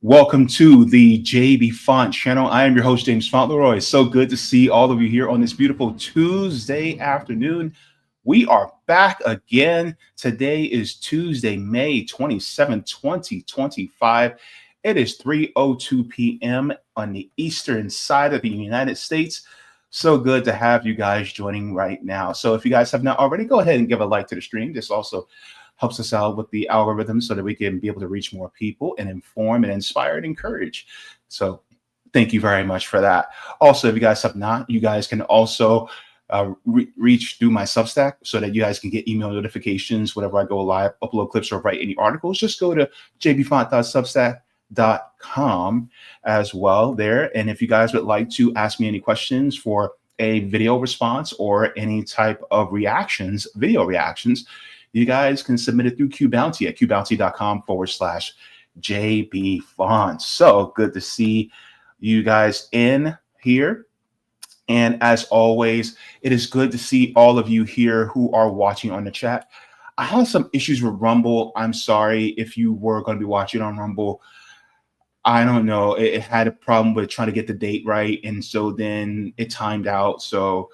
Welcome to the Jaybefaunt channel. I am your host, James Fauntleroy. So good to see all of you here on this beautiful Tuesday afternoon. We are back again. Today is Tuesday, May 27, 2025. It is 3:02 p.m. on the eastern side of the United States. So good to have you guys joining right now. So if you guys have not already, go ahead and give a like to the stream. This also helps us out with the algorithm so that we can be able to reach more people and inform and inspire and encourage. So thank you very much for that. Also, if you guys have not, you guys can also reach through my Substack so that you guys can get email notifications whenever I go live, upload clips, or write any articles. Just go to jaybefaunt.substack.com as well there. And if you guys would like to ask me any questions for a video response or any type of reactions, video reactions, you guys can submit it through QBounty at qbounty.com/JBFaunt. So good to see you guys in here. And as always, it is good to see all of you here who are watching on the chat. I had some issues with Rumble. I'm sorry if you were going to be watching on Rumble. I don't know. It had a problem with trying to get the date right. And so then it timed out. So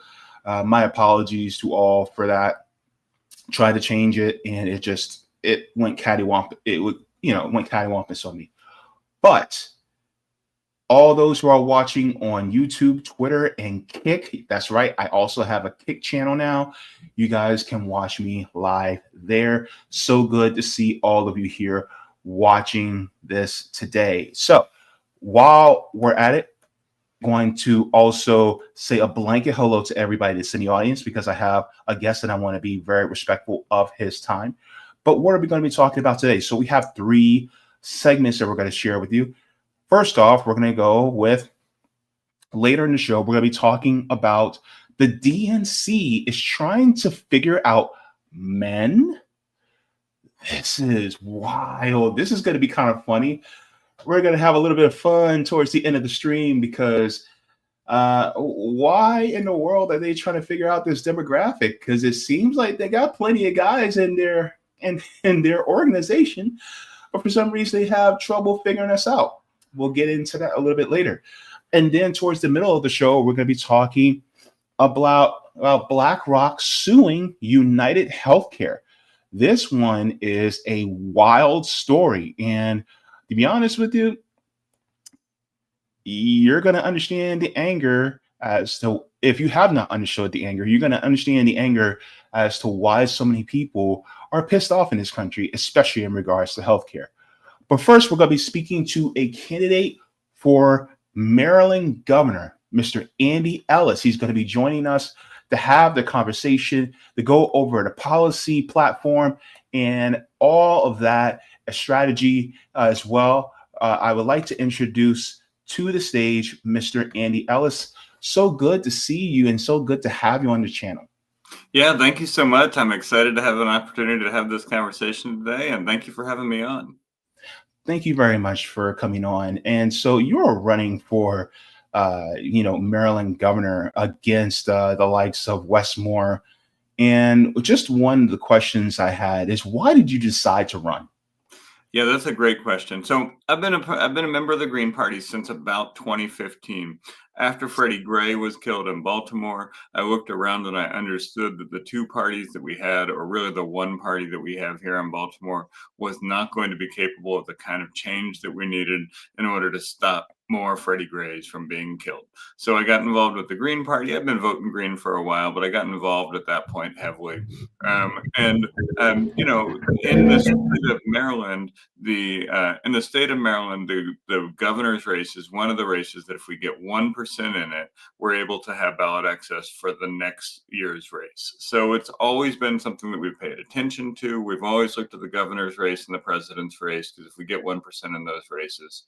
my apologies to all for that. Tried to change it and it went cattywampus. It went cattywampus on me. But all those who are watching on YouTube, Twitter, and Kick, that's right, I also have a Kick channel now. You guys can watch me live there. So good to see all of you here watching this today. So while we're at it, going to also say a blanket hello to everybody that's in the audience because I have a guest and I want to be very respectful of his time. But what are we going to be talking about today? So we have three segments that we're going to share with you. First off, we're going to go with later in the show, we're going to be talking about the DNC is trying to figure out men. This is wild. This is going to be kind of funny. We're going to have a little bit of fun towards the end of the stream because why in the world are they trying to figure out this demographic? Because it seems like they got plenty of guys in their organization, but for some reason they have trouble figuring us out. We'll get into that a little bit later. And then towards the middle of the show, we're going to be talking about BlackRock suing United Healthcare. This one is a wild story. And to be honest with you, you're going to understand the anger as to, if you have not understood the anger, you're going to understand the anger as to why so many people are pissed off in this country, especially in regards to healthcare. But first, we're going to be speaking to a candidate for Maryland governor, Mr. Andy Ellis. He's going to be joining us to have the conversation, to go over the policy platform and all of that, a strategy as well. I would like to introduce to the stage Mr. Andy Ellis. So good to see you and so good to have you on the channel. Yeah, thank you so much. I'm excited to have an opportunity to have this conversation today, and thank you for having me on. Thank you very much for coming on. And so you're running for Maryland governor against the likes of Westmore. And just one of the questions I had is, why did you decide to run? Yeah, that's a great question. So I've been a member of the Green Party since about 2015. After Freddie Gray was killed in Baltimore, I looked around and I understood that the two parties that we had, or really the one party that we have here in Baltimore, was not going to be capable of the kind of change that we needed in order to stop more Freddie Grays from being killed. So I got involved with the Green Party. I've been voting Green for a while, but I got involved at that point heavily. In the state of Maryland, the governor's race is one of the races that if we get 1% in it, we're able to have ballot access for the next year's race. So it's always been something that we've paid attention to. We've always looked at the governor's race and the president's race, because if we get 1% in those races,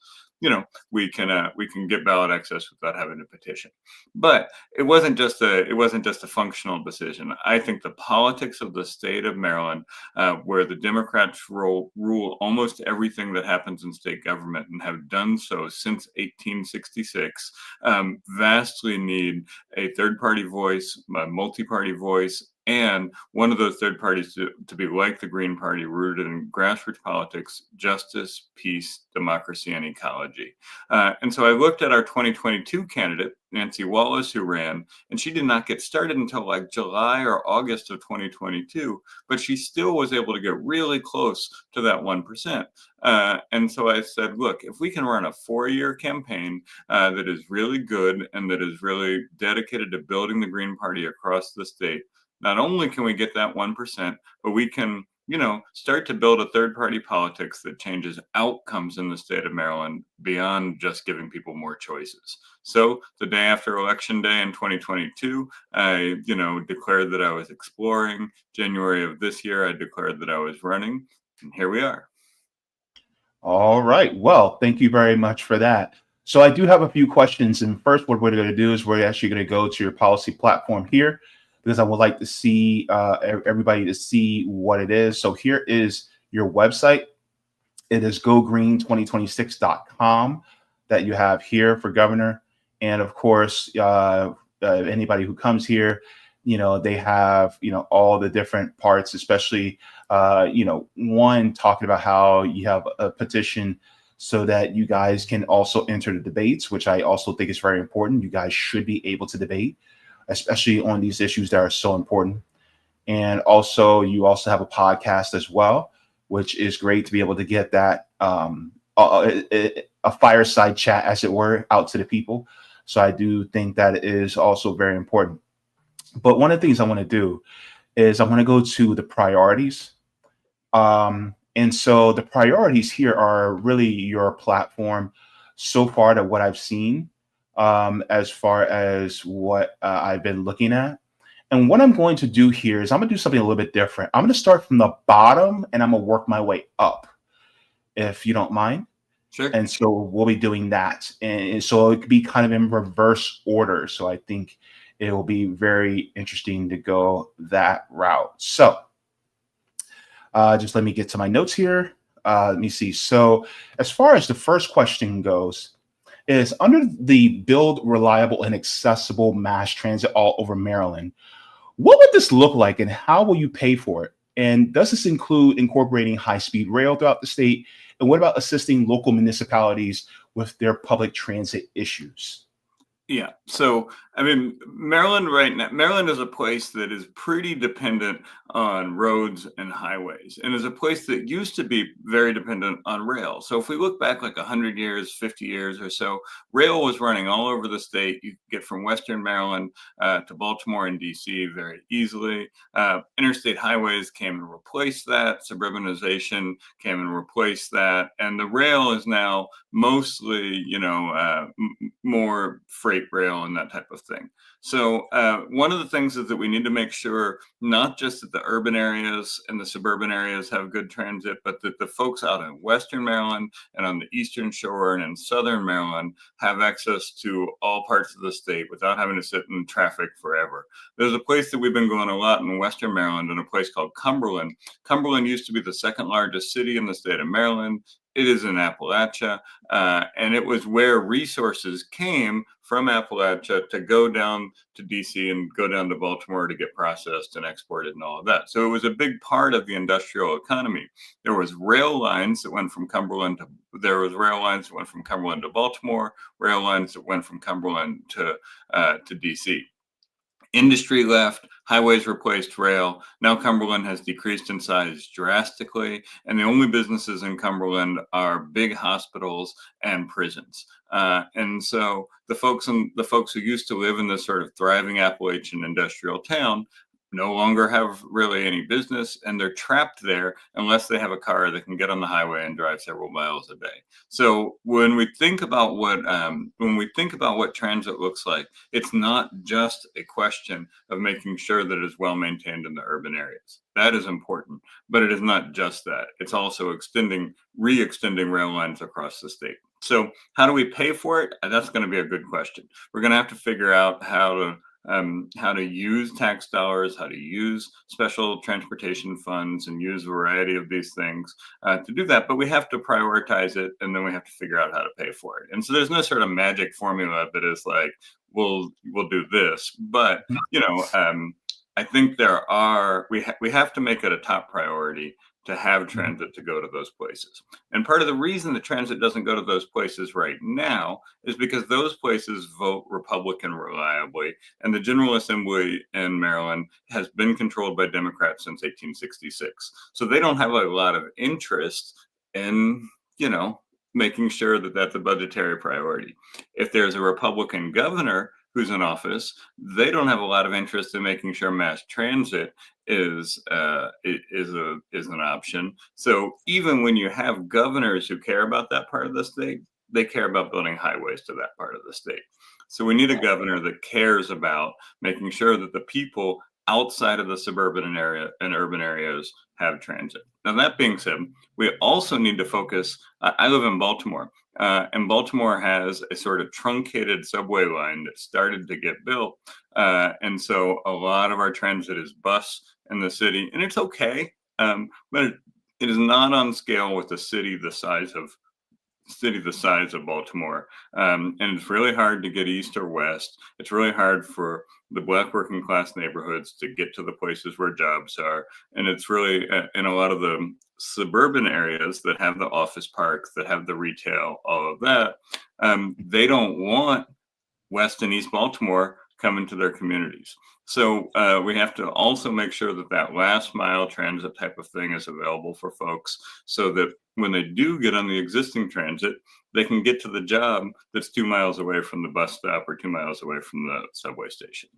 we can get ballot access without having to petition. But it wasn't just a functional decision. I think the politics of the state of Maryland, where the Democrats rule almost everything that happens in state government and have done so since 1866, vastly need a third-party voice, a multi-party voice, And one of those third parties to be like the Green Party, rooted in grassroots politics, justice, peace, democracy, and ecology. And so I looked at our 2022 candidate, Nancy Wallace, who ran, and she did not get started until like July or August of 2022, but she still was able to get really close to that 1%. And so I said, look, if we can run a 4-year campaign that is really good and that is really dedicated to building the Green Party across the state, not only can we get that 1%, but we can, start to build a third party politics that changes outcomes in the state of Maryland beyond just giving people more choices. So the day after Election Day in 2022, I, declared that I was exploring. January of this year, I declared that I was running, and here we are. All right. Well, thank you very much for that. So I do have a few questions. And first, what we're going to do is we're actually going to go to your policy platform here, because I would like to see everybody to see what it is. So here is your website. It is gogreen2026.com that you have here for governor. And of course, anybody who comes here, they have, all the different parts, especially, one talking about how you have a petition so that you guys can also enter the debates, which I also think is very important. You guys should be able to debate, especially on these issues that are so important. And also, you also have a podcast as well, which is great to be able to get that a fireside chat, as it were, out to the people. So I do think that is also very important. But one of the things I want to do is I want to go to the priorities. And so the priorities here are really your platform so far, to what I've seen, as far as what I've been looking at. And what I'm going to do here is I'm going to do something a little bit different. I'm going to start from the bottom and I'm going to work my way up, if you don't mind. Sure. And so we'll be doing that. And so it could be kind of in reverse order. So I think it will be very interesting to go that route. So just let me get to my notes here. Let me see. So as far as the first question goes, is under the build reliable and accessible mass transit all over Maryland, what would this look like and how will you pay for it? And does this include incorporating high-speed rail throughout the state? And what about assisting local municipalities with their public transit issues? Yeah. So, I mean, Maryland right now, Maryland is a place that is pretty dependent on roads and highways, and is a place that used to be very dependent on rail. So if we look back like 100 years, 50 years or so, rail was running all over the state. You could get from Western Maryland to Baltimore and DC very easily. Interstate highways came and replaced that. Suburbanization came and replaced that. And the rail is now mostly, more freight rail and that type of thing. So one of the things is that we need to make sure not just that the urban areas and the suburban areas have good transit, but that the folks out in Western Maryland and on the Eastern Shore and in Southern Maryland have access to all parts of the state without having to sit in traffic forever. There's a place that we've been going a lot in Western Maryland, in a place called Cumberland. Cumberland used to be the second largest city in the state of Maryland. It is in Appalachia, and it was where resources came from Appalachia to go down to DC and go down to Baltimore to get processed and exported and all of that. So it was a big part of the industrial economy. There was rail lines that went from Cumberland to Baltimore, rail lines that went from Cumberland to DC. Industry left, highways replaced rail. Now Cumberland has decreased in size drastically, and the only businesses in Cumberland are big hospitals and prisons. And so the folks who used to live in this sort of thriving Appalachian industrial town no longer have really any business, and they're trapped there unless they have a car that can get on the highway and drive several miles a day. So when we think about what transit looks like, it's not just a question of making sure that it is well maintained in the urban areas. That is important, but it is not just that. It's also re-extending rail lines across the state. So how do we pay for it? That's going to be a good question. We're going to have to figure out how to use tax dollars, how to use special transportation funds, and use a variety of these things to do that. But we have to prioritize it, and then we have to figure out how to pay for it. And so there's no sort of magic formula that is like, we'll do this. But, I think we have to make it a top priority to have transit to go to those places. And part of the reason that transit doesn't go to those places right now is because those places vote Republican reliably. And the General Assembly in Maryland has been controlled by Democrats since 1866. So they don't have a lot of interest in, making sure that that's a budgetary priority. If there's a Republican governor who's in office, they don't have a lot of interest in making sure mass transit is an option. So even when you have governors who care about that part of the state, they care about building highways to that part of the state. So we need a governor that cares about making sure that the people outside of the suburban area and urban areas have transit. Now, that being said, we also need to focus. I live in Baltimore, and Baltimore has a sort of truncated subway line that started to get built. And so a lot of our transit is bus in the city, and it's okay, but it is not on scale with a city the size of Baltimore. And it's really hard to get east or west. It's really hard for the Black working class neighborhoods to get to the places where jobs are. And it's really in a lot of the suburban areas that have the office parks, that have the retail, all of that, they don't want West and East Baltimore coming to their communities. So we have to also make sure that that last mile transit type of thing is available for folks so that when they do get on the existing transit, they can get to the job that's 2 miles away from the bus stop or 2 miles away from the subway station.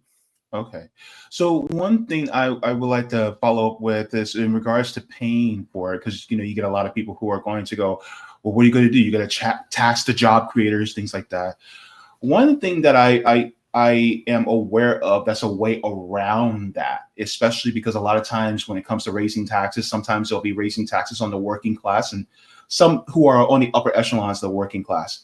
Okay. So one thing I would like to follow up with is in regards to paying for it, because, you get a lot of people who are going to go, well, what are you going to do? You got to tax the job creators, things like that. One thing that I am aware of that's a way around that, especially because a lot of times when it comes to raising taxes, sometimes they'll be raising taxes on the working class and some who are on the upper echelons of the working class.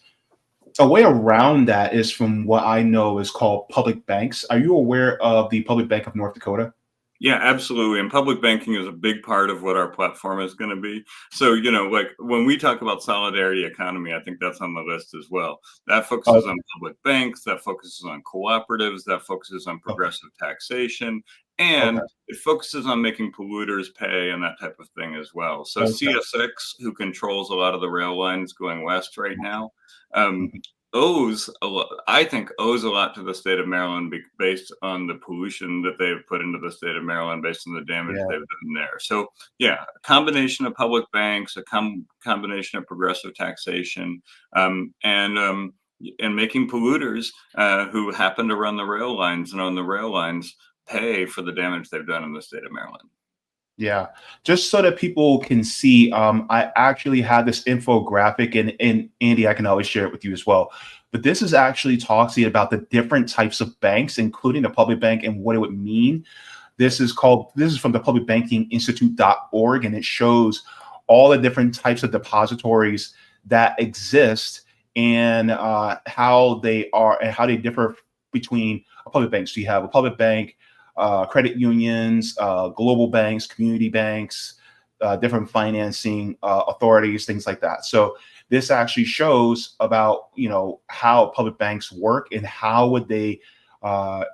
A way around that is, from what I know, is called public banks. Are you aware of the Public Bank of North Dakota? Yeah, absolutely. And public banking is a big part of what our platform is going to be. So, like when we talk about solidarity economy, I think that's on the list as well. That focuses on public banks, that focuses on cooperatives, that focuses on progressive taxation, and it focuses on making polluters pay and that type of thing as well. So CSX, who controls a lot of the rail lines going west right now, owes a lot to the state of Maryland based on the pollution that they've put into the state of Maryland, based on the damage they've done there. So a combination of public banks, a combination of progressive taxation, and making polluters who happen to run the rail lines and own the rail lines pay for the damage they've done in the state of Maryland. Yeah, just so that people can see, I actually have this infographic, and Andy, I can always share it with you as well. But this is actually talking about the different types of banks, including the public bank, and what it would mean. This is from the publicbankinginstitute.org, and it shows all the different types of depositories that exist and how they are and how they differ between a public bank. So you have a public bank, credit unions, global banks, community banks, different financing authorities, things like that. So this actually shows about, how public banks work and how would they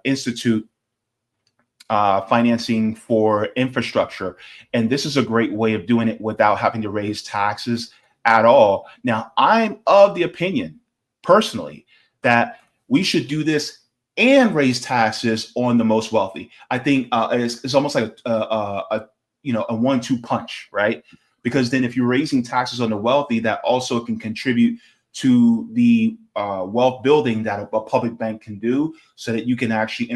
institute financing for infrastructure. And this is a great way of doing it without having to raise taxes at all. Now, I'm of the opinion, personally, that we should do this and raise taxes on the most wealthy. I think it's almost like a 1-2 punch, right? Because then if you're raising taxes on the wealthy, that also can contribute to the wealth building that a public bank can do, so that you can actually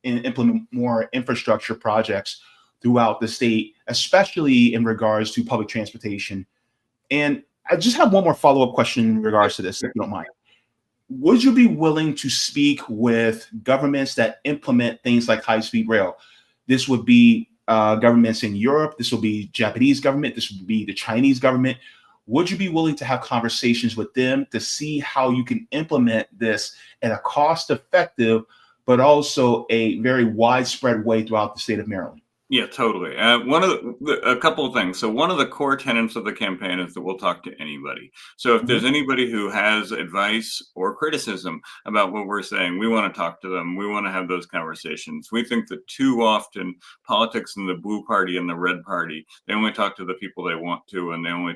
implement more infrastructure projects throughout the state, especially in regards to public transportation. And I just have one more follow-up question in regards to this, if you don't mind. Would you be willing to speak with governments that implement things like high-speed rail? This would be governments in Europe. This will be Japanese government. This would be the Chinese government. Would you be willing to have conversations with them to see how you can implement this in a cost-effective, but also a very widespread way throughout the state of Maryland? Yeah, totally. A couple of things. So one of the core tenets of the campaign is that we'll talk to anybody. So if there's Mhm. anybody who has advice or criticism about what we're saying, we want to talk to them. We want to have those conversations. We think that too often politics in the blue party and the red party, they only talk to the people they want to, and they only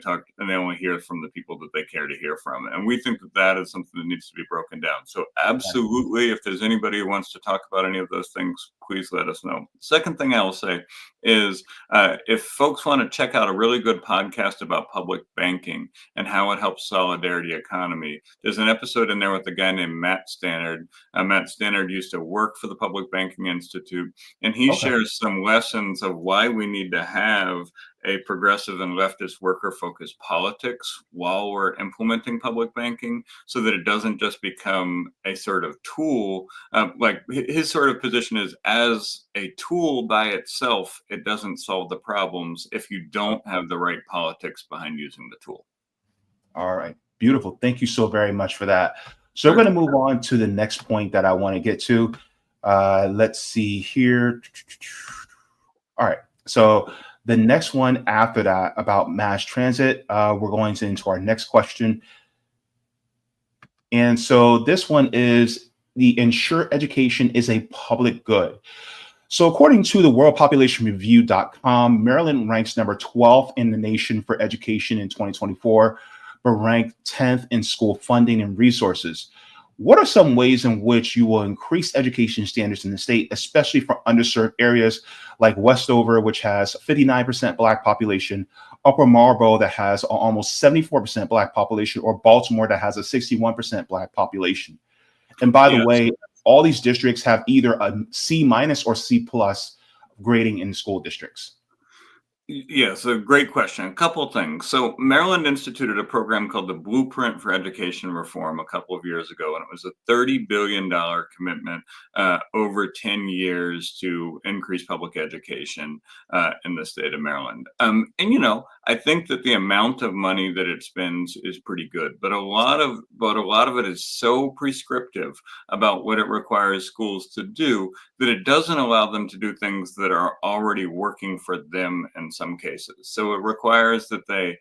hear from the people that they care to hear from. And we think that that is something that needs to be broken down. So absolutely, if there's anybody who wants to talk about any of those things, please let us know. Second thing I will say is if folks want to check out a really good podcast about public banking and how it helps solidarity economy, there's an episode in there with a guy named Matt Stannard. Matt Stannard used to work for the Public Banking Institute, and he Okay. shares some lessons of why we need to have a progressive and leftist worker focused politics while we're implementing public banking so that it doesn't just become a sort of tool. Like his sort of position is, as a tool by itself, it doesn't solve the problems if you don't have the right politics behind using the tool. All right. Beautiful. Thank you so very much for that. So we're Sure. going to move on to the next point that I want to get to. Let's see here. All right. So the next one after that about mass transit, we're going into our next question. And so this one is the ensure education is a public good. So according to the worldpopulationreview.com, Maryland ranks number 12 in the nation for education in 2024, but ranked 10th in school funding and resources. What are some ways in which you will increase education standards in the state, especially for underserved areas like Westover, which has 59% Black population, Upper Marlboro that has almost 74% Black population, or Baltimore that has a 61% Black population? And by the Yes. way, all these districts have either a C minus or C plus grading in school districts. Yes, a great question. A couple of things. So, Maryland instituted a program called the Blueprint for Education Reform a couple of years ago, and it was a $30 billion commitment over 10 years to increase public education in the state of Maryland. I think that the amount of money that it spends is pretty good, but a lot of it is so prescriptive about what it requires schools to do that it doesn't allow them to do things that are already working for them in some cases. So it requires that they,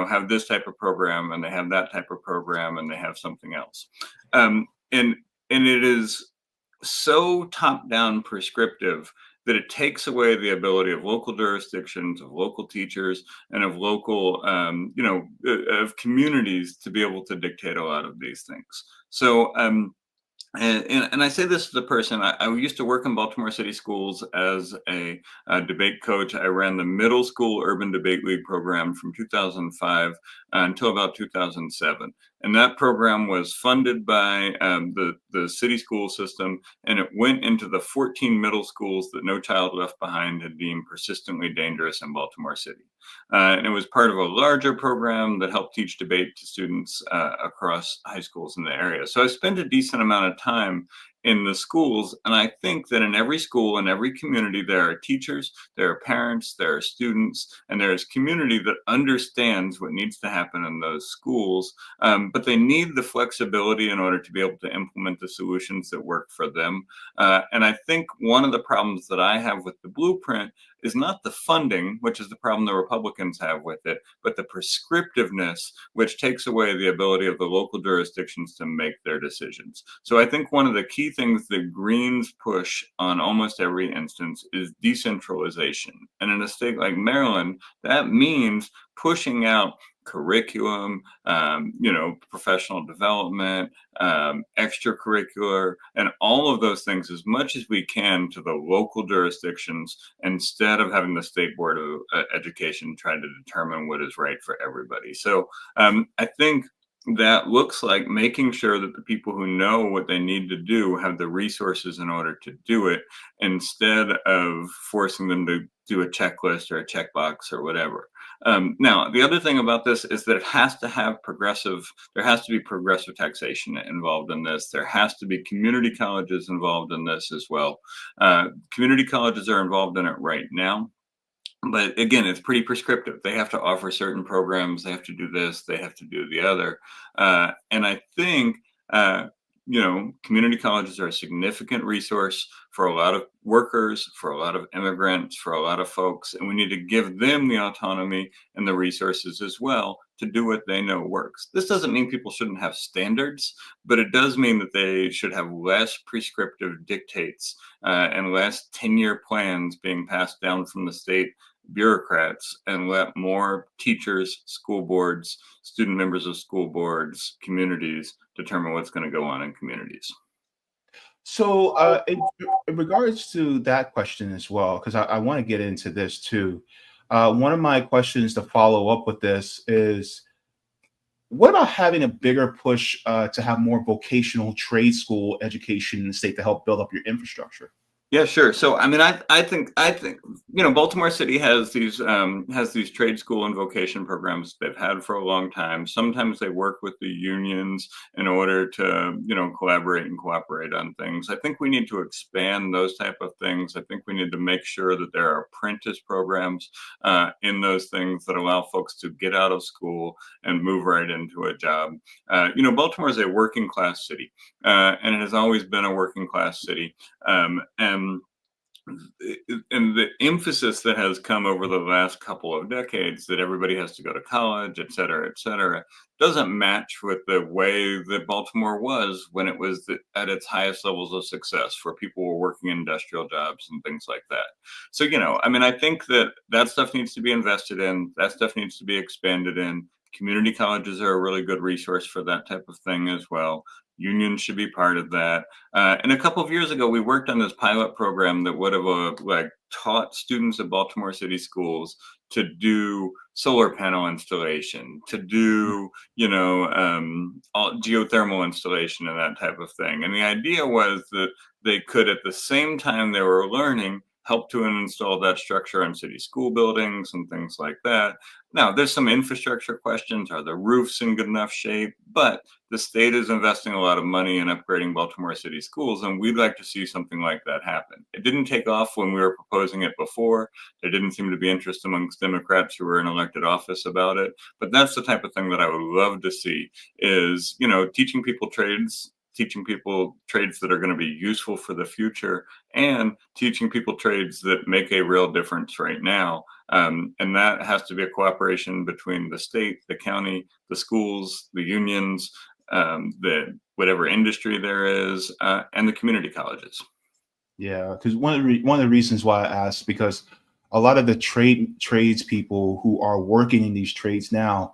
have this type of program and they have that type of program and they have something else. And it is so top down prescriptive that it takes away the ability of local jurisdictions, of local teachers, and of local, of communities to be able to dictate a lot of these things. So, and I say this as a person. I used to work in Baltimore City schools as a debate coach. I ran the middle school urban debate league program from 2005 until about 2007, and that program was funded by the city school system, and it went into the 14 middle schools that No Child Left Behind had deemed persistently dangerous in Baltimore City. And it was part of a larger program that helped teach debate to students across high schools in the area. So I spent a decent amount of time in the schools. And I think that in every school, in every community, there are teachers, there are parents, there are students, and there is community that understands what needs to happen in those schools. But they need the flexibility in order to be able to implement the solutions that work for them. And I think one of the problems that I have with the blueprint is not the funding, which is the problem the Republicans have with it, but the prescriptiveness, which takes away the ability of the local jurisdictions to make their decisions. So I think one of the key things that Greens push on almost every instance is decentralization. And in a state like Maryland, that means pushing out curriculum, professional development, extracurricular, and all of those things as much as we can to the local jurisdictions instead of having the State Board of Education try to determine what is right for everybody. So I think that looks like making sure that the people who know what they need to do have the resources in order to do it instead of forcing them to do a checklist or a checkbox or whatever. Now, the other thing about this is that it has to have there has to be progressive taxation involved in this. There has to be community colleges involved in this as well. Community colleges are involved in it right now. But again, it's pretty prescriptive. They have to offer certain programs. They have to do this. They have to do the other. And I think community colleges are a significant resource for a lot of workers, for a lot of immigrants, for a lot of folks, and we need to give them the autonomy and the resources as well to do what they know works. This doesn't mean people shouldn't have standards, but it does mean that they should have less prescriptive dictates and less 10-year plans being passed down from the state bureaucrats, and let more teachers, school boards, student members of school boards, communities determine what's going to go on in communities. So, in regards to that question as well, because I want to get into this too. One of my questions to follow up with this is, what about having a bigger push to have more vocational trade school education in the state to help build up your infrastructure? Yeah, sure. So, I mean, I think, Baltimore City has these trade school and vocation programs they've had for a long time. Sometimes they work with the unions in order to, collaborate and cooperate on things. I think we need to expand those type of things. I think we need to make sure that there are apprentice programs in those things that allow folks to get out of school and move right into a job. Baltimore is a working class city, and it has always been a working class city. And the emphasis that has come over the last couple of decades that everybody has to go to college, et cetera, doesn't match with the way that Baltimore was when it was at its highest levels of success, where people were working industrial jobs and things like that. So, I think that stuff needs to be invested in. That stuff needs to be expanded in. Community colleges are a really good resource for that type of thing as well. Unions should be part of that. And a couple of years ago, we worked on this pilot program that would have taught students at Baltimore City schools to do solar panel installation, to do geothermal installation and that type of thing. And the idea was that they could, at the same time they were learning, help to install that structure on city school buildings and things like that. Now, there's some infrastructure questions. Are the roofs in good enough shape? But the state is investing a lot of money in upgrading Baltimore City schools, and we'd like to see something like that happen. It didn't take off when we were proposing it before. There didn't seem to be interest amongst Democrats who were in elected office about it. But that's the type of thing that I would love to see is, teaching people trades that are going to be useful for the future, and teaching people trades that make a real difference right now. And that has to be a cooperation between the state, the county, the schools, the unions, whatever industry there is, and the community colleges. Yeah, because one of the reasons why I asked, because a lot of the trades people who are working in these trades now,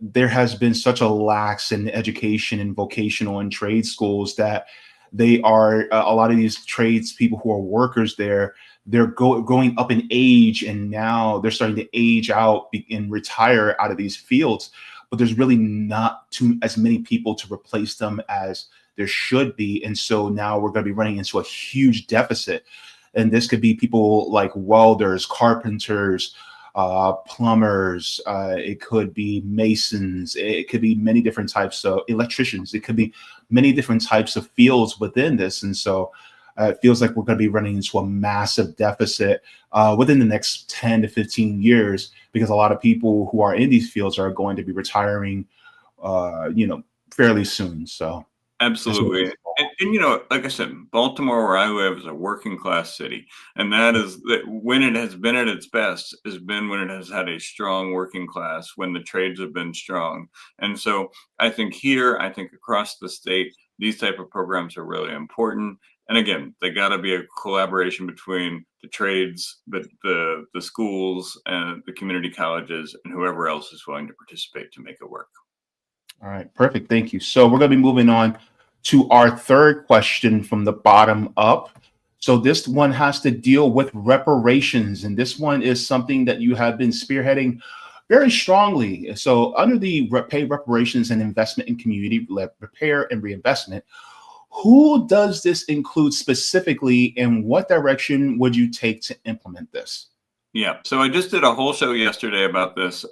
there has been such a lax in education in vocational and trade schools that they are a lot of these trades people who are workers there, they're going up in age, and now they're starting to age out and retire out of these fields. But there's really not as many people to replace them as there should be. And so now we're going to be running into a huge deficit. And this could be people like welders, carpenters, plumbers, it could be masons, it could be many different types of electricians, it could be many different types of fields within this. And so it feels like we're going to be running into a massive deficit within the next 10 to 15 years, because a lot of people who are in these fields are going to be retiring, fairly soon. So absolutely. And like I said, Baltimore, where I live, is a working class city. And that is when it has been at its best, has been when it has had a strong working class, when the trades have been strong. And so I think across the state, these type of programs are really important. And again, they got to be a collaboration between the trades, but the schools and the community colleges and whoever else is willing to participate to make it work. All right, perfect. Thank you. So we're going to be moving on to our third question from the bottom up. So this one has to deal with reparations, and this one is something that you have been spearheading very strongly. So under the Pay Reparations and Investment in Community Repair and Reinvestment, who does this include specifically, and what direction would you take to implement this? Yeah, so I just did a whole show yesterday about this.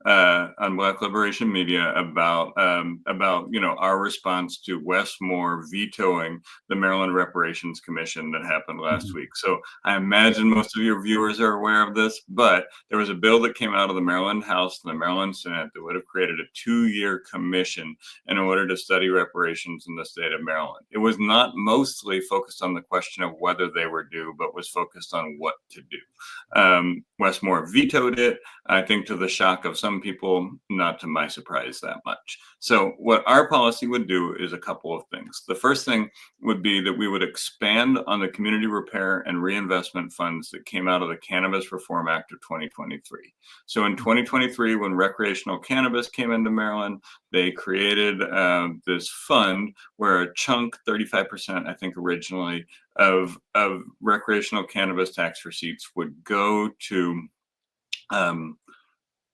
on Black Liberation Media about our response to Wes Moore vetoing the Maryland Reparations Commission that happened last week. So I imagine most of your viewers are aware of this, but there was a bill that came out of the Maryland House and the Maryland Senate that would have created a 2-year commission in order to study reparations in the state of Maryland. It was not mostly focused on the question of whether they were due, but was focused on what to do. Wes Moore vetoed it, I think to the shock of some people, not to my surprise that much. So what our policy would do is a couple of things. The first thing would be that we would expand on the community repair and reinvestment funds that came out of the Cannabis Reform Act of 2023. So in 2023, when recreational cannabis came into Maryland, they created this fund where a chunk, 35%, I think originally, of recreational cannabis tax receipts would go to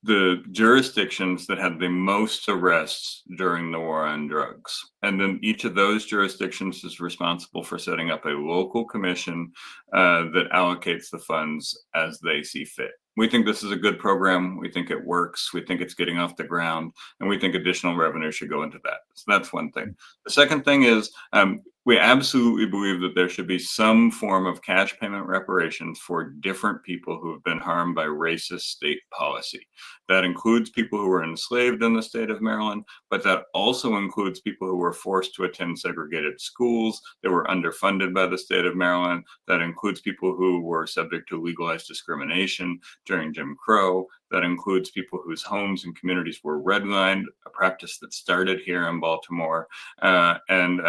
the jurisdictions that had the most arrests during the war on drugs. And then each of those jurisdictions is responsible for setting up a local commission that allocates the funds as they see fit. We think this is a good program. We think it works. We think it's getting off the ground, and we think additional revenue should go into that. So that's one thing. The second thing is we absolutely believe that there should be some form of cash payment reparations for different people who have been harmed by racist state policy. That includes people who were enslaved in the state of Maryland, but that also includes people who were forced to attend segregated schools that were underfunded by the state of Maryland. That includes people who were subject to legalized discrimination during Jim Crow. That includes people whose homes and communities were redlined, a practice that started here in Baltimore. And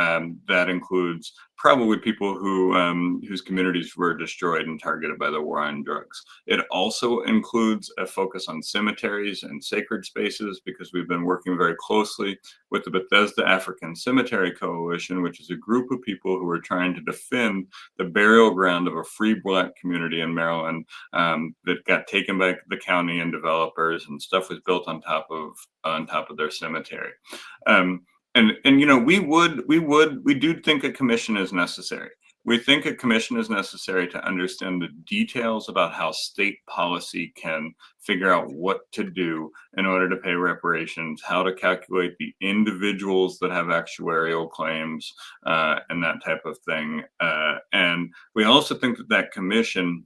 that includes probably people whose communities were destroyed and targeted by the war on drugs. It also includes a focus on cemeteries and sacred spaces, because we've been working very closely with the Bethesda African Cemetery Coalition, which is a group of people who are trying to defend the burial ground of a free Black community in Maryland that got taken by the county and developers, and stuff was built on top of their cemetery. And you know, we do think a commission is necessary. We think a commission is necessary to understand the details about how state policy can figure out what to do in order to pay reparations, how to calculate the individuals that have actuarial claims, and that type of thing. And we also think that that commission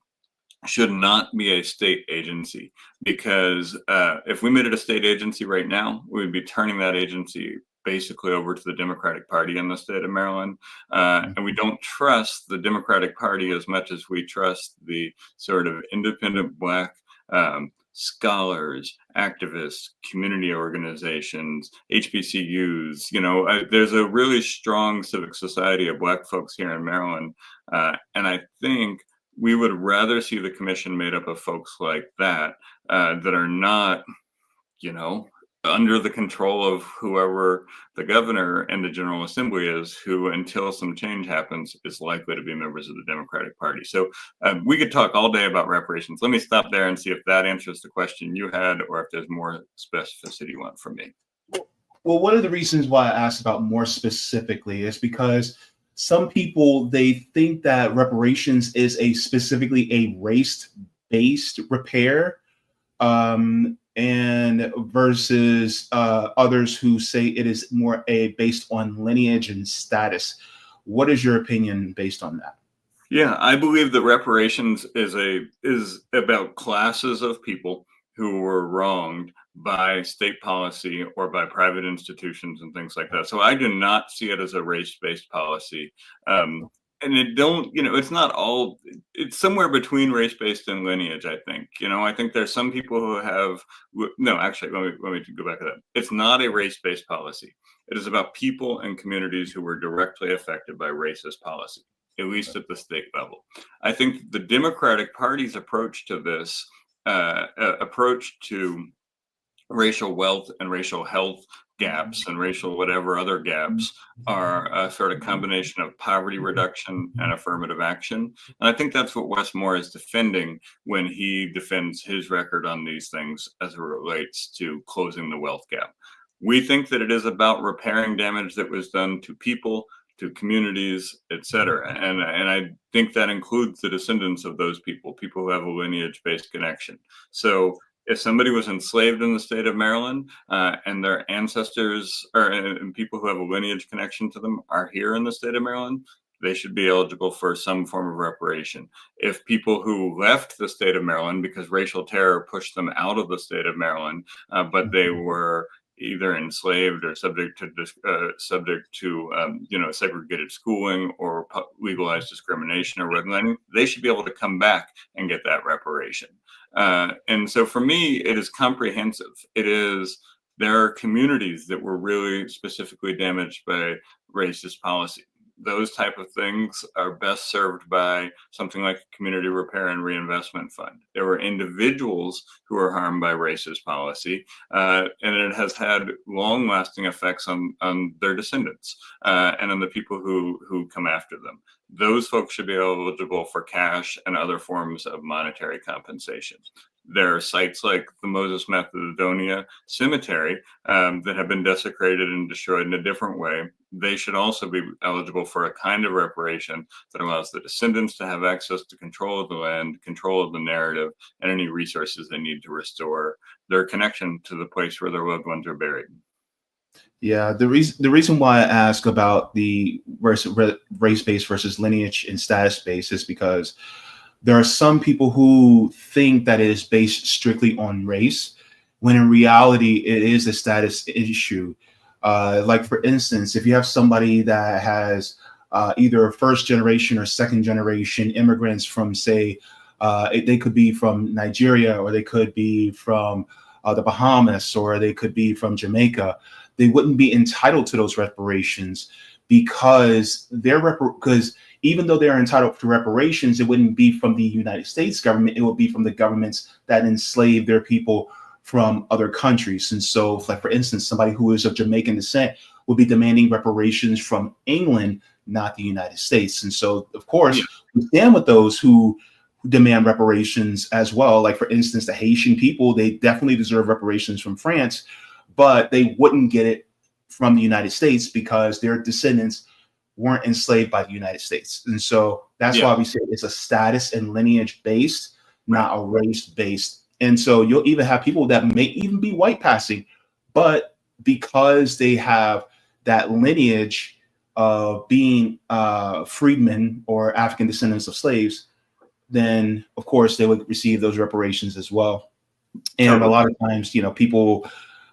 should not be a state agency, because if we made it a state agency right now, we would be turning that agency basically over to the Democratic Party in the state of Maryland. And we don't trust the Democratic Party as much as we trust the sort of independent Black scholars, activists, community organizations, HBCUs. You know, there's a really strong civic society of Black folks here in Maryland. And I think we would rather see the commission made up of folks like that, that are not, you know, under the control of whoever the governor and the General Assembly is, who, until some change happens, is likely to be members of the Democratic Party. So we could talk all day about reparations. Let me stop there and see if that answers the question you had, or if there's more specificity you want from me. Well, one of the reasons why I asked about more specifically is because some people, they think that reparations is specifically a race-based repair, and versus others who say it is more based on lineage and status. What is your opinion based on that? Yeah, I believe that reparations is about classes of people who were wronged by state policy or by private institutions and things like that. So I do not see it as a race-based policy. And it don't, you know, it's not all, it's somewhere between race-based and lineage, I think. You know, I think there's some people who have, no, actually, let me go back to that. It's not a race-based policy. It is about people and communities who were directly affected by racist policy, at least at the state level. I think the Democratic Party's approach to this, approach to racial wealth and racial health gaps and racial whatever other gaps, are a sort of combination of poverty reduction and affirmative action. And I think that's what Wes Moore is defending when he defends his record on these things as it relates to closing the wealth gap. We think that it is about repairing damage that was done to people, to communities, et cetera. And I think that includes the descendants of those people, people who have a lineage-based connection. So if somebody was enslaved in the state of Maryland and their ancestors and people who have a lineage connection to them are here in the state of Maryland, they should be eligible for some form of reparation. If people who left the state of Maryland because racial terror pushed them out of the state of Maryland, but they were either enslaved or subject to segregated schooling or legalized discrimination or redlining, they should be able to come back and get that reparation. And so for me, it is comprehensive. There are communities that were really specifically damaged by racist policy. Those type of things are best served by something like a community repair and reinvestment fund. There were individuals who were harmed by racist policy, and it has had long-lasting effects on their descendants and on the people who come after them. Those folks should be eligible for cash and other forms of monetary compensation. There are sites like the Moses Macedonia Cemetery that have been desecrated and destroyed in a different way. They should also be eligible for a kind of reparation that allows the descendants to have access to control of the land, control of the narrative, and any resources they need to restore their connection to the place where their loved ones are buried. Yeah, the reason why I ask about the race-based versus lineage and status-based is because there are some people who think that it is based strictly on race, when in reality it is a status issue. Like for instance, if you have somebody that has either first generation or second generation immigrants from, say, they could be from Nigeria, or they could be from the Bahamas, or they could be from Jamaica, they wouldn't be entitled to those reparations because even though they're entitled to reparations, it wouldn't be from the United States government. It would be from the governments that enslaved their people from other countries. And so, like for instance, somebody who is of Jamaican descent would be demanding reparations from England, not the United States. And so, of course, we stand with those who demand reparations as well. Like for instance, the Haitian people, they definitely deserve reparations from France, but they wouldn't get it from the United States because their descendants weren't enslaved by the United States. And so that's why we say it's a status and lineage based, not a race based. And so you'll even have people that may even be white passing, but because they have that lineage of being freedmen or African descendants of slaves, then of course they would receive those reparations as well. And a lot of times, people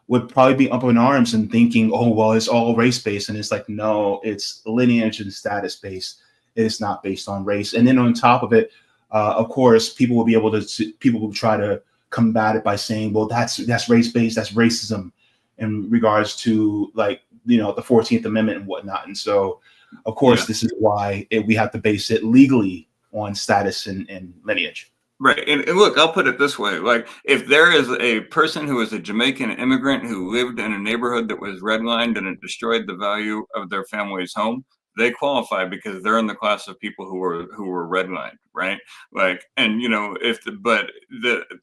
would probably be up in arms and thinking, oh, well, it's all race-based. And it's like, no, it's lineage and status-based. It is not based on race. And then on top of it, of course, people will try to combat it by saying, well, that's race-based, that's racism in regards to the 14th Amendment and whatnot. And so, of course, this is why we have to base it legally on status and lineage. Right. And look, I'll put it this way. Like, if there is a person who is a Jamaican immigrant who lived in a neighborhood that was redlined and it destroyed the value of their family's home, they qualify because they're in the class of people who were redlined, right? Like, and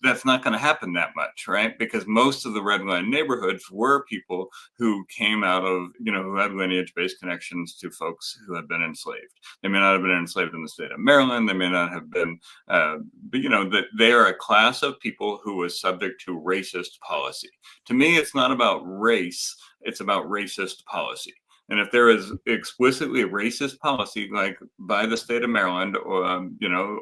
that's not going to happen that much, right? Because most of the redlined neighborhoods were people who came out of, who had lineage-based connections to folks who had been enslaved. They may not have been enslaved in the state of Maryland. They may not have been, but that they are a class of people who was subject to racist policy. To me, it's not about race; it's about racist policy. And if there is explicitly racist policy, like by the state of Maryland, or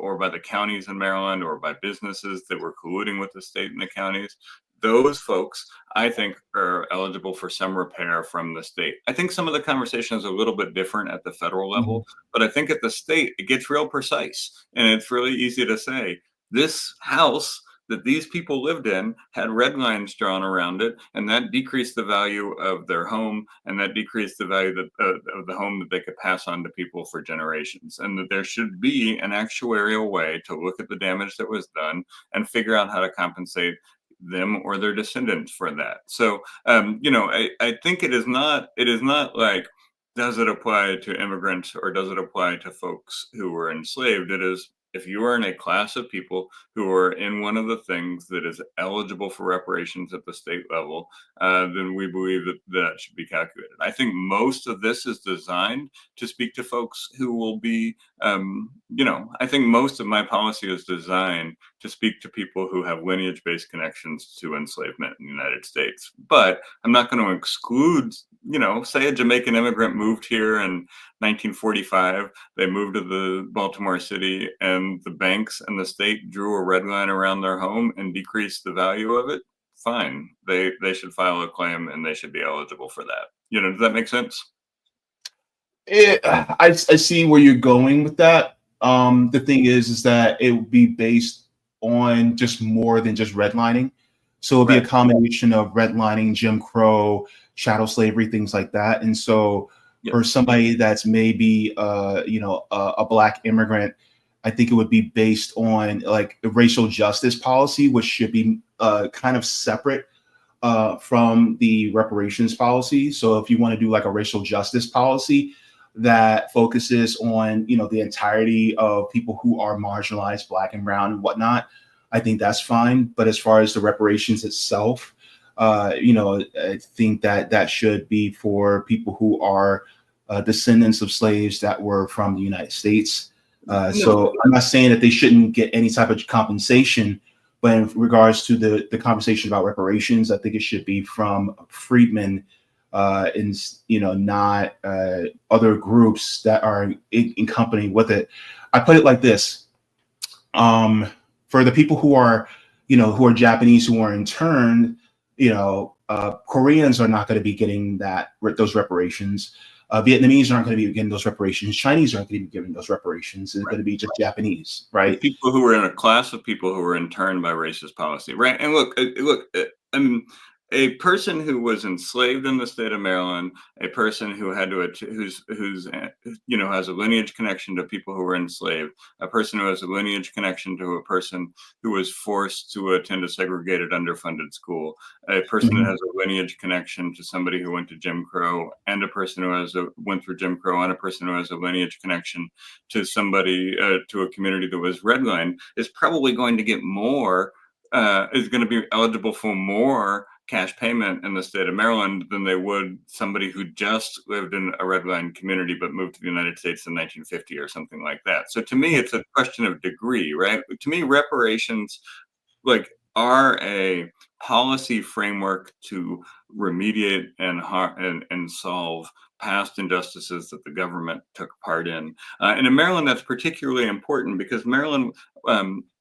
or by the counties in Maryland, or by businesses that were colluding with the state and the counties, those folks, I think, are eligible for some repair from the state. I think some of the conversation is a little bit different at the federal level, but I think at the state, it gets real precise. And it's really easy to say, this house that these people lived in had red lines drawn around it, and that decreased the value of their home, and that decreased the value of the home that they could pass on to people for generations. And that there should be an actuarial way to look at the damage that was done and figure out how to compensate them or their descendants for that. So, I think it is not like, does it apply to immigrants or does it apply to folks who were enslaved? It is, if you are in a class of people who are in one of the things that is eligible for reparations at the state level, then we believe that that should be calculated. I think most of this is designed to speak to folks who will be, I think most of my policy is designed to speak to people who have lineage-based connections to enslavement in the United States. But I'm not going to exclude, say a Jamaican immigrant moved here in 1945, they moved to the Baltimore City, and the banks and the state drew a red line around their home and decreased the value of it. Fine, they should file a claim and they should be eligible for that. Does that make sense? I see where you're going with that. The thing is that it would be based on just more than just redlining. So it'll be a combination of redlining, Jim Crow, chattel slavery, things like that. And so for somebody that's maybe a Black immigrant, I think it would be based on like the racial justice policy, which should be kind of separate from the reparations policy. So if you want to do like a racial justice policy that focuses on the entirety of people who are marginalized, Black and brown and whatnot, I think that's fine. But as far as the reparations itself, I think that should be for people who are descendants of slaves that were from the United States. So I'm not saying that they shouldn't get any type of compensation, but in regards to the conversation about reparations, I think it should be from freedmen, and not other groups that are in company with it. I put it like this: for the people who are Japanese who are interned, Koreans are not going to be getting those reparations. Vietnamese aren't going to be getting those reparations. Chinese aren't going to be getting those reparations. It's going to be just Japanese, right? The people who were in a class of people who were interned by racist policy, right? And look, I mean, a person who was enslaved in the state of Maryland, a person who had to who's has a lineage connection to people who were enslaved, a person who has a lineage connection to a person who was forced to attend a segregated, underfunded school, a person that has a lineage connection to somebody who went to Jim Crow, and a person who went through Jim Crow, and a person who has a lineage connection to somebody to a community that was redlined, is probably going to get more. Is going to be eligible for more cash payment in the state of Maryland than they would somebody who just lived in a redline community but moved to the United States in 1950 or something like that. So to me, it's a question of degree, right? To me, reparations are a policy framework to remediate and solve past injustices that the government took part in. And in Maryland, that's particularly important because Maryland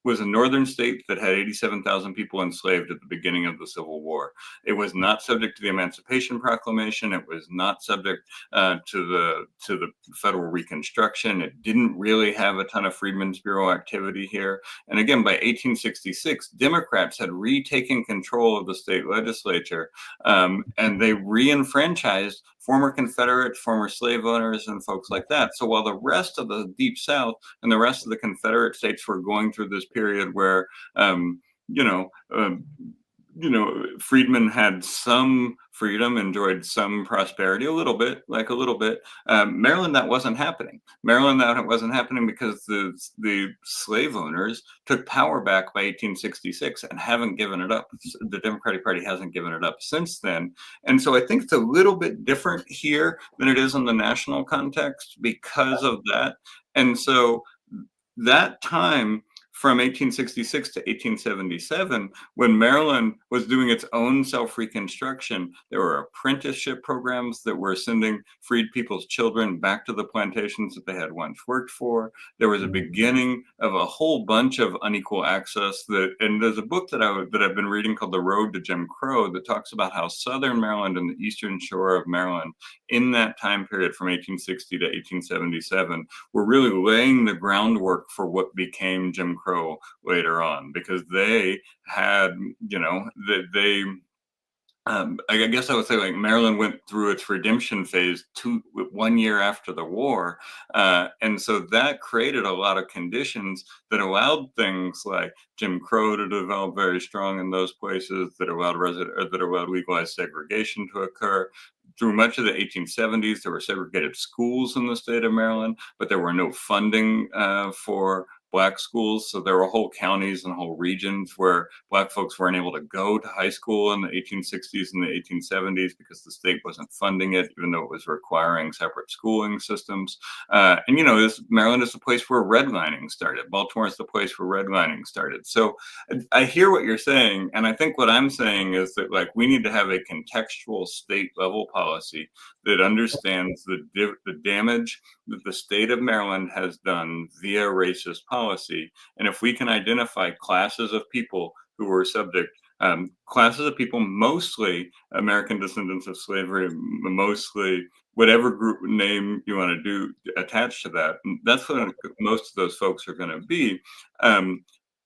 was a northern state that had 87,000 people enslaved at the beginning of the Civil War. It was not subject to the Emancipation Proclamation. It was not subject to the federal Reconstruction. It didn't really have a ton of Freedmen's Bureau activity here. And again, by 1866, Democrats had retaken control of the state legislature, and they re-enfranchised former Confederates, former slave owners, and folks like that. So while the rest of the Deep South and the rest of the Confederate states were going through this period where, freedmen had some freedom, enjoyed some prosperity, a little bit. Maryland, that wasn't happening. Maryland, that wasn't happening because the slave owners took power back by 1866 and haven't given it up. The Democratic Party hasn't given it up since then. And so I think it's a little bit different here than it is in the national context because of that. And so that time from 1866 to 1877, when Maryland was doing its own self-reconstruction, there were apprenticeship programs that were sending freed people's children back to the plantations that they had once worked for. There was a beginning of a whole bunch of unequal access and there's a book that I've been reading called The Road to Jim Crow that talks about how Southern Maryland and the Eastern Shore of Maryland in that time period from 1860 to 1877 were really laying the groundwork for what became Jim Crow later on, because they had, I guess I would say Maryland went through its redemption phase 1 year after the war. And so that created a lot of conditions that allowed things like Jim Crow to develop very strong in those places, that allowed legalized segregation to occur. Through much of the 1870s, there were segregated schools in the state of Maryland, but there were no funding for Black schools. So there were whole counties and whole regions where Black folks weren't able to go to high school in the 1860s and the 1870s because the state wasn't funding it, even though it was requiring separate schooling systems. And, Maryland is the place where redlining started. Baltimore is the place where redlining started. So I hear what you're saying. And I think what I'm saying is that, like, we need to have a contextual state level policy that understands the damage that the state of Maryland has done via racist policy. And if we can identify classes of people who were subject, classes of people, mostly American descendants of slavery, mostly whatever group name you want to do attached to that, that's what most of those folks are going to be.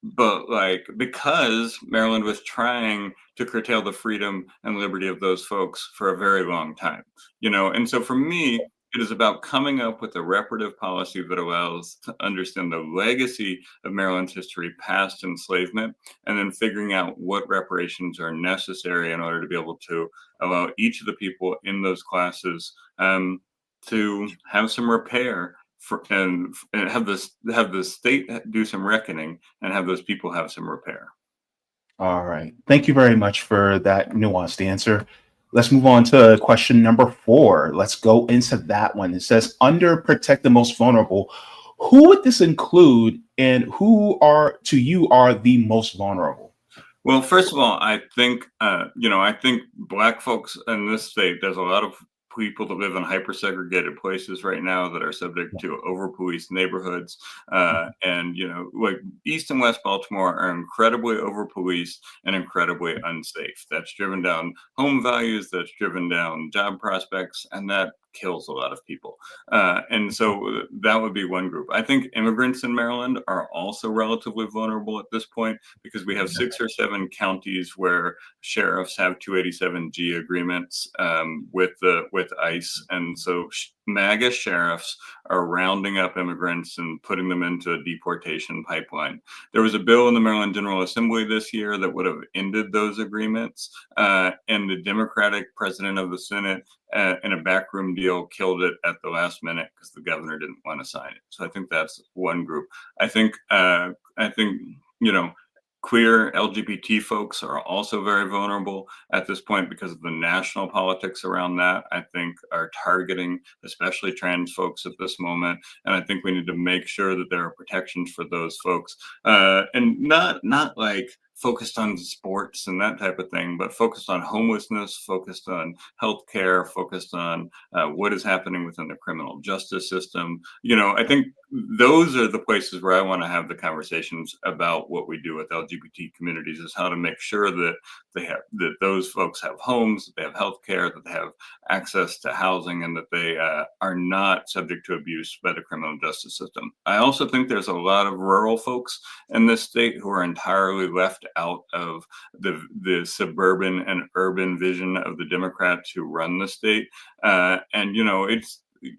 But like, because Maryland was trying to curtail the freedom and liberty of those folks for a very long time, and so for me, it is about coming up with a reparative policy that allows to understand the legacy of Maryland's history past enslavement, and then figuring out what reparations are necessary in order to be able to allow each of the people in those classes to have some repair and have the state do some reckoning and have those people have some repair. All right. Thank you very much for that nuanced answer. Let's move on to question number 4. Let's go into that one. It says, under protect the most vulnerable, who would this include, and who are the most vulnerable? Well, first of all, I think I think Black folks in this state, there's a lot of people that live in hyper-segregated places right now that are subject to over-policed neighborhoods. And, like East and West Baltimore are incredibly over-policed and incredibly unsafe. That's driven down home values, that's driven down job prospects, and that kills a lot of people. And so that would be one group. I think immigrants in Maryland are also relatively vulnerable at this point because we have 6 or 7 counties where sheriffs have 287G agreements with ICE. And so MAGA sheriffs are rounding up immigrants and putting them into a deportation pipeline. There was a bill in the Maryland General Assembly this year that would have ended those agreements. And the Democratic president of the Senate in a backroom deal killed it at the last minute because the governor didn't want to sign it. So I think that's one group. I think queer LGBT folks are also very vulnerable at this point because of the national politics around that, I think, are targeting especially trans folks at this moment. And I think we need to make sure that there are protections for those folks, and not like focused on sports and that type of thing, but focused on homelessness, focused on healthcare, focused on what is happening within the criminal justice system. I think those are the places where I want to have the conversations about what we do with LGBT communities, is how to make sure that that those folks have homes, that they have healthcare, that they have access to housing, and that they are not subject to abuse by the criminal justice system. I also think there's a lot of rural folks in this state who are entirely left out of the suburban and urban vision of the Democrats who run the state.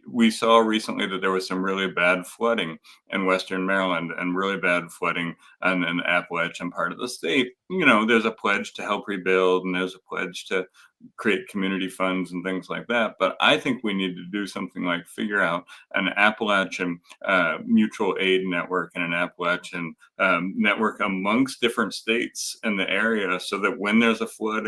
We saw recently that there was some really bad flooding in Western Maryland and really bad flooding in the Appalachian part of the state. There's a pledge to help rebuild, and there's a pledge to create community funds and things like that. But I think we need to do something like figure out an Appalachian mutual aid network and an Appalachian network amongst different states in the area, so that when there's a flood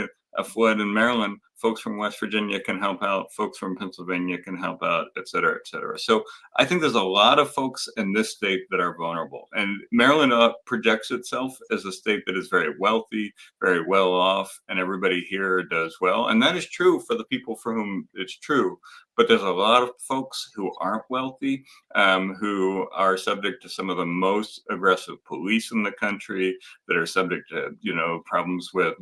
in Maryland, folks from West Virginia can help out, folks from Pennsylvania can help out, et cetera, et cetera. So I think there's a lot of folks in this state that are vulnerable. And Maryland projects itself as a state that is very wealthy, very well off, and everybody here does well. And that is true for the people for whom it's true. But there's a lot of folks who aren't wealthy, who are subject to some of the most aggressive police in the country, that are subject to, problems with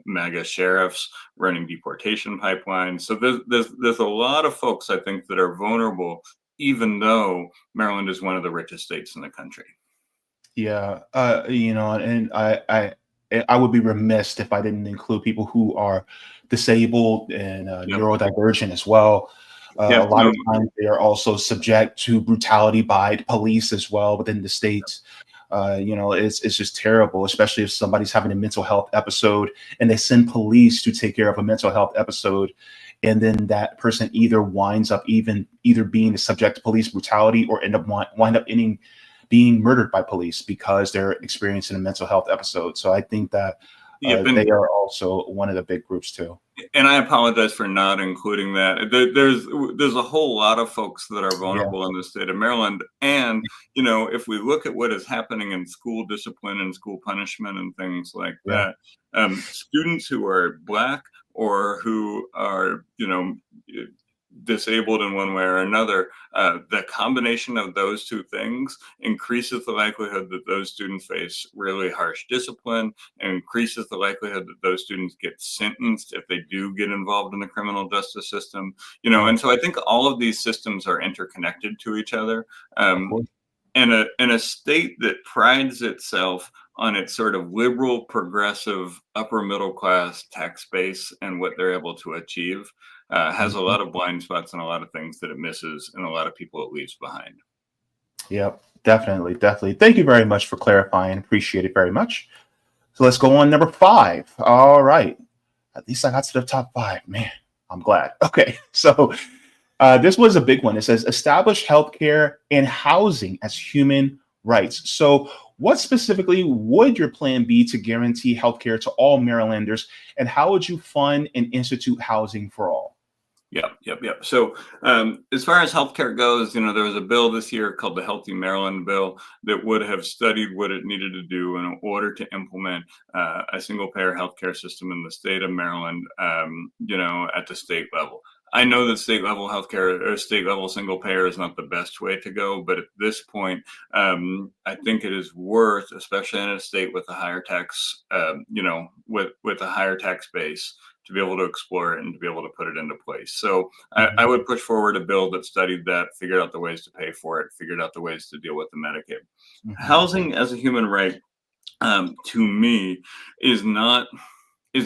MAGA sheriffs running deportation pipelines. So there's a lot of folks, I think, that are vulnerable, even though Maryland is one of the richest states in the country. Yeah, and I would be remiss if I didn't include people who are disabled and neurodivergent as well. A lot of times they are also subject to brutality by police as well within the states. It's just terrible, especially if somebody's having a mental health episode and they send police to take care of a mental health episode. And then that person either winds up either being subject to police brutality or wind up ending being murdered by police because they're experiencing a mental health episode. So I think that they are also one of the big groups too. And I apologize for not including that. There's a whole lot of folks that are vulnerable in the state of Maryland. And, if we look at what is happening in school discipline and school punishment and things like that, students who are Black or who are, disabled in one way or another, the combination of those two things increases the likelihood that those students face really harsh discipline, and increases the likelihood that those students get sentenced if they do get involved in the criminal justice system. And so I think all of these systems are interconnected to each other. And a state that prides itself on its sort of liberal, progressive, upper middle class tax base and what they're able to achieve has a lot of blind spots and a lot of things that it misses and a lot of people it leaves behind. Yep, definitely. Thank you very much for clarifying. Appreciate it very much. So let's go on number 5. All right. At least I got to the top 5. Man, I'm glad. Okay, so this was a big one. It says establish healthcare and housing as human rights. So what specifically would your plan be to guarantee healthcare to all Marylanders, and how would you fund and institute housing for all? Yep. So as far as healthcare goes, there was a bill this year called the Healthy Maryland Bill that would have studied what it needed to do in order to implement a single payer healthcare system in the state of Maryland, at the state level. I know that state level healthcare or state level single payer is not the best way to go, but at this point, I think it is worth, especially in a state with a higher tax, with a higher tax base, to be able to explore it and to be able to put it into place. So I would push forward a bill that studied that, figured out the ways to pay for it, figured out the ways to deal with the Medicaid. Housing as a human right, to me, is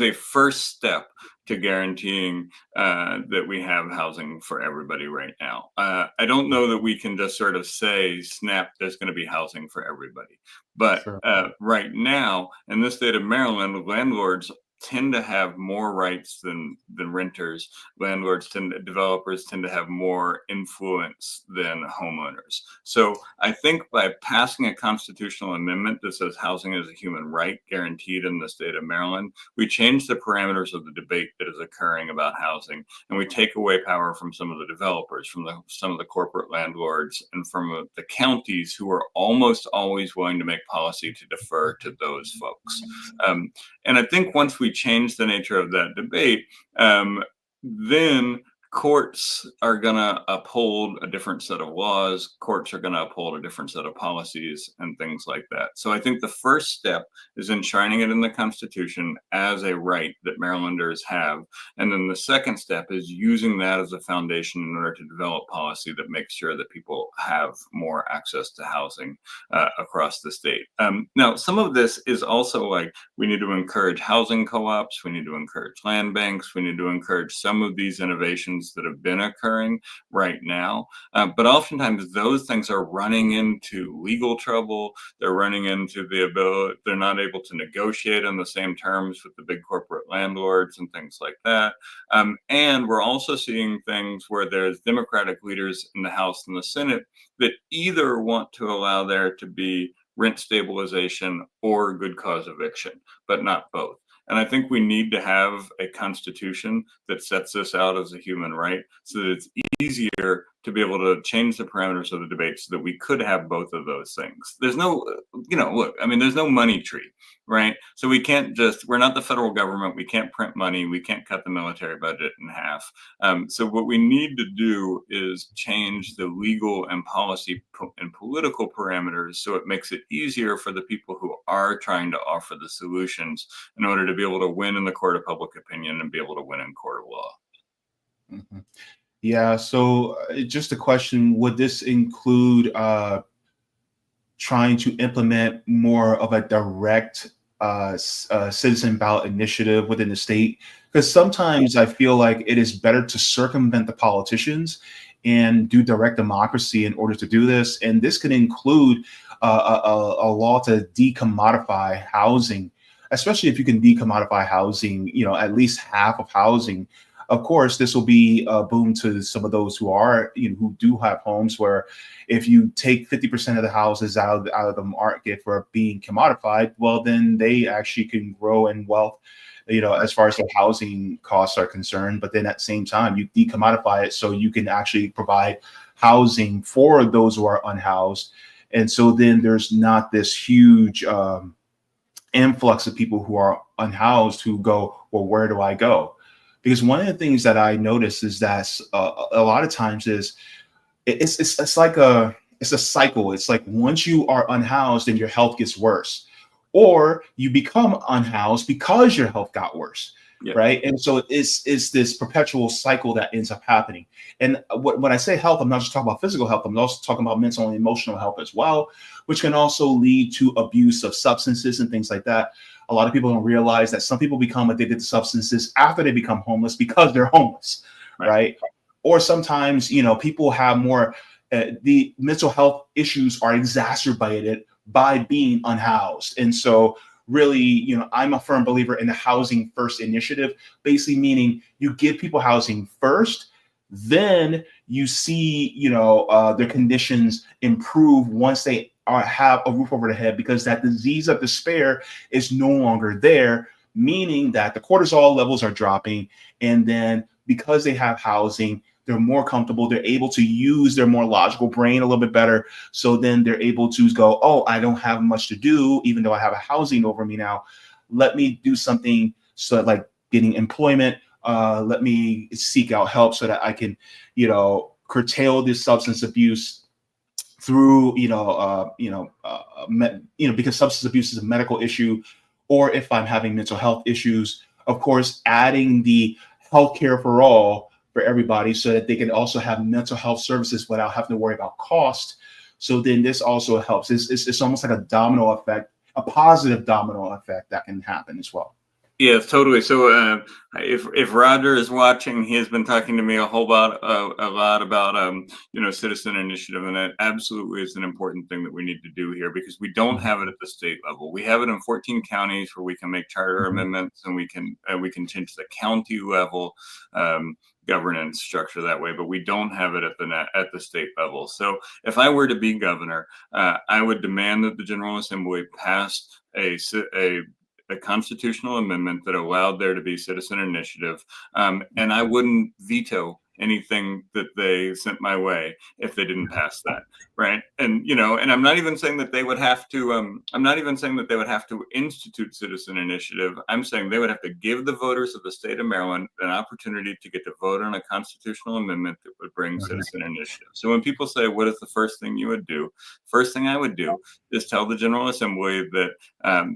a first step to guaranteeing that we have housing for everybody right now. I don't know that we can just sort of say, snap, there's going to be housing for everybody. But right now, in the state of Maryland, landlords tend to have more rights than renters. Developers tend to have more influence than homeowners. So I think by passing a constitutional amendment that says housing is a human right guaranteed in the state of Maryland, we change the parameters of the debate that is occurring about housing, and we take away power from some of the developers, from some of the corporate landlords, and from the counties who are almost always willing to make policy to defer to those folks. And I think once we change the nature of that debate, then courts are going to uphold a different set of laws. Courts are going to uphold a different set of policies and things like that. So I think the first step is enshrining it in the Constitution as a right that Marylanders have. And then the second step is using that as a foundation in order to develop policy that makes sure that people have more access to housing across the state. Now, some of this is also like, we need to encourage housing co-ops. We need to encourage land banks. We need to encourage some of these innovations that have been occurring right now. But oftentimes those things are running into legal trouble. They're running into they're not able to negotiate on the same terms with the big corporate landlords and things like that. And we're also seeing things where there's Democratic leaders in the House and the Senate that either want to allow there to be rent stabilization or good cause eviction, but not both. And I think we need to have a constitution that sets this out as a human right so that it's easier to be able to change the parameters of the debate so that we could have both of those things. There's no, there's no money tree, right? So we're not the federal government. We can't print money. We can't cut the military budget in half. So what we need to do is change the legal and policy and political parameters so it makes it easier for the people who are trying to offer the solutions in order to be able to win in the court of public opinion and be able to win in court of law. Mm-hmm. Yeah. So just a question, would this include trying to implement more of a direct citizen ballot initiative within the state? Because sometimes I feel like it is better to circumvent the politicians and do direct democracy in order to do this. And this could include a law to decommodify housing, especially if you can decommodify housing, at least half of housing. of course, this will be a boom to some of those who are, who do have homes, where if you take 50% of the houses out of the market for being commodified, well, then they actually can grow in wealth, as far as the housing costs are concerned. But then at the same time, you decommodify it so you can actually provide housing for those who are unhoused. And so then there's not this huge influx of people who are unhoused who go, well, where do I go? Because one of the things that I notice is that a lot of times is it's like it's a cycle. It's like once you are unhoused, then your health gets worse, or you become unhoused because your health got worse. Yeah. Right. And so it's this perpetual cycle that ends up happening. And when I say health, I'm not just talking about physical health. I'm also talking about mental and emotional health as well, which can also lead to abuse of substances and things like that. A lot of people don't realize that some people become addicted to substances after they become homeless because they're homeless. Right. Or sometimes, people have more the mental health issues are exacerbated by being unhoused. And so really, I'm a firm believer in the housing first initiative, basically meaning you give people housing first, then you see, their conditions improve once they have a roof over their head, because that disease of despair is no longer there, meaning that the cortisol levels are dropping. And then because they have housing, they're more comfortable. They're able to use their more logical brain a little bit better. So then they're able to go, oh, I don't have much to do, even though I have a housing over me now. Let me do something, so that, like getting employment. Let me seek out help so that I can, curtail this substance abuse through, because substance abuse is a medical issue, or if I'm having mental health issues, of course, adding the healthcare for all for everybody, so that they can also have mental health services without having to worry about cost. So then this also helps. It's almost like a domino effect, a positive domino effect that can happen as well. Yes, totally. So if Roger is watching, he has been talking to me a lot about citizen initiative, and that absolutely is an important thing that we need to do here, because we don't have it at the state level. We have it in 14 counties where we can make charter amendments, and we can change the county level governance structure that way, but we don't have it at the state level. So if I were to be governor, I would demand that the General Assembly pass a constitutional amendment that allowed there to be citizen initiative, and I wouldn't veto anything that they sent my way if they didn't pass that, right? And and I'm not even saying that they would have to. I'm not even saying that they would have to institute citizen initiative. I'm saying they would have to give the voters of the state of Maryland an opportunity to get to vote on a constitutional amendment that would bring citizen initiative. So when people say, "What is the first thing you would do?" First thing I would do is tell the General Assembly that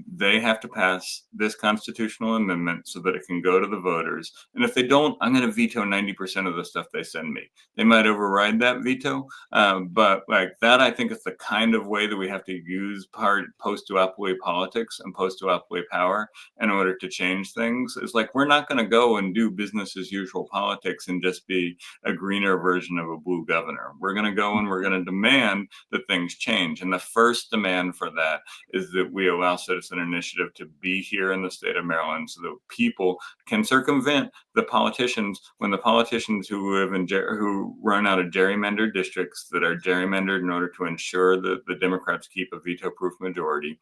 they have to pass this constitutional amendment so that it can go to the voters. And if they don't, I'm going to veto 90% of the stuff they send me. They might override that veto, but like that, I think is the kind of way that we have to use post-duopoly politics and post-duopoly power in order to change things. It's like, we're not going to go and do business as usual politics and just be a greener version of a blue governor. We're going to go and we're going to demand that things change. And the first demand for that is that we allow citizen initiative to be here in the state of Maryland, so that people can circumvent the politicians when the politicians who live who run out of gerrymandered districts that are gerrymandered in order to ensure that the Democrats keep a veto-proof majority.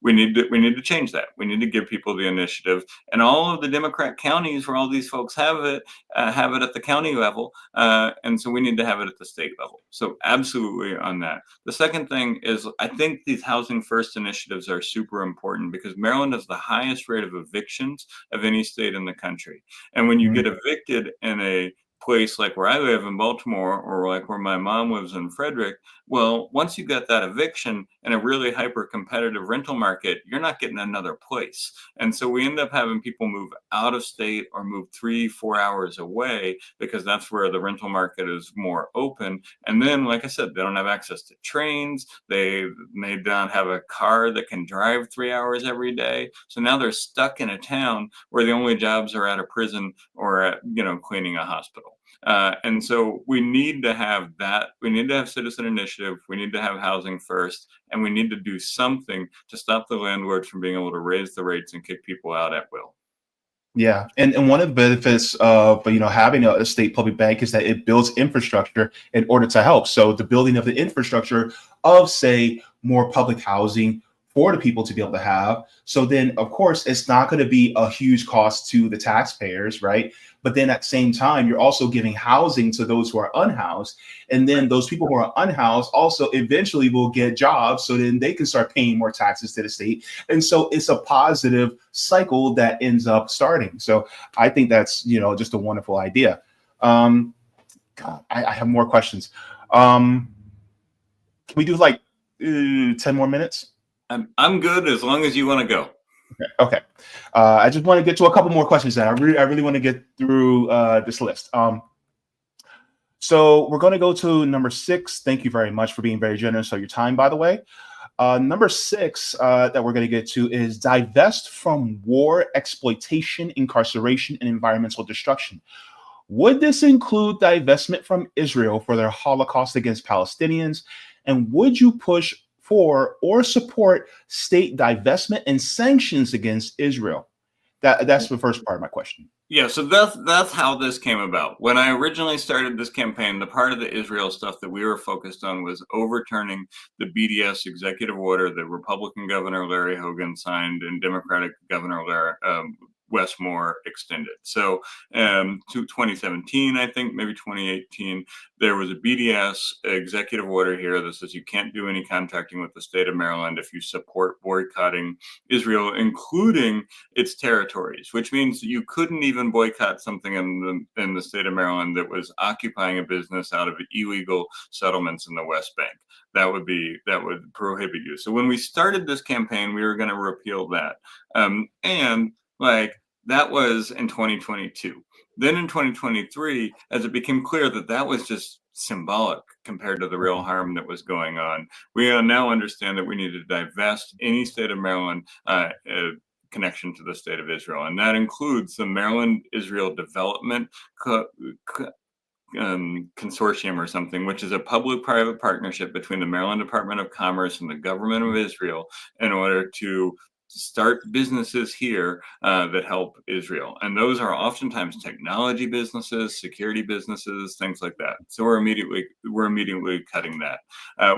We need to change that. We need to give people the initiative, and all of the Democrat counties where all these folks have it at the county level, and so we need to have it at the state level. So absolutely on that. The second thing is, I think these housing first initiatives are super important because Maryland has the highest rate of evictions of any state in the country, and when you get evicted in a place like where I live in Baltimore, or like where my mom lives in Frederick, well, once you get that eviction in a really hyper competitive rental market, you're not getting another place. And so we end up having people move out of state or move 3-4 hours away because that's where the rental market is more open. And then, like I said, they don't have access to trains. They may not have a car that can drive 3 hours every day. So now they're stuck in a town where the only jobs are at a prison or at, cleaning a hospital. And so we need to have that. We need to have citizen initiative. We need to have housing first, and we need to do something to stop the landlords from being able to raise the rates and kick people out at will. Yeah, and one of the benefits of having a state public bank is that it builds infrastructure in order to help. So the building of the infrastructure of, say, more public housing for the people to be able to have. So then, of course, it's not going to be a huge cost to the taxpayers, right? But then at the same time, you're also giving housing to those who are unhoused, and then those people who are unhoused also eventually will get jobs. So then they can start paying more taxes to the state, and so it's a positive cycle that ends up starting. So I think that's just a wonderful idea. God, I have more questions. Can we do like 10 more minutes? I'm good as long as you want to go. Okay. I just want to get to a couple more questions. Then I really want to get through this list. So we're going to go to number 6. Thank you very much for being very generous of your time, by the way. Number 6 that we're going to get to is divest from war, exploitation, incarceration, and environmental destruction. Would this include divestment from Israel for their Holocaust against Palestinians? And would you push for or support state divestment and sanctions against Israel? That's the first part of my question. Yeah, so that's how this came about. When I originally started this campaign, the part of the Israel stuff that we were focused on was overturning the BDS executive order that Republican Governor Larry Hogan signed and Democratic Governor Wes Moore extended. So to 2017, I think, maybe 2018, there was a BDS executive order here that says you can't do any contracting with the state of Maryland if you support boycotting Israel, including its territories, which means you couldn't even boycott something in the state of Maryland that was occupying a business out of illegal settlements in the West Bank. That would prohibit you. So when we started this campaign, we were going to repeal that. And that was in 2022. Then in 2023, as it became clear that that was just symbolic compared to the real harm that was going on, we now understand that we need to divest any state of Maryland connection to the state of Israel. And that includes the Maryland Israel Development Consortium or something, which is a public-private partnership between the Maryland Department of Commerce and the government of Israel in order to start businesses here that help Israel. And those are oftentimes technology businesses, security businesses, things like that. So we're immediately cutting that.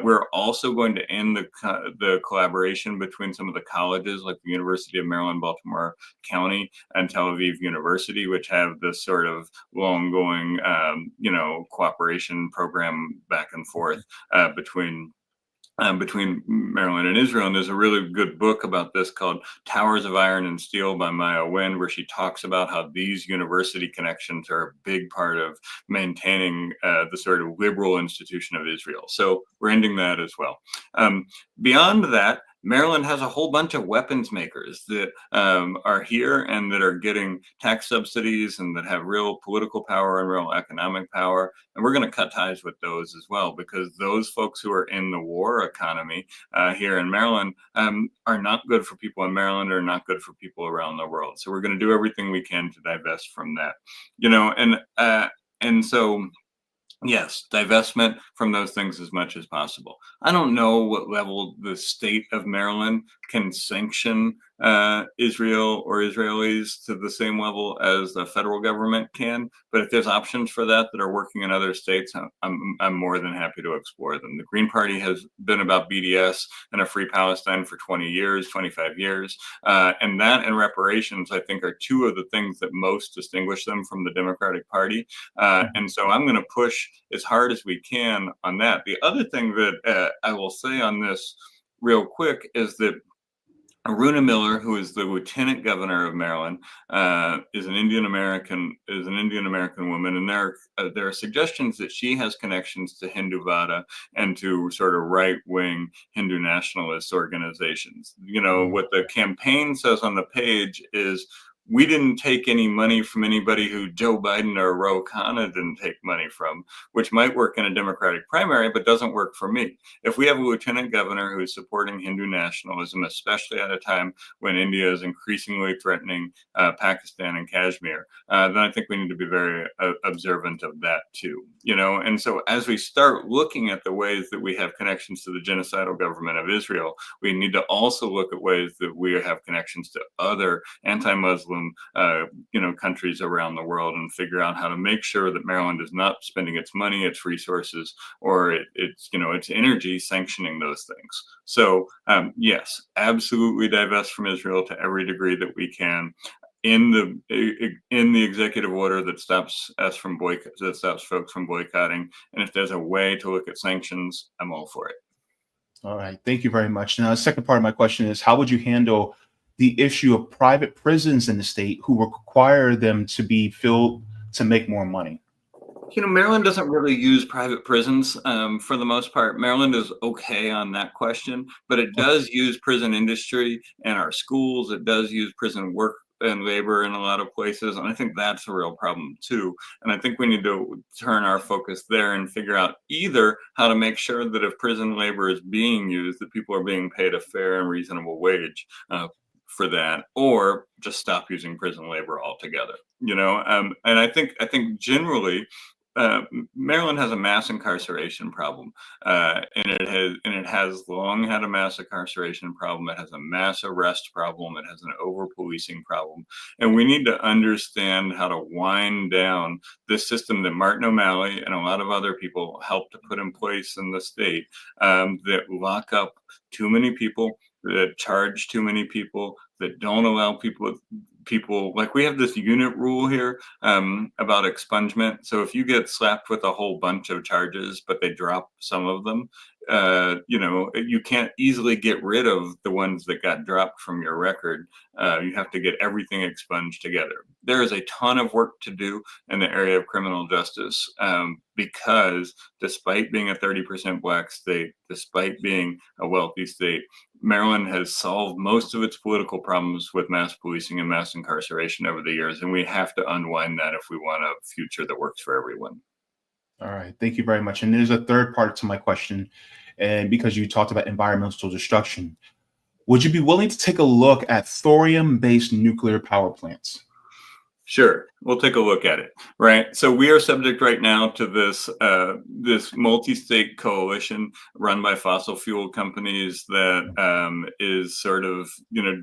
We're also going to end the collaboration between some of the colleges like the University of Maryland, Baltimore County, and Tel Aviv University, which have this sort of long-going, cooperation program back and forth between Maryland and Israel. And there's a really good book about this called Towers of Iron and Steel by Maya Wind, where she talks about how these university connections are a big part of maintaining the sort of liberal institution of Israel. So we're ending that as well. Beyond that, Maryland has a whole bunch of weapons makers that are here and that are getting tax subsidies and that have real political power and real economic power. And we're going to cut ties with those as well, because those folks who are in the war economy here in Maryland are not good for people in Maryland, or not good for people around the world. So we're going to do everything we can to divest from that, and so yes, divestment from those things as much as possible. I don't know what level the state of Maryland can sanction Israel or Israelis to the same level as the federal government can. But if there's options for that are working in other states, I'm more than happy to explore them. The Green Party has been about BDS and a free Palestine for 20 years, 25 years. And that and reparations, I think, are two of the things that most distinguish them from the Democratic Party. And so I'm going to push as hard as we can on that. The other thing that I will say on this real quick is that Aruna Miller, who is the Lieutenant Governor of Maryland, is an Indian American woman, and there are suggestions that she has connections to Hinduvada and to sort of right-wing Hindu nationalist organizations. What the campaign says on the page is, we didn't take any money from anybody who Joe Biden or Ro Khanna didn't take money from, which might work in a Democratic primary, but doesn't work for me. If we have a lieutenant governor who's supporting Hindu nationalism, especially at a time when India is increasingly threatening Pakistan and Kashmir, then I think we need to be very observant of that too. And so as we start looking at the ways that we have connections to the genocidal government of Israel, we need to also look at ways that we have connections to other anti-Muslim Muslim, countries around the world and figure out how to make sure that Maryland is not spending its money, its resources, or its energy sanctioning those things. So yes, absolutely divest from Israel to every degree that we can. In the executive order that stops folks from boycotting, and if there's a way to look at sanctions, I'm all for it. All right, thank you very much. Now, the second part of my question is, how would you handle the issue of private prisons in the state who require them to be filled to make more money? Maryland doesn't really use private prisons for the most part. Maryland is okay on that question, but it does use prison industry and our schools. It does use prison work and labor in a lot of places. And I think that's a real problem too. And I think we need to turn our focus there and figure out either how to make sure that if prison labor is being used, that people are being paid a fair and reasonable wage for that, or just stop using prison labor altogether. And I think generally Maryland has a mass incarceration problem, and it has long had a mass incarceration problem. It has a mass arrest problem. It has an over policing problem, and we need to understand how to wind down this system that Martin O'Malley and a lot of other people helped to put in place in the state, that lock up too many people, that charge too many people, that don't allow people like we have this unit rule here about expungement. So if you get slapped with a whole bunch of charges, but they drop some of them, you can't easily get rid of the ones that got dropped from your record. You have to get everything expunged together. There is a ton of work to do in the area of criminal justice because despite being a 30% Black state, despite being a wealthy state, Maryland has solved most of its political problems with mass policing and mass incarceration over the years, and we have to unwind that if we want a future that works for everyone. All right, thank you very much. And there's a third part to my question, and because you talked about environmental destruction, would you be willing to take a look at thorium-based nuclear power plants? Sure, we'll take a look at it. Right. So we are subject right now to this multi-state coalition run by fossil fuel companies that is sort of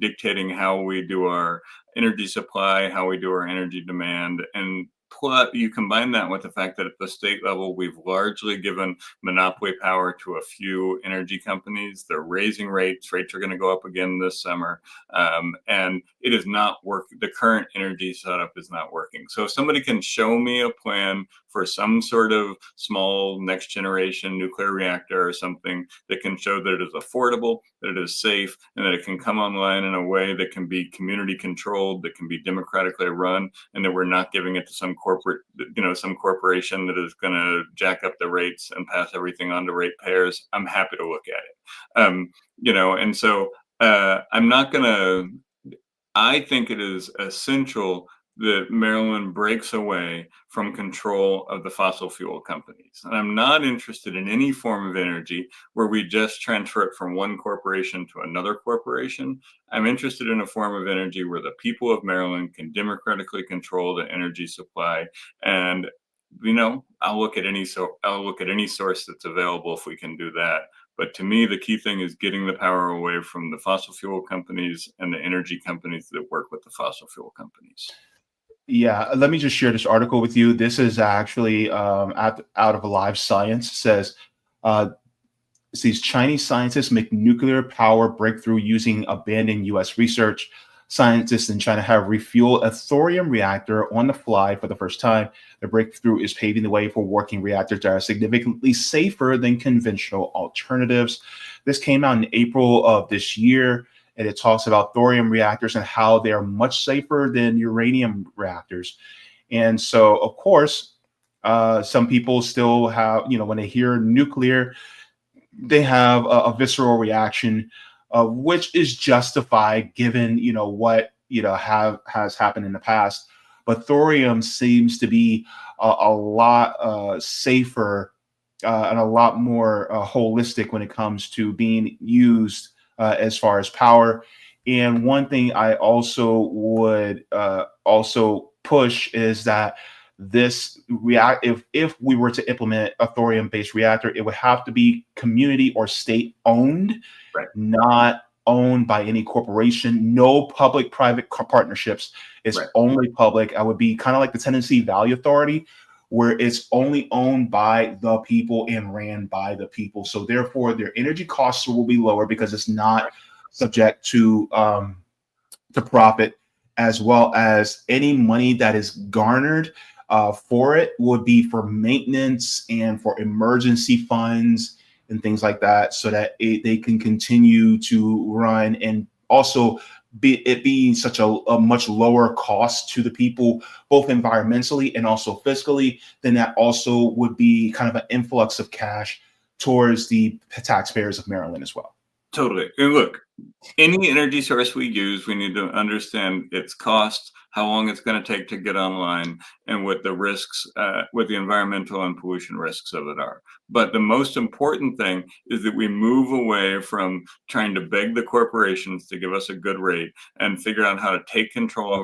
dictating how we do our energy supply, how we do our energy demand, and plus you combine that with the fact that at the state level we've largely given monopoly power to a few energy companies. They're raising rates. Rates are going to go up again this summer, and it is not working. The current energy setup is not working. So if somebody can show me a plan for some sort of small next generation nuclear reactor or something that can show that it is affordable, that it is safe, and that it can come online in a way that can be community controlled, that can be democratically run, and that we're not giving it to some corporation that is going to jack up the rates and pass everything on to ratepayers, I'm happy to look at it. And so I'm not going to, I think it is essential that Maryland breaks away from control of the fossil fuel companies. And I'm not interested in any form of energy where we just transfer it from one corporation to another corporation. I'm interested in a form of energy where the people of Maryland can democratically control the energy supply. And I'll look at any source that's available if we can do that. But to me, the key thing is getting the power away from the fossil fuel companies and the energy companies that work with the fossil fuel companies. Yeah, let me just share this article with you. This is actually out of Live Science. It says, these Chinese scientists make nuclear power breakthrough using abandoned U.S. research. Scientists in China have refueled a thorium reactor on the fly for the first time. The breakthrough is paving the way for working reactors that are significantly safer than conventional alternatives. This came out in April of this year, and it talks about thorium reactors and how they are much safer than uranium reactors. And so, of course, some people still have, when they hear nuclear, they have a visceral reaction, which is justified given, what, has happened in the past. But thorium seems to be a lot safer and a lot more holistic when it comes to being used as far as power. And one thing I also would also push is that this if we were to implement a thorium-based reactor, it would have to be community or state owned, right, not owned by any corporation. No public-private partnerships. It's only public. I would be kind of like the Tennessee Valley Authority, where it's only owned by the people and ran by the people. So therefore, their energy costs will be lower because it's not subject to profit, as well as any money that is garnered for it would be for maintenance and for emergency funds and things like that, so that they can continue to run, and also it being such a much lower cost to the people, both environmentally and also fiscally, then that also would be kind of an influx of cash towards the taxpayers of Maryland as well. Totally. And look, any energy source we use, we need to understand its cost, how long it's going to take to get online, and what the risks, what the environmental and pollution risks of it are. But the most important thing is that we move away from trying to beg the corporations to give us a good rate and figure out how to take control of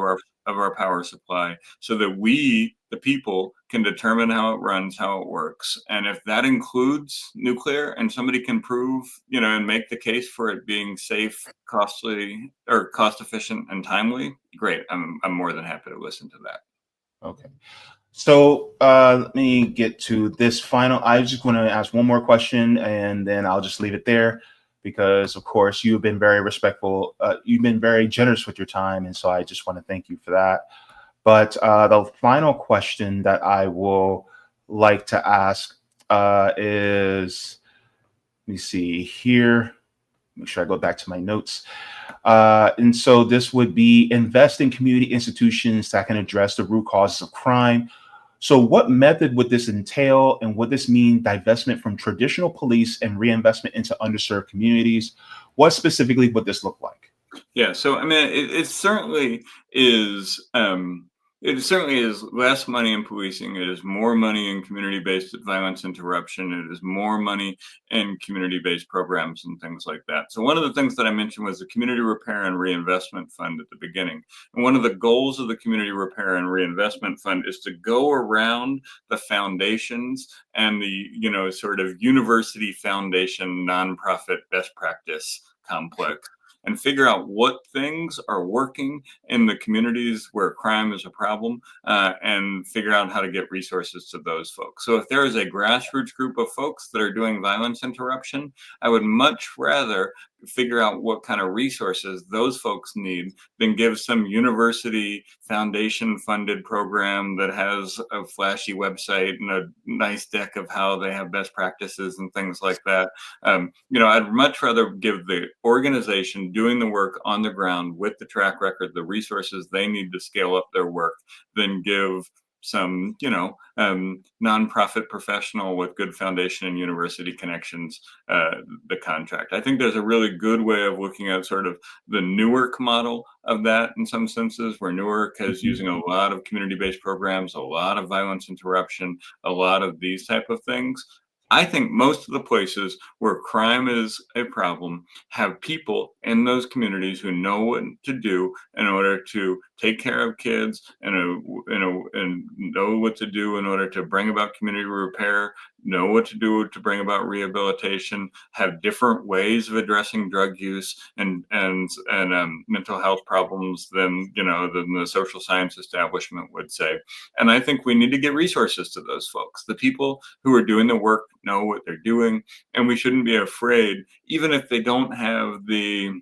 our power supply, so that we, the people, can determine how it runs, how it works. And if that includes nuclear, and somebody can prove, and make the case for it being safe, costly, or cost efficient and timely, great. I'm more than happy to listen to that. Okay. So let me get to this final. I just want to ask one more question, and then I'll just leave it there, because, of course, you've been very respectful. You've been very generous with your time, and so I just want to thank you for that. But the final question that I will like to ask is, let me see here. Make sure I go back to my notes. And so this would be: invest in community institutions that can address the root causes of crime. So what method would this entail, and would this mean divestment from traditional police and reinvestment into underserved communities? What specifically would this look like? Yeah, so I mean, it certainly is. It certainly is less money in policing. It is more money in community-based violence interruption. It is more money in community-based programs and things like that. So one of the things that I mentioned was the Community Repair and Reinvestment Fund at the beginning. And one of the goals of the Community Repair and Reinvestment Fund is to go around the foundations and the, sort of university foundation, nonprofit best practice complex, and figure out what things are working in the communities where crime is a problem, and figure out how to get resources to those folks. So if there is a grassroots group of folks that are doing violence interruption, I would much rather figure out what kind of resources those folks need than give some university foundation funded program that has a flashy website and a nice deck of how they have best practices and things like that. I'd much rather give the organization doing the work on the ground with the track record, the resources they need to scale up their work, than give some, nonprofit professional with good foundation and university connections the contract. I think there's a really good way of looking at sort of the Newark model of that in some senses, where Newark is using a lot of community-based programs, a lot of violence interruption, a lot of these type of things. I think most of the places where crime is a problem have people in those communities who know what to do in order to take care of kids, and know what to do in order to bring about community repair, know what to do to bring about rehabilitation, have different ways of addressing drug use and mental health problems than the social science establishment would say. And I think we need to get resources to those folks. The people who are doing the work know what they're doing, and we shouldn't be afraid, even if they don't have the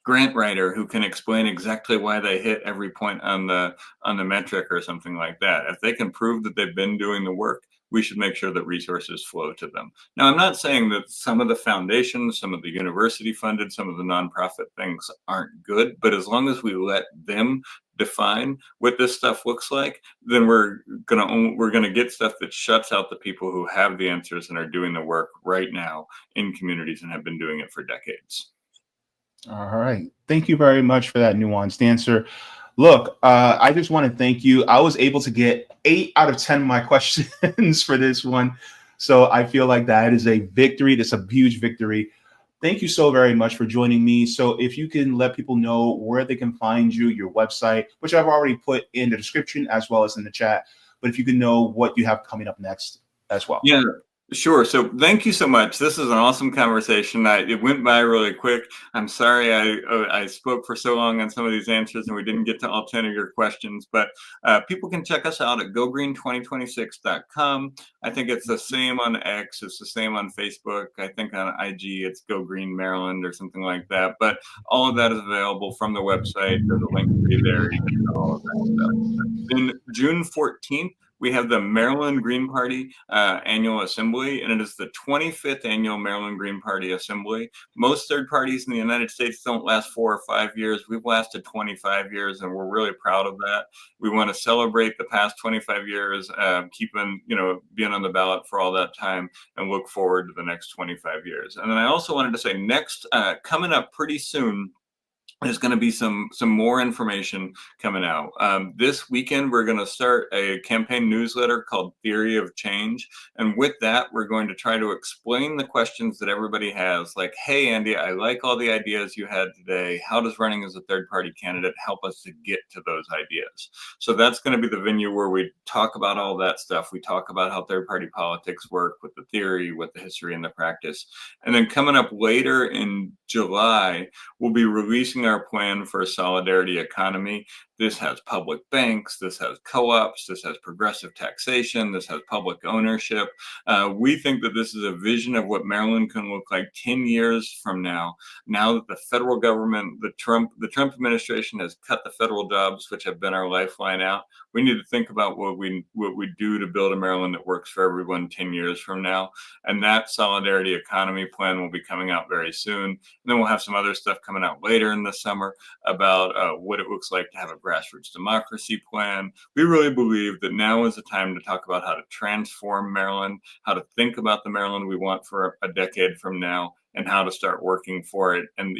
grant writer who can explain exactly why they hit every point on the metric or something like that. If they can prove that they've been doing the work, we should make sure that resources flow to them. Now, I'm not saying that some of the foundations, some of the university funded, some of the nonprofit things aren't good, but as long as we let them define what this stuff looks like, then we're gonna get stuff that shuts out the people who have the answers and are doing the work right now in communities and have been doing it for decades. All right. Thank you very much for that nuanced answer. Look, I just want to thank you. I was able to get 8 out of 10 of my questions for this one. So I feel like that is a victory. That's a huge victory. Thank you so very much for joining me. So if you can let people know where they can find you, your website, which I've already put in the description as well as in the chat, but if you can know what you have coming up next as well. Yeah. Sure. So thank you so much. This is an awesome conversation. It went by really quick. I'm sorry I spoke for so long on some of these answers and we didn't get to all 10 of your questions, but people can check us out at gogreen2026.com. I think it's the same on X. It's the same on Facebook. I think on IG it's Go Green Maryland or something like that. But all of that is available from the website. There's a link for you there. You can do all of that stuff. Then June 14th, we have the Maryland Green Party annual assembly, and it is the 25th annual Maryland Green Party assembly. Most third parties in the United States don't last 4 or 5 years. We've lasted 25 years, and we're really proud of that. We want to celebrate the past 25 years, keeping, being on the ballot for all that time, and look forward to the next 25 years. And then I also wanted to say next, coming up pretty soon, there's going to be some more information coming out. This weekend, we're going to start a campaign newsletter called Theory of Change. And with that, we're going to try to explain the questions that everybody has. Like, hey, Andy, I like all the ideas you had today. How does running as a third-party candidate help us to get to those ideas? So that's going to be the venue where we talk about all that stuff. We talk about how third-party politics work with the theory, with the history, and the practice. And then coming up later in July, we'll be releasing our plan for a solidarity economy. This has public banks, this has co-ops, this has progressive taxation, this has public ownership. We think that this is a vision of what Maryland can look like 10 years from now. Now that the federal government, the Trump administration has cut the federal jobs, which have been our lifeline out. We need to think about what we do to build a Maryland that works for everyone 10 years from now. And that solidarity economy plan will be coming out very soon. And then we'll have some other stuff coming out later in the summer about what it looks like to have a grassroots democracy plan. We really believe that now is the time to talk about how to transform Maryland, how to think about the Maryland we want for a decade from now, and how to start working for it. And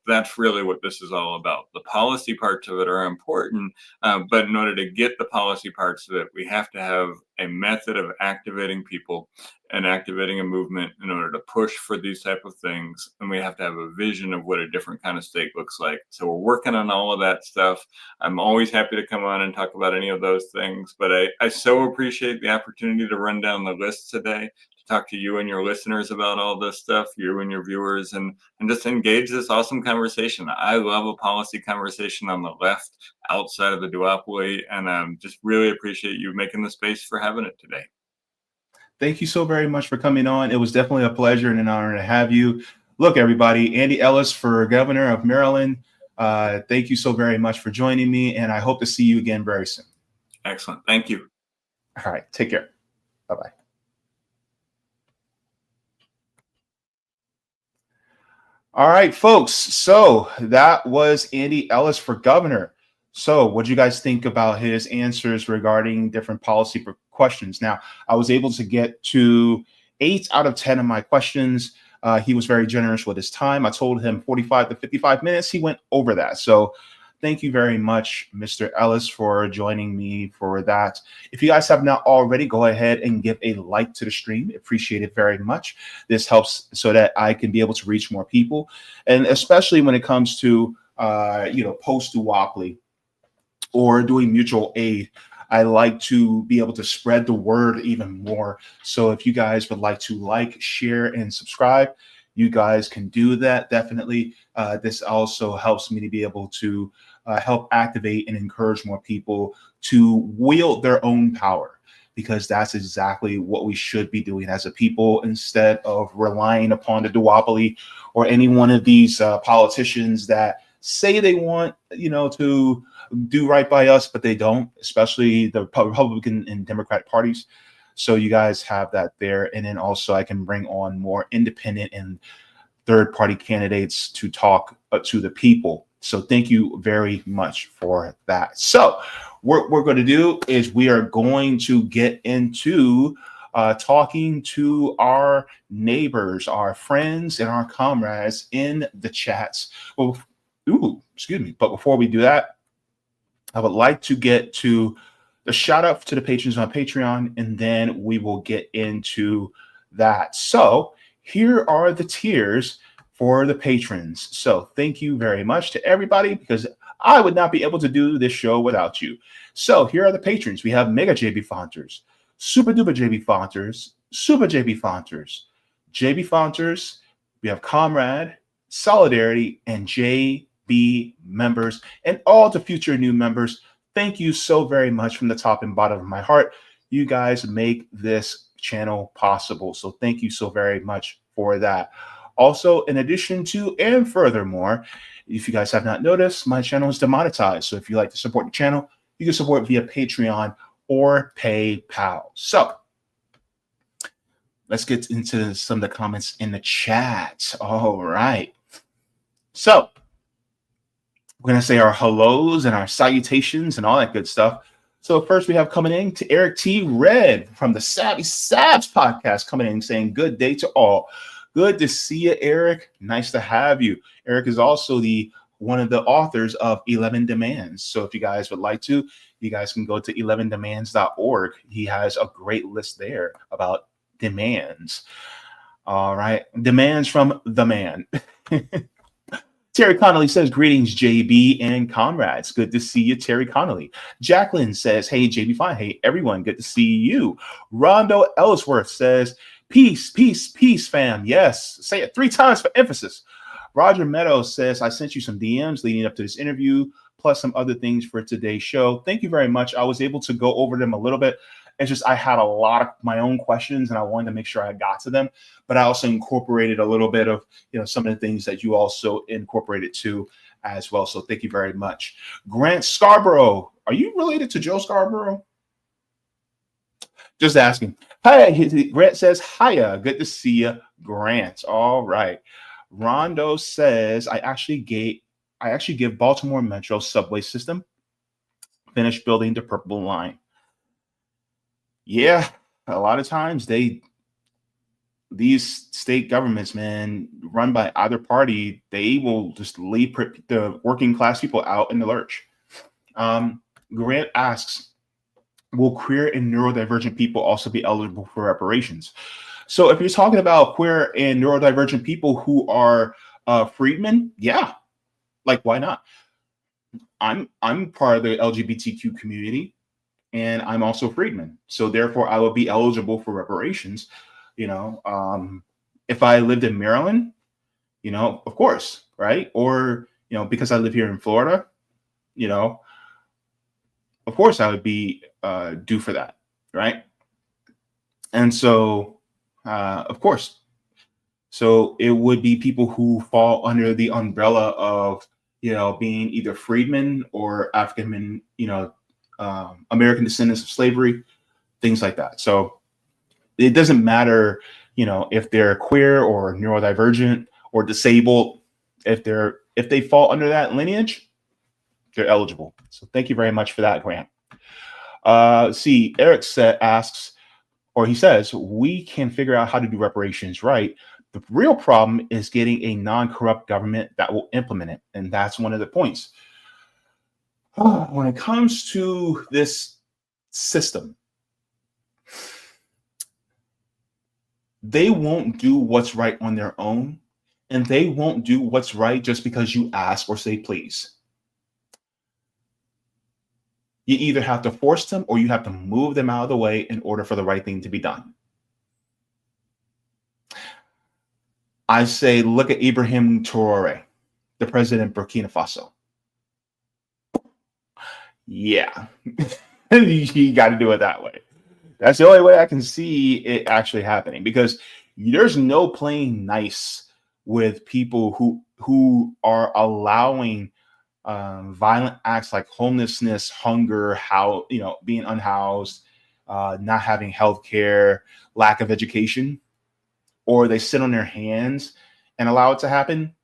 that's really what this is all about. The policy parts of it are important, but in order to get the policy parts of it, we have to have a method of activating people and activating a movement in order to push for these type of things. And we have to have a vision of what a different kind of state looks like. So we're working on all of that stuff. I'm always happy to come on and talk about any of those things, but I so appreciate the opportunity to run down the list today, talk to you and your listeners about all this stuff, you and your viewers, and just engage this awesome conversation. I love a policy conversation on the left outside of the duopoly, and just really appreciate you making the space for having it today. Thank you so very much for coming on. It was definitely a pleasure and an honor to have you. Look, everybody, Andy Ellis for Governor of Maryland. Thank you so very much for joining me, and I hope to see you again very soon. Excellent. Thank you. All right. Take care. Bye-bye. All right, folks. So that was Andy Ellis for governor. So what do you guys think about his answers regarding different policy questions? Now, I was able to get to 8 out of 10 of my questions. He was very generous with his time. I told him 45 to 55 minutes. He went over that. So thank you very much, Mr. Ellis, for joining me for that. If you guys have not already, go ahead and give a like to the stream. Appreciate it very much. This helps so that I can be able to reach more people. And especially when it comes to, post-duopoly or doing mutual aid, I like to be able to spread the word even more. So if you guys would like to like, share, and subscribe, you guys can do that. Definitely. This also helps me to be able to help activate and encourage more people to wield their own power, because that's exactly what we should be doing as a people, instead of relying upon the duopoly or any one of these politicians that say they want, to do right by us, but they don't, especially the Republican and Democrat parties. So you guys have that there. And then also I can bring on more independent and third party candidates to talk to the people. So thank you very much for that. So what we're going to do is we are going to get into talking to our neighbors, our friends, and our comrades in the chats. Well, excuse me. But before we do that, I would like to get to the shout out to the patrons on Patreon, and then we will get into that. So here are the tiers for the patrons. So thank you very much to everybody, because I would not be able to do this show without you. So here are the patrons. We have Mega Jaybefaunters, Super Duper Jaybefaunters, Super Jaybefaunters, we have Comrade, Solidarity, and JB members, and all the future new members. Thank you so very much from the top and bottom of my heart. You guys make this channel possible. So thank you so very much for that. Also, in addition to and furthermore, if you guys have not noticed, my channel is demonetized. So if you like to support the channel, you can support via Patreon or PayPal. So let's get into some of the comments in the chat. All right. So we're going to say our hellos and our salutations and all that good stuff. So first we have coming in to Eric T. Red from the Savvy Sabs podcast coming in saying good day to all. Good to see you, Eric. Nice to have you. Eric is also one of the authors of 11 Demands. So if you guys would like to, you guys can go to 11demands.org. He has a great list there about demands. All right. Demands from the man. Terry Connolly says, greetings, JB and comrades. Good to see you, Terry Connolly. Jacqueline says, hey, Jaybefaunt. Hey, everyone. Good to see you. Rondo Ellisworth says, peace, peace, peace, fam. Yes. Say it 3 times for emphasis. Roger Meadows says, I sent you some DMs leading up to this interview, plus some other things for today's show. Thank you very much. I was able to go over them a little bit. It's just I had a lot of my own questions and I wanted to make sure I got to them, but I also incorporated a little bit of, some of the things that you also incorporated too as well. So thank you very much. Grant Scarborough. Are you related to Joe Scarborough? Just asking. Hi, Grant says, hiya. Good to see you, Grant. All right. Rondo says, I actually give Baltimore Metro subway system, finished building the Purple Line. Yeah, a lot of times these state governments, man, run by either party, they will just leave the working class people out in the lurch. Grant asks, will queer and neurodivergent people also be eligible for reparations? So if you're talking about queer and neurodivergent people who are freedmen, yeah, like why not? I'm part of the LGBTQ community. And I'm also freedman. So therefore, I will be eligible for reparations. If I lived in Maryland, of course, right? Or, because I live here in Florida, of course I would be due for that, right? And so, of course, so it would be people who fall under the umbrella of, being either freedmen or African, American descendants of slavery, things like that. So it doesn't matter, if they're queer or neurodivergent or disabled, if they fall under that lineage, they're eligible. So thank you very much for that, Grant. See, Eric asks, or he says, we can figure out how to do reparations right. The real problem is getting a non-corrupt government that will implement it. And that's one of the points. When it comes to this system, they won't do what's right on their own, and they won't do what's right just because you ask or say please. You either have to force them or you have to move them out of the way in order for the right thing to be done. I say, look at Ibrahim Traore, the president of Burkina Faso. Yeah, you got to do it that way. That's the only way I can see it actually happening, because there's no playing nice with people who are allowing violent acts like homelessness, hunger, being unhoused, not having health care, lack of education, or they sit on their hands and allow it to happen.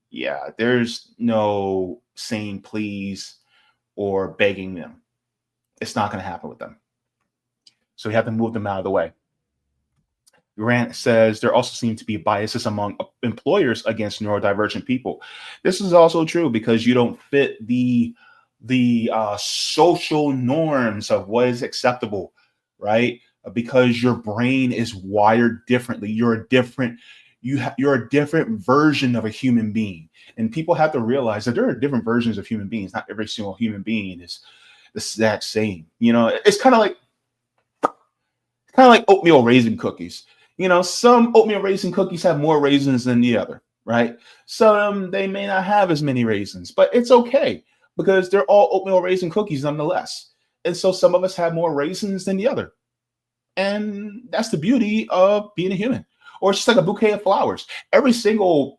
Yeah, there's no saying please or begging them. It's not going to happen with them. So you have to move them out of the way. Grant says there also seem to be biases among employers against neurodivergent people. This is also true because you don't fit the social norms of what is acceptable, right? Because your brain is wired differently. You're a different version of a human being. And people have to realize that there are different versions of human beings. Not every single human being is the exact same. It's kind of like Kind of like oatmeal raisin cookies. You know, some oatmeal raisin cookies have more raisins than the other, right? Some they may not have as many raisins, but it's okay because they're all oatmeal raisin cookies nonetheless. And so some of us have more raisins than the other. And that's the beauty of being a human. Or it's just like a bouquet of flowers. Every single,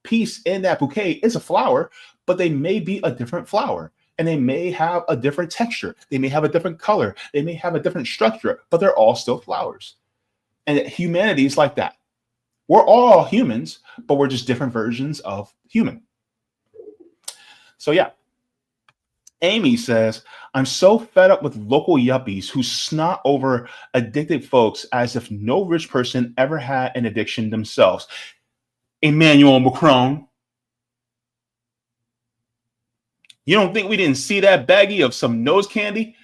piece in that bouquet is a flower, but they may be a different flower. And they may have a different texture. They may have a different color. They may have a different structure, but they're all still flowers. And humanity is like that. We're all humans, but we're just different versions of human. So yeah. Amy says, I'm so fed up with local yuppies who snot over addicted folks as if no rich person ever had an addiction themselves. Emmanuel Macron. You don't think we didn't see that baggie of some nose candy?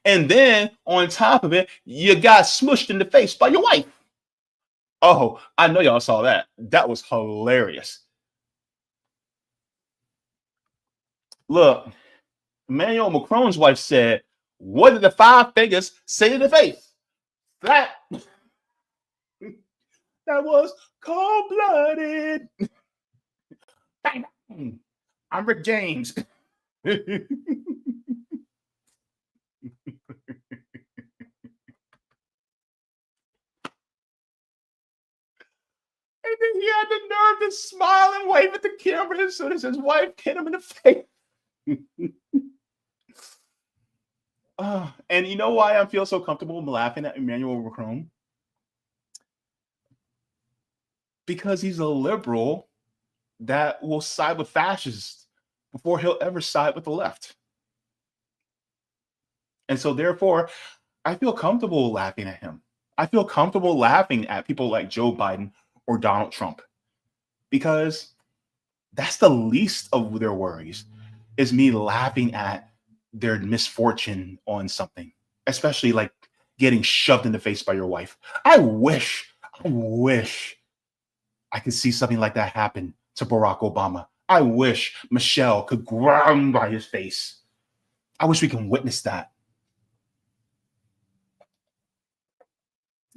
And then on top of it, you got smushed in the face by your wife. Oh, I know y'all saw that. That was hilarious. Look, Emmanuel Macron's wife said, what did the five fingers say to the face? That was cold-blooded. I'm Rick James. And then he had the nerve to smile and wave at the camera as soon as his wife hit him in the face. And you know why I feel so comfortable laughing at Emmanuel Macron? Because he's a liberal that will side with fascists before he'll ever side with the left. And so therefore, I feel comfortable laughing at him. I feel comfortable laughing at people like Joe Biden or Donald Trump because that's the least of their worries, is me laughing at their misfortune on something, especially like getting shoved in the face by your wife. I wish I could see something like that happen to Barack Obama. I wish Michelle could grab him by his face. I wish we can witness that.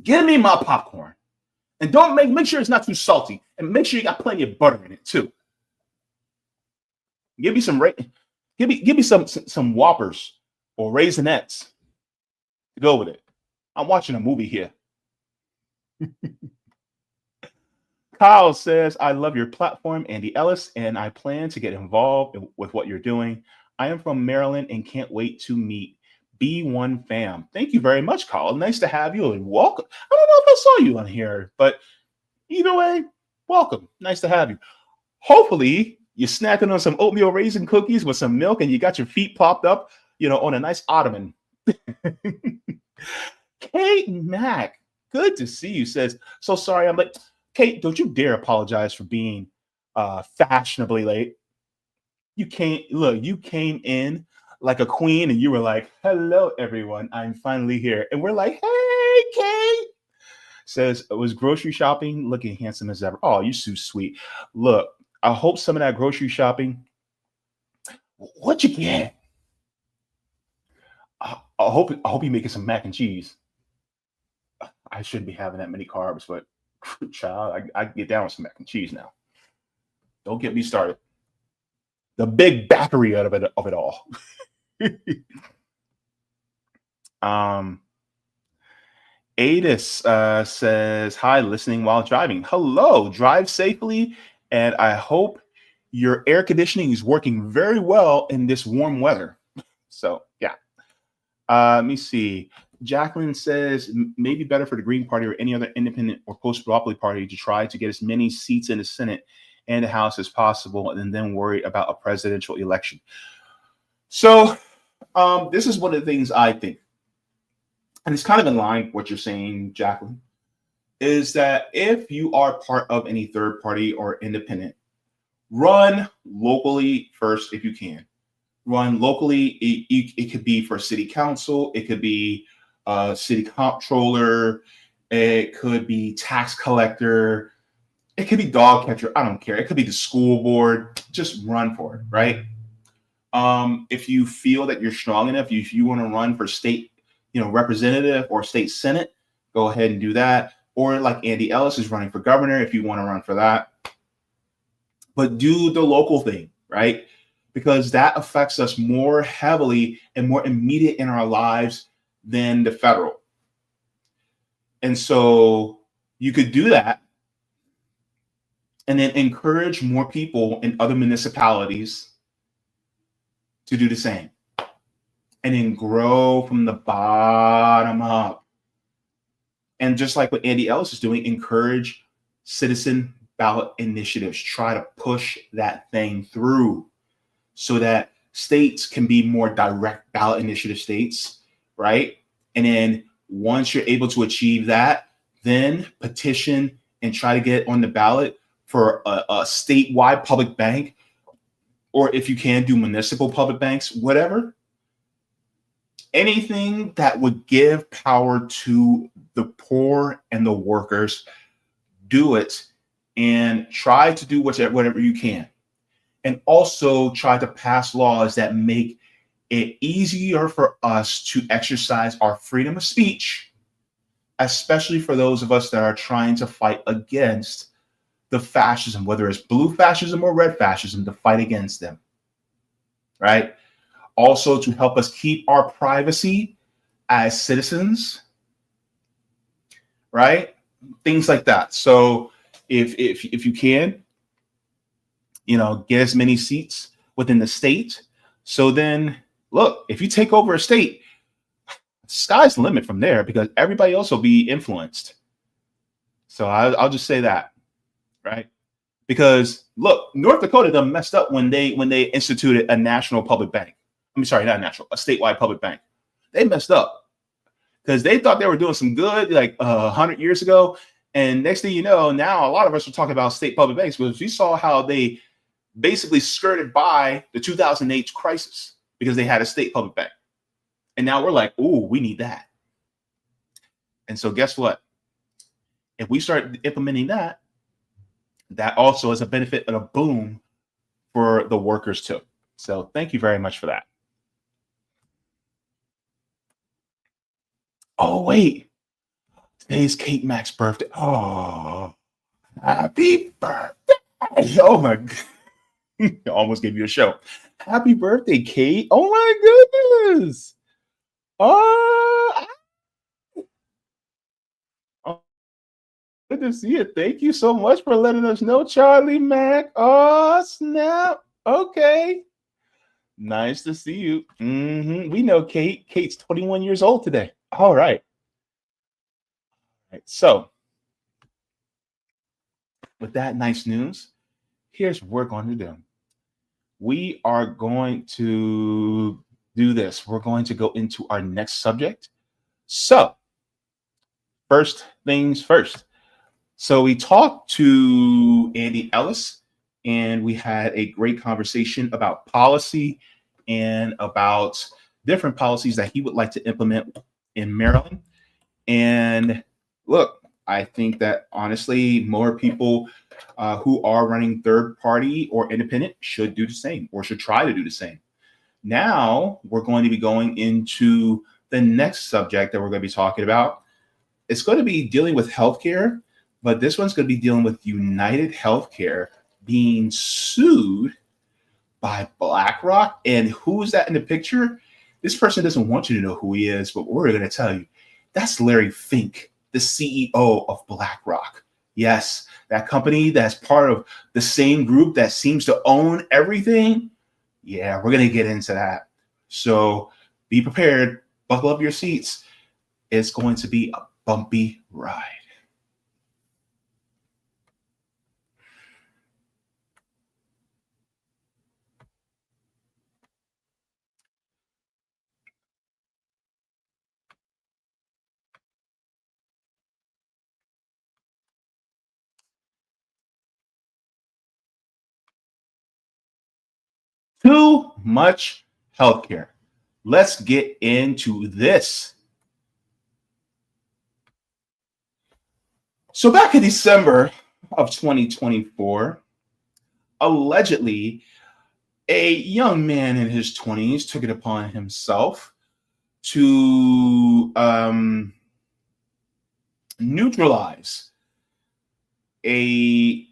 Give me my popcorn. And don't make sure it's not too salty. And make sure you got plenty of butter in it too. Give me some some Whoppers or Raisinets to go with it. I'm watching a movie here. Kyle says, I love your platform, Andy Ellis, and I plan to get involved with what you're doing. I am from Maryland and can't wait to meet B1 fam. Thank you very much, Kyle. Nice to have you and welcome. I don't know if I saw you on here, but either way, welcome. Nice to have you. Hopefully, you're snacking on some oatmeal raisin cookies with some milk and you got your feet popped up, on a nice ottoman. Kate Mack, good to see you, says, so sorry. I'm like, Kate, don't you dare apologize for being fashionably late. You came in like a queen and you were like, hello, everyone. I'm finally here. And we're like, hey, Kate. Says, was grocery shopping looking handsome as ever. Oh, you're so sweet. Look, I hope some of that grocery shopping. What'd you get? I hope you're making some mac and cheese. I shouldn't be having that many carbs, but child, I get down with some mac and cheese now. Don't get me started. The big battery out of it all. Adis says, hi, listening while driving. Hello, drive safely, and I hope your air conditioning is working very well in this warm weather. So, yeah. Let me see. Jacqueline says, maybe better for the Green Party or any other independent or post-monopoly party to try to get as many seats in the Senate and the House as possible and then worry about a presidential election. So this is one of the things I think, and it's kind of in line with what you're saying, Jacqueline, is that if you are part of any third party or independent, run locally first if you can. Run locally. It could be for city council. It could be city comptroller. It could be tax collector. It could be dog catcher. I don't care. It could be the school board. Just run for it, right? If you feel that you're strong enough, if you want to run for state, representative or state senate, go ahead and do that. Or like Andy Ellis is running for governor, if you want to run for that. But do the local thing, right? Because that affects us more heavily and more immediate in our lives than the federal. And so you could do that and then encourage more people in other municipalities to do the same. And then grow from the bottom up. And just like what Andy Ellis is doing, encourage citizen ballot initiatives. Try to push that thing through so that states can be more direct ballot initiative states, right? And then once you're able to achieve that, then petition and try to get on the ballot for a statewide public bank, or if you can do municipal public banks, whatever. Anything that would give power to the poor and the workers, do it, and try to do whatever you can. And also try to pass laws that make it easier for us to exercise our freedom of speech, especially for those of us that are trying to fight against the fascism, whether it's blue fascism or red fascism, to fight against them, right? Also to help us keep our privacy as citizens, right? Things like that. So if you can, get as many seats within the state. So then, look, if you take over a state, sky's the limit from there, because everybody else will be influenced. So I'll just say that, right? Because look, North Dakota done messed up when they instituted a national public bank. A statewide public bank. They messed up because they thought they were doing some good like 100 years ago. And next thing you know, now a lot of us are talking about state public banks, because we saw how they basically skirted by the 2008 crisis because they had a state public bank. And now we're like, ooh, we need that. And so guess what? If we start implementing that, that also is a benefit and a boom for the workers too. So thank you very much for that. Oh, wait. Today's Kate Mack's birthday. Oh, happy birthday. Oh, my God. Almost gave you a show. Happy birthday, Kate. Oh, my goodness. Oh, good to see you. Thank you so much for letting us know, Charlie Mack. Oh, snap. Okay. Nice to see you. We know Kate. Kate's 21 years old today. All right. So, with that nice news, here's what we're going to do. We are going to do this. We're going to go into our next subject. So, first things first. So, we talked to Andy Ellis, and we had a great conversation about policy and about different policies that he would like to implement in Maryland. And look, I think that honestly, more people who are running third party or independent should do the same, or should try to do the same. Now we're going to be going into the next subject that we're going to be talking about. It's going to be dealing with healthcare, but this one's going to be dealing with United Healthcare being sued by BlackRock. And who is that in the picture? This person doesn't want you to know who he is, but we're going to tell you. That's Larry Fink, the CEO of BlackRock. Yes, that company that's part of the same group that seems to own everything. Yeah, we're going to get into that. So be prepared. Buckle up your seats. It's going to be a bumpy ride. Too much healthcare. Let's get into this. So back in December of 2024, allegedly, a young man in his 20s took it upon himself to neutralize a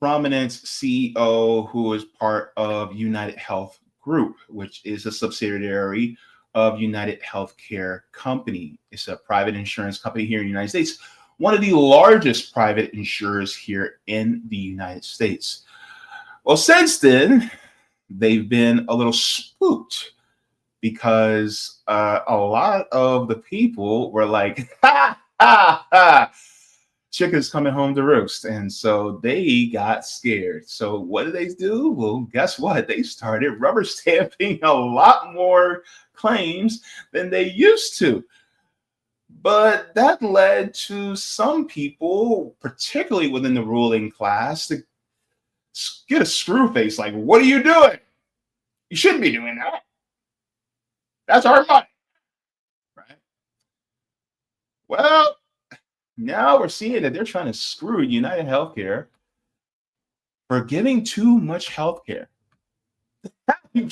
prominent CEO who is part of United Health Group, which is a subsidiary of United Healthcare Company. It's a private insurance company here in the United States, one of the largest private insurers here in the United States. Well, since then, they've been a little spooked because a lot of the people were like, ha, ha, ha, chicken's coming home to roost. And so they got scared. So what did they do? Well, guess what? They started rubber stamping a lot more claims than they used to. But that led to some people, particularly within the ruling class, to get a screw face like, what are you doing? You shouldn't be doing that. That's our money. Right? Well, now we're seeing that they're trying to screw United Healthcare for giving too much healthcare. You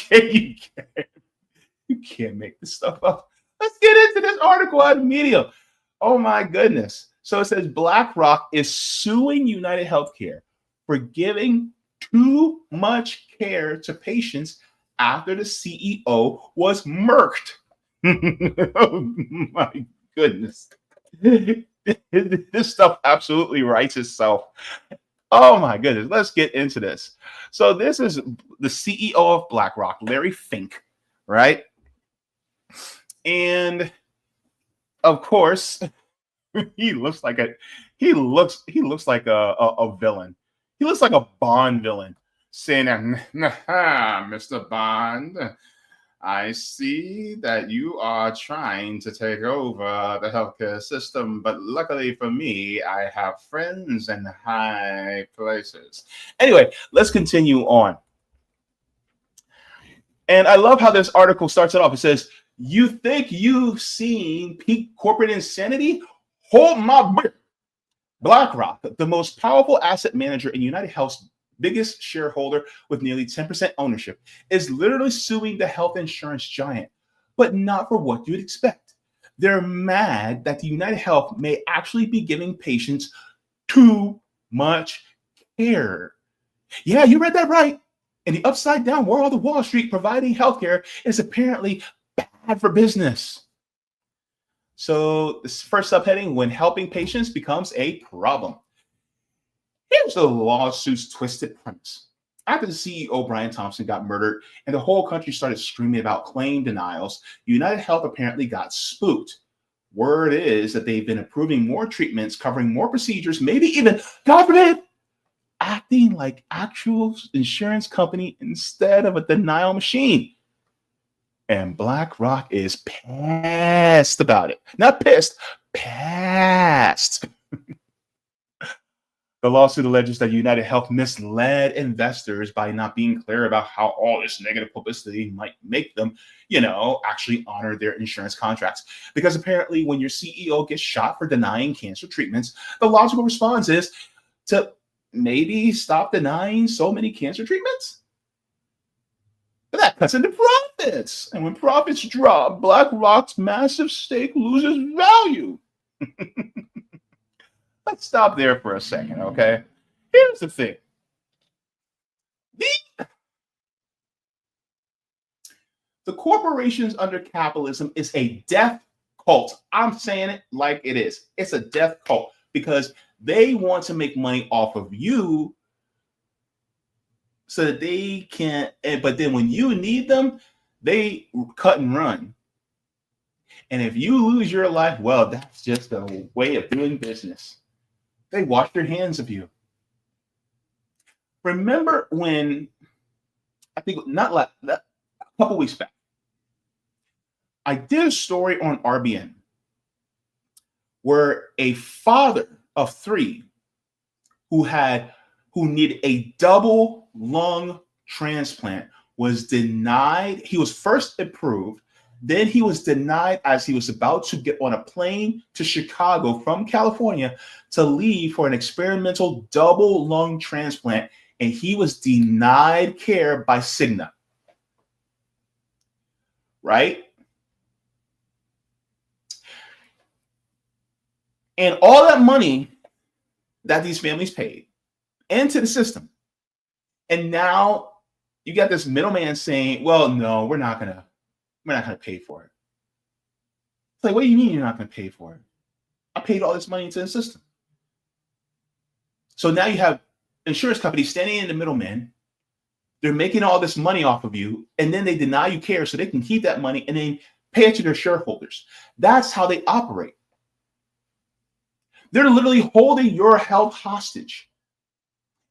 can't make this stuff up. Let's get into this article out of Medium. Oh my goodness. So it says BlackRock is suing United Healthcare for giving too much care to patients after the CEO was murked. Oh my goodness. This stuff absolutely writes itself. Oh my goodness. Let's get into this. So this is the CEO of BlackRock, Larry Fink, right? And of course, he looks like a villain. He looks like a Bond villain saying, Mr. Bond, I see that you are trying to take over the healthcare system, but luckily for me, I have friends in high places. Anyway, let's continue on. And I love how this article starts it off. It says, you think you've seen peak corporate insanity? Hold my beer. BlackRock, the most powerful asset manager in United Health's biggest shareholder with nearly 10% ownership, is literally suing the health insurance giant, but not for what you'd expect. They're mad that the United Health may actually be giving patients too much care. Yeah, you read that right. In the upside down world of Wall Street, providing healthcare is apparently bad for business. So this first subheading, when helping patients becomes a problem. Here's the lawsuit's twisted premise. After the CEO, Brian Thompson, got murdered and the whole country started screaming about claim denials, United Health apparently got spooked. Word is that they've been approving more treatments, covering more procedures, maybe even, God forbid, acting like actual insurance company instead of a denial machine. And BlackRock is pissed about it. Not pissed, pissed. The lawsuit alleges that United Health misled investors by not being clear about how all this negative publicity might make them, actually honor their insurance contracts. Because apparently when your CEO gets shot for denying cancer treatments, the logical response is to maybe stop denying so many cancer treatments. But that cuts into profits. And when profits drop, BlackRock's massive stake loses value. Let's stop there for a second, okay? Here's the thing. The corporations under capitalism is a death cult. I'm saying it like it is. It's a death cult because they want to make money off of you so that they can't, but then when you need them, they cut and run. And if you lose your life, well, that's just a way of doing business. They wash their hands of you. Remember when, I think a couple weeks back, I did a story on RBN where a father of 3 who needed a double lung transplant was denied. He was first approved, then he was denied as he was about to get on a plane to Chicago from California to leave for an experimental double lung transplant, and he was denied care by Cigna. Right? And all that money that these families paid into the system. And now you got this middleman saying, well, no, we're not gonna pay for it. It's like, what do you mean you're not gonna pay for it? I paid all this money into the system. So now you have insurance companies standing in the middleman. They're making all this money off of you, and then they deny you care so they can keep that money and then pay it to their shareholders. That's how they operate. They're literally holding your health hostage.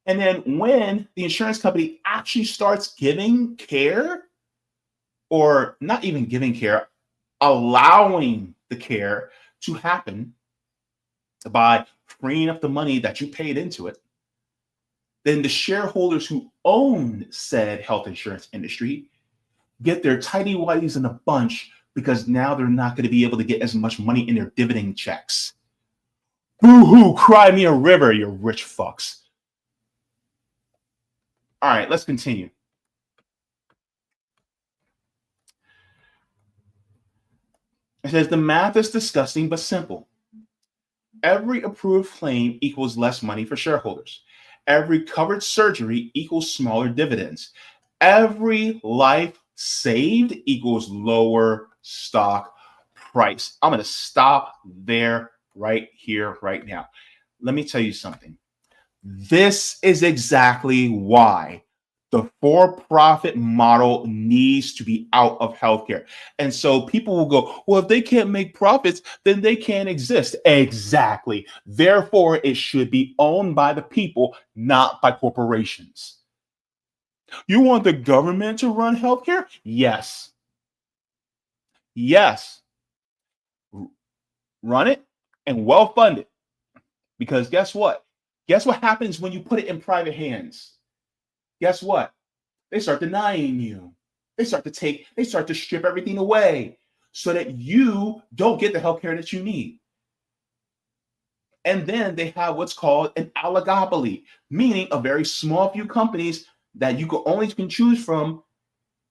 And then when the insurance company actually starts giving care, or not even giving care, allowing the care to happen by freeing up the money that you paid into it, then the shareholders who own said health insurance industry get their tidy whities in a bunch, because now they're not going to be able to get as much money in their dividend checks. Boo-hoo, cry me a river, you rich fucks. All right, let's continue. It says the math is disgusting but simple. Every approved claim equals less money for shareholders. Every covered surgery equals smaller dividends. Every life saved equals lower stock price. I'm going to stop there right here, right now. Let me tell you something. This is exactly why the for-profit model needs to be out of healthcare. And so people will go, well, if they can't make profits, then they can't exist. Exactly. Therefore, it should be owned by the people, not by corporations. You want the government to run healthcare? Yes. Yes. Run it and well-fund it. Because guess what? Guess what happens when you put it in private hands? Guess what? They start denying you. They start to strip everything away so that you don't get the healthcare that you need. And then they have what's called an oligopoly, meaning a very small few companies that you can choose from,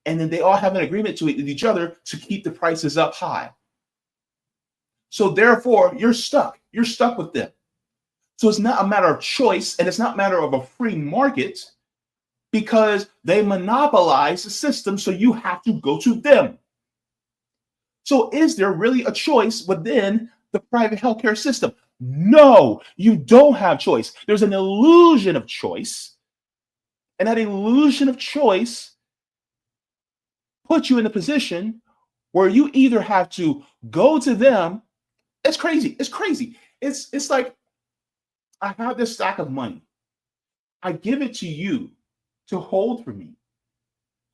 and then they all have an agreement with each other to keep the prices up high. So therefore, you're stuck. You're stuck with them. So it's not a matter of choice, and it's not a matter of a free market, because they monopolize the system, so you have to go to them. So is there really a choice within the private healthcare system? No, you don't have choice. There's an illusion of choice, and that illusion of choice puts you in a position where you either have to go to them. It's crazy. It's crazy. It's like, I have this stack of money. I give it to you to hold for me,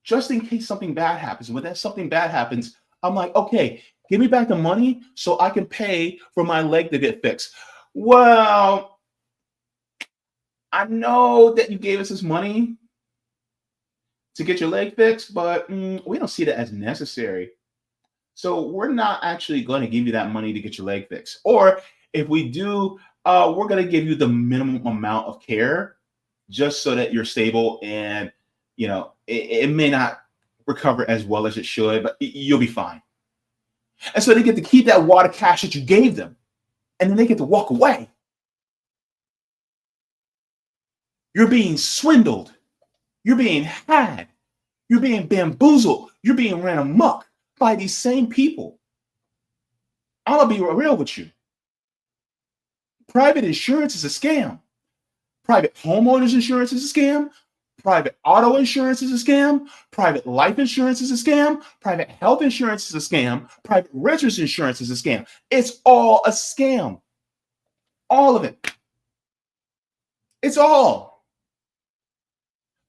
just in case something bad happens. When that something bad happens, I'm like, okay, give me back the money so I can pay for my leg to get fixed. Well, I know that you gave us this money to get your leg fixed, but we don't see that as necessary. So we're not actually going to give you that money to get your leg fixed. Or if we do, we're going to give you the minimum amount of care just so that you're stable, and it may not recover as well as it should, but you'll be fine. And so they get to keep that wad of cash that you gave them, and then they get to walk away. You're being swindled. You're being had. You're being bamboozled. You're being ran amok by these same people. I'm going to be real with you. Private insurance is a scam. Private homeowners insurance is a scam. Private auto insurance is a scam. Private life insurance is a scam. Private health insurance is a scam. Private renters insurance is a scam. It's all a scam. All of it. It's all.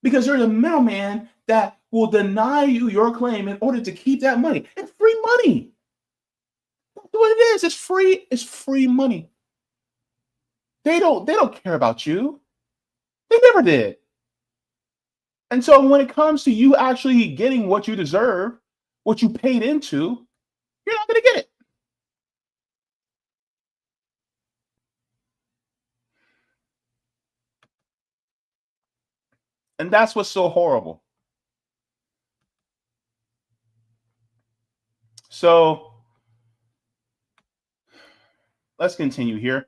Because there's a middleman that will deny you your claim in order to keep that money. It's free money. That's what it is. It's free. It's free money. They don't care about you. They never did. And so when it comes to you actually getting what you deserve, what you paid into, you're not going to get it. And that's what's so horrible. So let's continue here.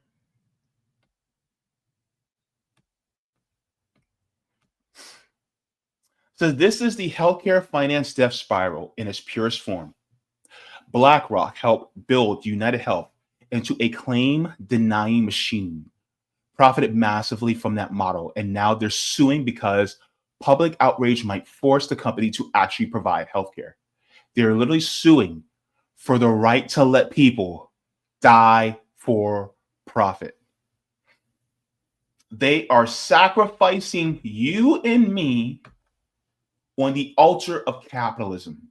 So this is the healthcare finance death spiral in its purest form. BlackRock helped build United Health into a claim denying machine, profited massively from that model, and now they're suing because public outrage might force the company to actually provide healthcare. They're literally suing for the right to let people die for profit. They are sacrificing you and me on the altar of capitalism.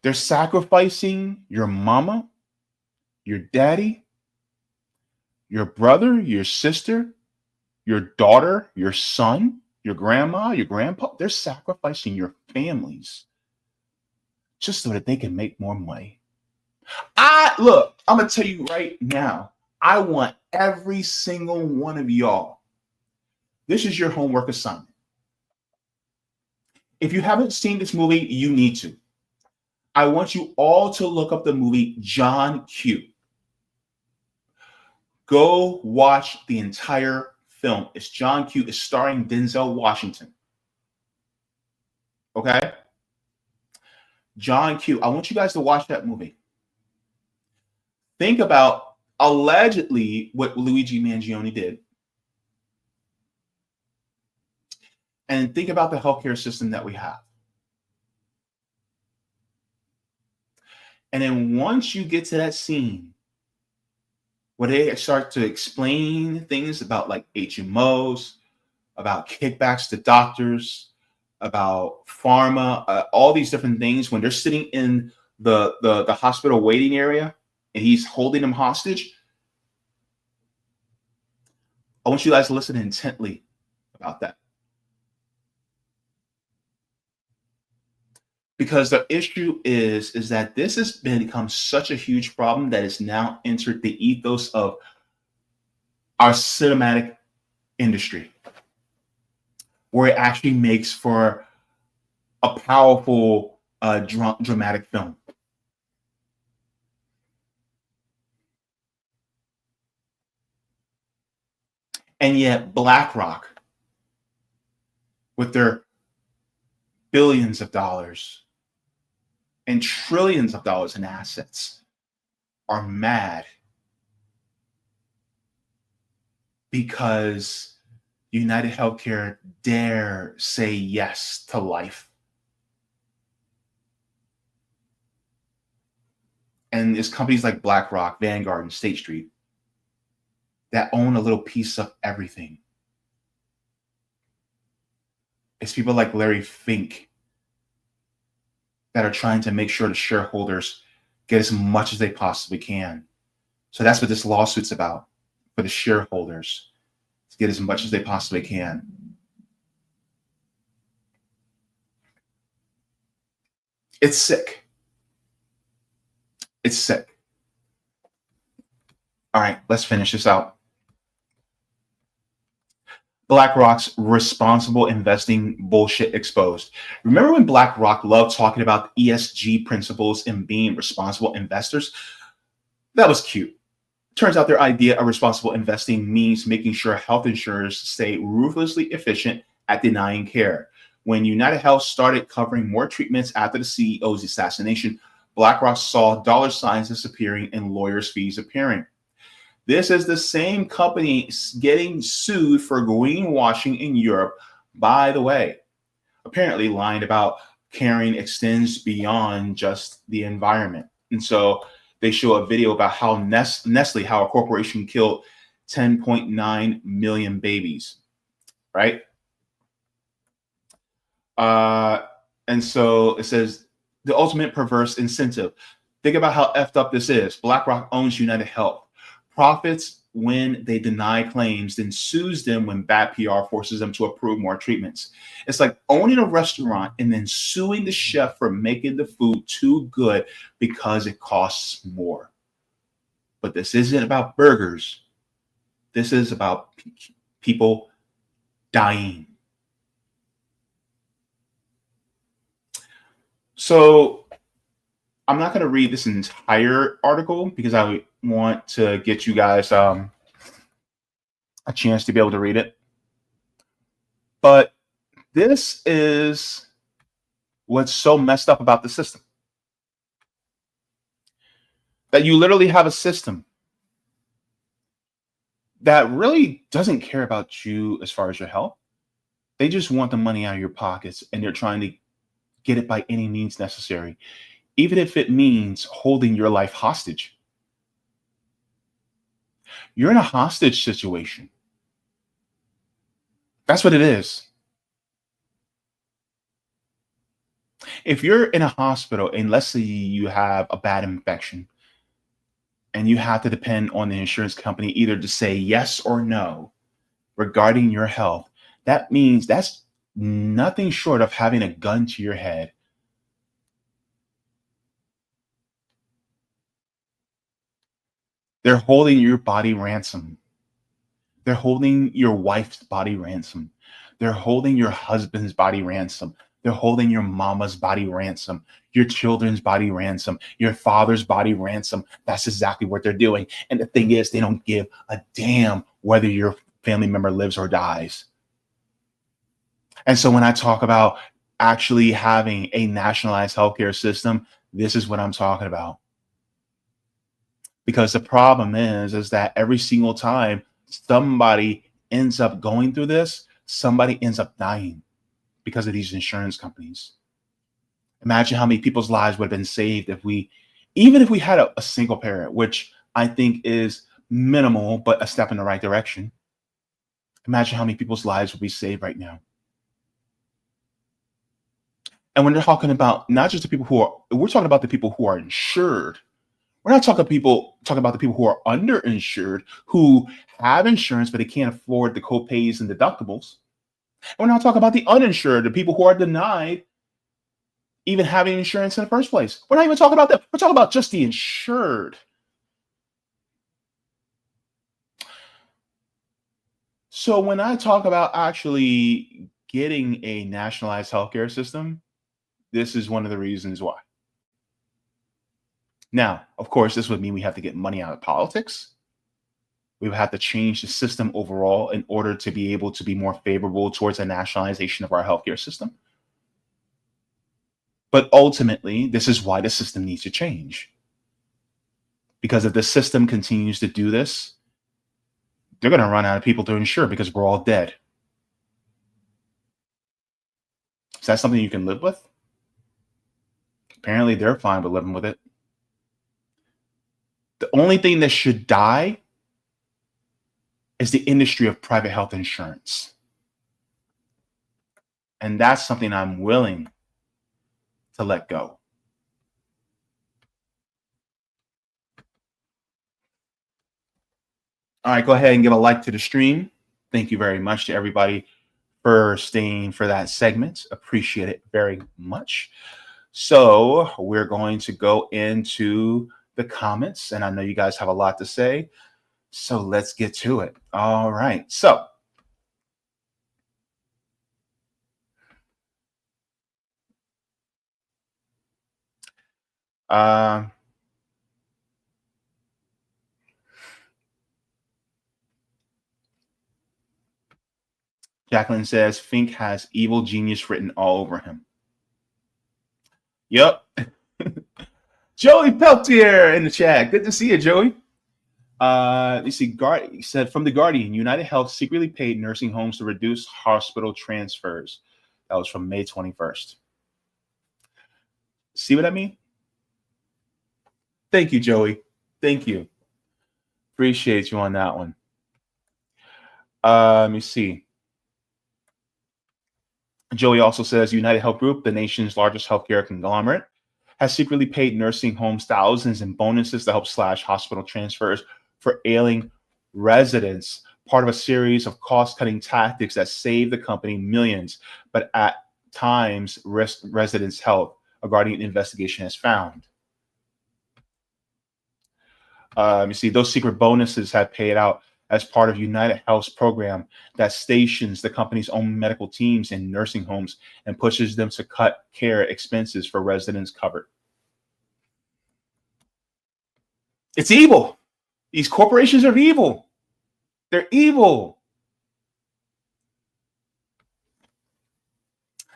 They're sacrificing your mama, your daddy, your brother, your sister, your daughter, your son, your grandma, your grandpa. They're sacrificing your families just so that they can make more money. I'm going to tell you right now, I want every single one of y'all. This is your homework assignment. If you haven't seen this movie, you need to. I want you all to look up the movie John Q. Go watch the entire film. It's John Q. It's starring Denzel Washington. Okay? John Q. I want you guys to watch that movie. Think about allegedly what Luigi Mangione did. And think about the healthcare system that we have. And then once you get to that scene where they start to explain things about like HMOs, about kickbacks to doctors, about pharma, all these different things, when they're sitting in the hospital waiting area and he's holding them hostage, I want you guys to listen intently about that. Because the issue is that this has become such a huge problem that it's now entered the ethos of our cinematic industry, where it actually makes for a powerful, dramatic film. And yet BlackRock, with their billions of dollars and trillions of dollars in assets, are mad because United Healthcare dare say yes to life. And it's companies like BlackRock, Vanguard, and State Street that own a little piece of everything. It's people like Larry Fink that are trying to make sure the shareholders get as much as they possibly can. So that's what this lawsuit's about, for the shareholders to get as much as they possibly can. It's sick. It's sick. All right, let's finish this out. BlackRock's responsible investing bullshit exposed. Remember when BlackRock loved talking about ESG principles and being responsible investors? That was cute. Turns out their idea of responsible investing means making sure health insurers stay ruthlessly efficient at denying care. When United Health started covering more treatments after the CEO's assassination, BlackRock saw dollar signs disappearing and lawyers' fees appearing. This is the same company getting sued for greenwashing in Europe, by the way. Apparently lying about caring extends beyond just the environment. And so they show a video about how Nestle, how a corporation killed 10.9 million babies, right? And so it says the ultimate perverse incentive. Think about how effed up this is. BlackRock owns United Health. Profits when they deny claims, then sues them when bad PR forces them to approve more treatments. It's like owning a restaurant and then suing the chef for making the food too good because it costs more. But this isn't about burgers. This is about people dying. So I'm not going to read this entire article because I want to get you guys a chance to be able to read it. But this is what's so messed up about the system. That you literally have a system that really doesn't care about you as far as your health. They just want the money out of your pockets, and they're trying to get it by any means necessary, even if it means holding your life hostage. You're in a hostage situation. That's what it is. If you're in a hospital and let's say you have a bad infection and you have to depend on the insurance company either to say yes or no regarding your health, that means that's nothing short of having a gun to your head. They're holding your body ransom. They're holding your wife's body ransom. They're holding your husband's body ransom. They're holding your mama's body ransom, your children's body ransom, your father's body ransom. That's exactly what they're doing. And the thing is, they don't give a damn whether your family member lives or dies. And so when I talk about actually having a nationalized healthcare system, this is what I'm talking about. Because the problem is that every single time somebody ends up going through this, somebody ends up dying because of these insurance companies. Imagine how many people's lives would have been saved even if we had a single parent, which I think is minimal, but a step in the right direction. Imagine how many people's lives would be saved right now. And when they're talking about not just the people we're talking about the people who are insured. We're not talking about the people who are underinsured, who have insurance, but they can't afford the co-pays and deductibles. And we're not talking about the uninsured, the people who are denied even having insurance in the first place. We're not even talking about that. We're talking about just the insured. So when I talk about actually getting a nationalized healthcare system, this is one of the reasons why. Now, of course, this would mean we have to get money out of politics. We would have to change the system overall in order to be able to be more favorable towards a nationalization of our healthcare system. But ultimately, this is why the system needs to change. Because if the system continues to do this, they're going to run out of people to insure because we're all dead. Is that something you can live with? Apparently, they're fine with living with it. The only thing that should die is the industry of private health insurance. And that's something I'm willing to let go. All right, go ahead and give a like to the stream. Thank you very much to everybody for staying for that segment. Appreciate it very much. So we're going to go into the comments, and I know you guys have a lot to say. So let's get to it. All right. So Jacqueline says Fink has evil genius written all over him. Yep. Joey Peltier in the chat. Good to see you, Joey. Let's see. He said from The Guardian, United Health secretly paid nursing homes to reduce hospital transfers. That was from May 21st. See what I mean? Thank you, Joey. Thank you. Appreciate you on that one. Let me see. Joey also says United Health Group, the nation's largest healthcare conglomerate, has secretly paid nursing homes thousands in bonuses to help slash hospital transfers for ailing residents, part of a series of cost-cutting tactics that save the company millions, but at times risk residents' health, a Guardian investigation has found. You see, those secret bonuses have paid out as part of United Health's program that stations the company's own medical teams in nursing homes and pushes them to cut care expenses for residents covered. It's evil. These corporations are evil. They're evil.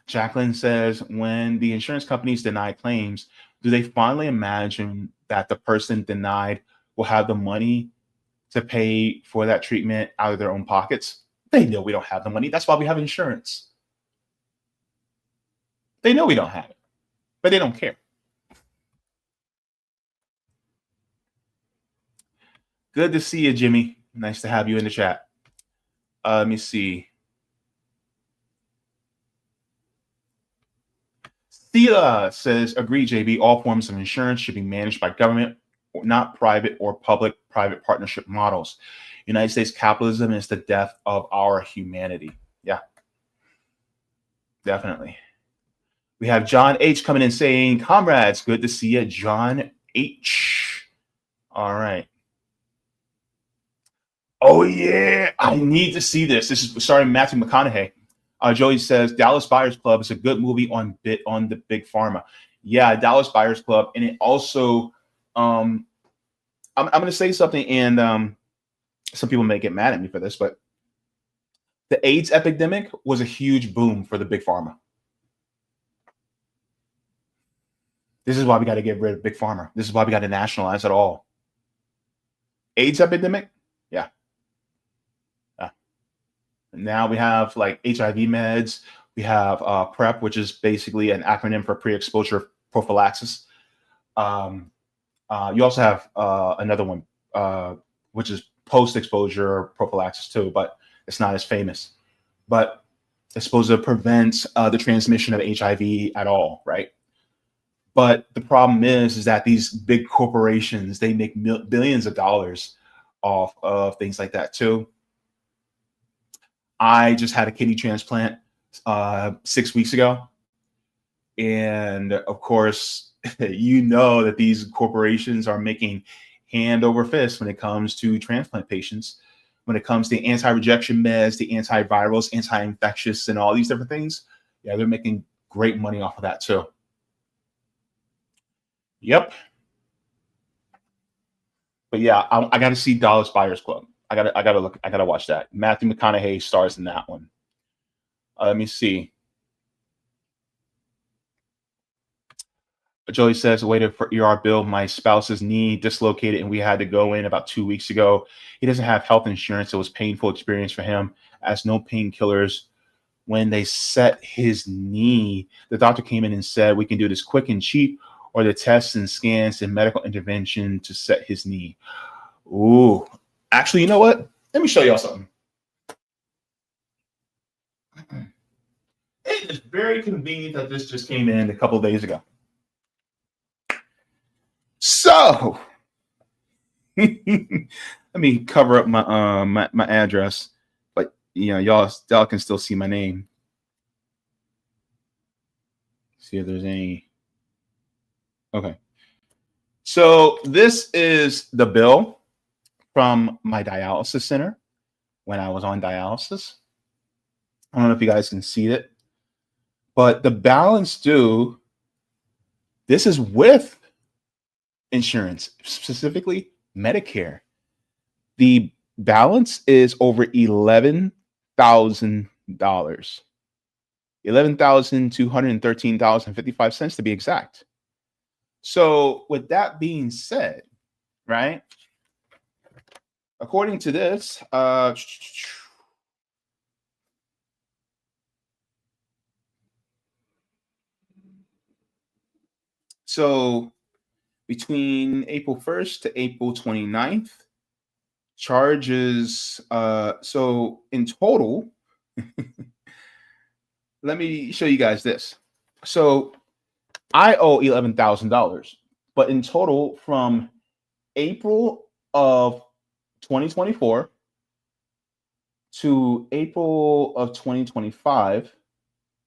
Jacqueline says, when the insurance companies deny claims, do they finally imagine that the person denied will have the money to pay for that treatment out of their own pockets? They know we don't have the money. That's why we have insurance. They know we don't have it, but they don't care. Good to see you, Jimmy. Nice to have you in the chat. Let me see. Thea says, agree, JB. All forms of insurance should be managed by government, not private or public-private partnership models. United States capitalism is the death of our humanity. Yeah, definitely. We have John H. coming in saying, comrades, good to see you, John H. All right. Oh, yeah. I need to see this. This is starring Matthew McConaughey. Joey says, Dallas Buyers Club is a good movie on the big pharma. Yeah, Dallas Buyers Club. And it also, I'm going to say something, and some people may get mad at me for this, but the AIDS epidemic was a huge boom for the big pharma. This is why we got to get rid of big pharma. This is why we got to nationalize it all. AIDS epidemic? Yeah. Now we have like HIV meds. We have PrEP, which is basically an acronym for pre-exposure prophylaxis. You also have another one, which is post-exposure prophylaxis too, but it's not as famous. But it's supposed to prevent the transmission of HIV at all, right? But the problem is that these big corporations, they make billions of dollars off of things like that too. I just had a kidney transplant 6 weeks ago. And of course, you know that these corporations are making hand over fist when it comes to transplant patients, when it comes to anti-rejection meds, the antivirals, anti-infectious, and all these different things. Yeah, they're making great money off of that too. Yep. But yeah, I got to see Dallas Buyers Club. I gotta watch that. Matthew McConaughey stars in that one. Let me see. Joey says, waited for ER bill. My spouse's knee dislocated and we had to go in about 2 weeks ago. He doesn't have health insurance. It was a painful experience for him, as no painkillers. When they set his knee, the doctor came in and said, we can do this quick and cheap, or the tests and scans and medical intervention to set his knee. Ooh. Actually, you know what? Let me show y'all something. It is very convenient that this just came in a couple of days ago. So, let me cover up my my address, but you know, y'all can still see my name. See if there's any. Okay. So this is the bill from my dialysis center when I was on dialysis. I don't know if you guys can see it, but the balance due, this is with insurance, specifically Medicare. The balance is over $11,000, $11,213.55 to be exact. So with that being said, right, according to this, so between April 1st to April 29th, charges, so in total, let me show you guys this. So I owe $11,000, but in total from April of 2024 to April of 2025,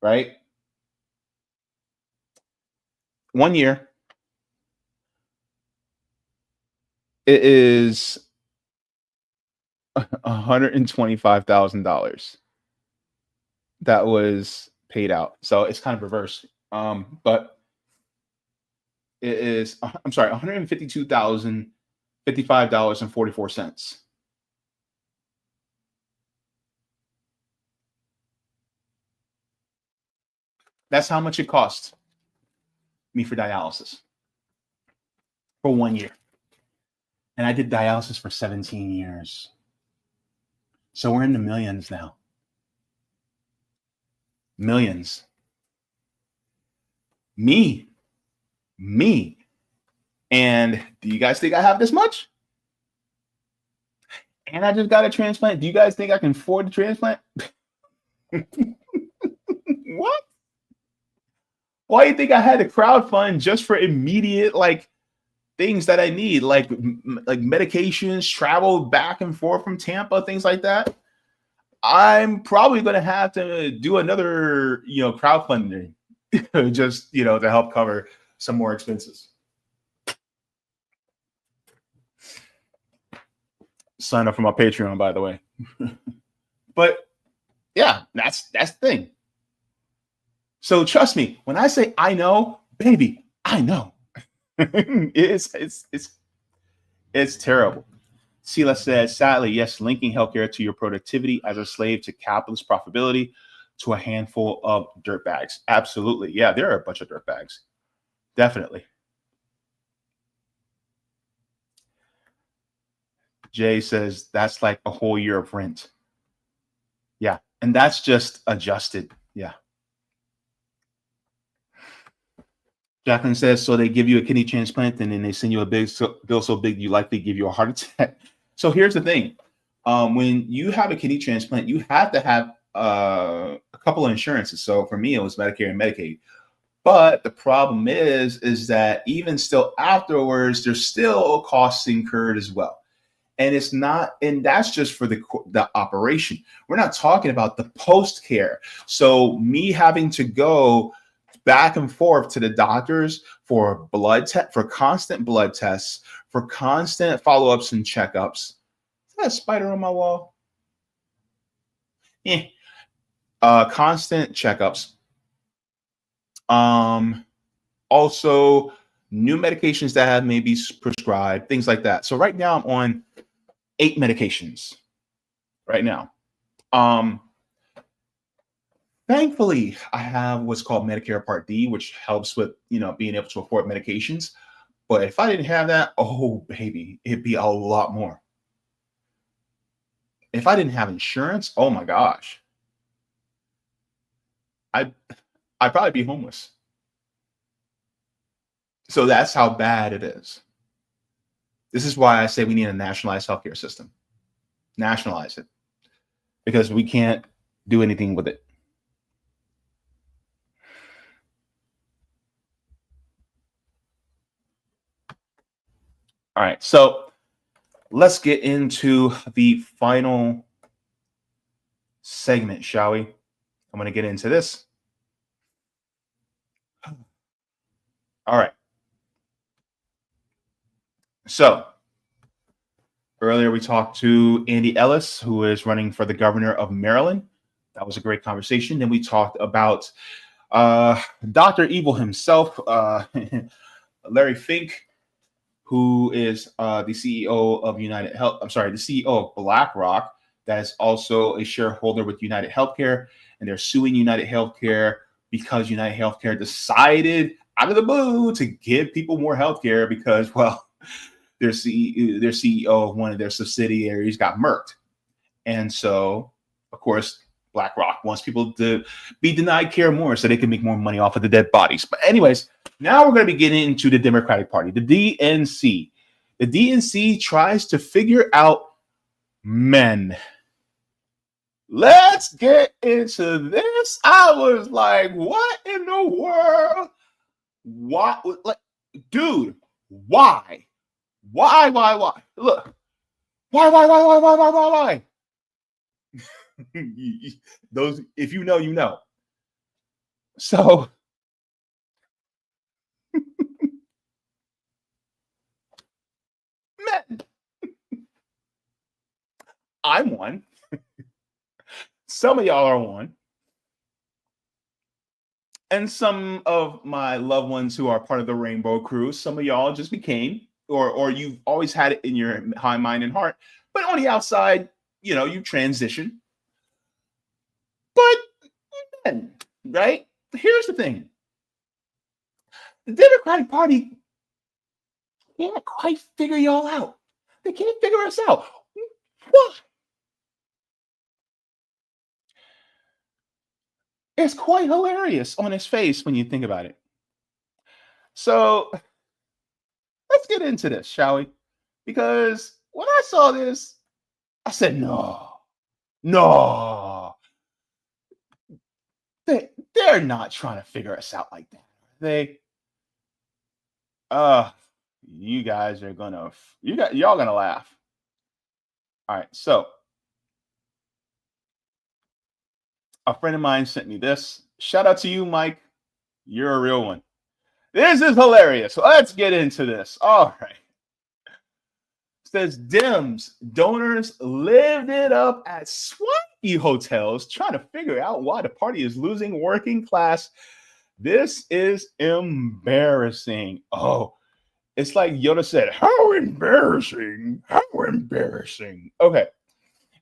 right? 1 year, it is $125,000 that was paid out. So it's kind of reverse. But it is, I'm sorry, $152,000 $55.44. That's how much it cost me for dialysis for 1 year. And I did dialysis for 17 years. So we're in the millions now. Millions. Me. And do you guys think I have this much? And I just got a transplant. Do you guys think I can afford the transplant? What? Why do you think I had to crowdfund just for immediate things that I need, like medications, travel back and forth from Tampa, things like that? I'm probably going to have to do another, crowdfunding just, to help cover some more expenses. Sign up for my Patreon, by the way. But yeah, that's the thing. So trust me, when I say I know, baby, I know. It's terrible. Sila says, sadly, yes, linking healthcare to your productivity as a slave to capitalist profitability to a handful of dirtbags. Absolutely. Yeah, there are a bunch of dirtbags. Definitely. Jay says, that's like a whole year of rent. Yeah, and that's just adjusted. Yeah. Jacqueline says, so they give you a kidney transplant and then they send you a bill so big you likely give you a heart attack. So here's the thing. When you have a kidney transplant, you have to have a couple of insurances. So for me, it was Medicare and Medicaid. But the problem is that even still afterwards, there's still costs incurred as well. And it's not, and that's just for the operation. We're not talking about the post care. So me having to go back and forth to the doctors for for constant blood tests, for constant follow-ups and checkups. Is that a spider on my wall? Yeah. Constant checkups. Also new medications that have maybe prescribed, things like that. So right now I'm on 8 medications right now. Thankfully, I have what's called Medicare Part D, which helps with, being able to afford medications. But if I didn't have that, oh, baby, it'd be a lot more. If I didn't have insurance, oh my gosh, I'd probably be homeless. So that's how bad it is. This is why I say we need a nationalized healthcare system. Nationalize it. Because we can't do anything with it. All right, so let's get into the final segment, shall we? I'm going to get into this. All right. So earlier we talked to Andy Ellis, who is running for the governor of Maryland. That was a great conversation. Then we talked about Dr. Evil himself, Larry Fink, who is the CEO of United Health. I'm sorry, the CEO of BlackRock. That is also a shareholder with United Healthcare, and they're suing United Healthcare because United Healthcare decided out of the blue to give people more healthcare because, well, their CEO of one of their subsidiaries got murked. And so, of course, BlackRock wants people to be denied care more so they can make more money off of the dead bodies. But anyways, now we're going to be getting into the Democratic Party, the DNC. The DNC tries to figure out men. Let's get into this. I was like, what in the world? What? Like, dude, why? Why? Look, why? Those, if you know, you know. So, men. I'm one. Some of y'all are one. And some of my loved ones who are part of the Rainbow Crew, some of y'all just became or you've always had it in your mind and heart, but on the outside, you transition. But then, right? Here's the thing. The Democratic Party can't quite figure y'all out. They can't figure us out. What? It's quite hilarious on his face when you think about it. So let's get into this, shall we? Because when I saw this, I said, no. They're not trying to figure us out like that, are they? You guys are y'all gonna laugh. All right, so a friend of mine sent me this. Shout out to you, Mike. You're a real one. This is hilarious. Let's get into this. All right. Says Dems donors lived it up at swanky hotels trying to figure out why the party is losing working class. This is embarrassing. Oh, it's like Yoda said, how embarrassing. How embarrassing. Okay.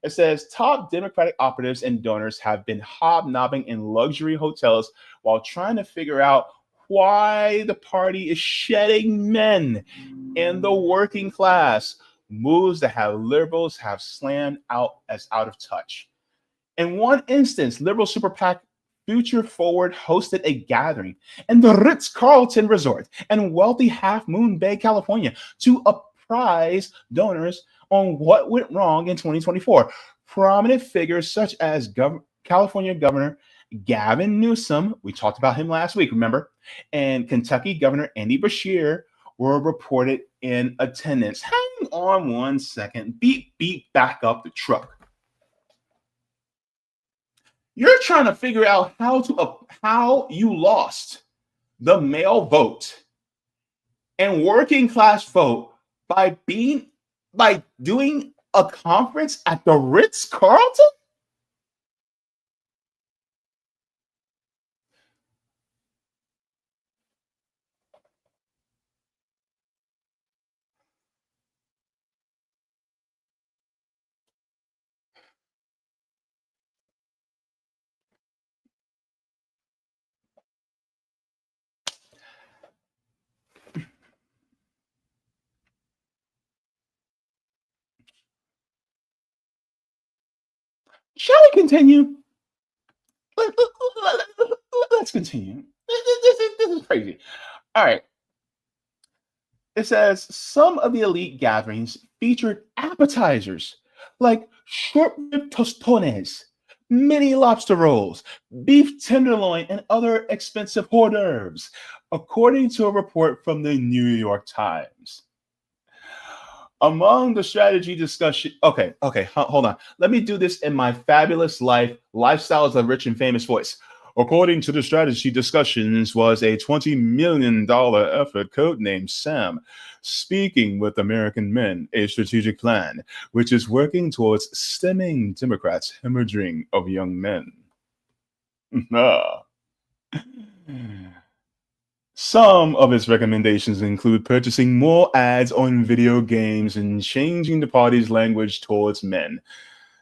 It says top Democratic operatives and donors have been hobnobbing in luxury hotels while trying to figure out why the party is shedding men in the working class. Moves that liberals have slammed out as out of touch. In one instance, liberal super PAC Future Forward hosted a gathering in the Ritz Carlton Resort in wealthy Half Moon Bay, California, to apprise donors on what went wrong in 2024. Prominent figures such as California Governor Gavin Newsom, we talked about him last week, remember, and Kentucky Governor Andy Beshear were reported in attendance. Hang on one second. Beep, back up the truck. You're trying to figure out how you lost the male vote and working class vote by doing a conference at the Ritz Carlton? Shall we continue? Let's continue. This is crazy. All right. It says some of the elite gatherings featured appetizers like short-rib tostones, mini lobster rolls, beef tenderloin, and other expensive hors d'oeuvres, according to a report from the New York Times. Among the strategy discussion, okay, hold on. Let me do this in my fabulous lifestyles of rich and famous voice. According to the strategy discussions was a $20 million effort codenamed SAM, Speaking with American Men, a strategic plan, which is working towards stemming Democrats' hemorrhaging of young men. Some of its recommendations include purchasing more ads on video games and changing the party's language towards men.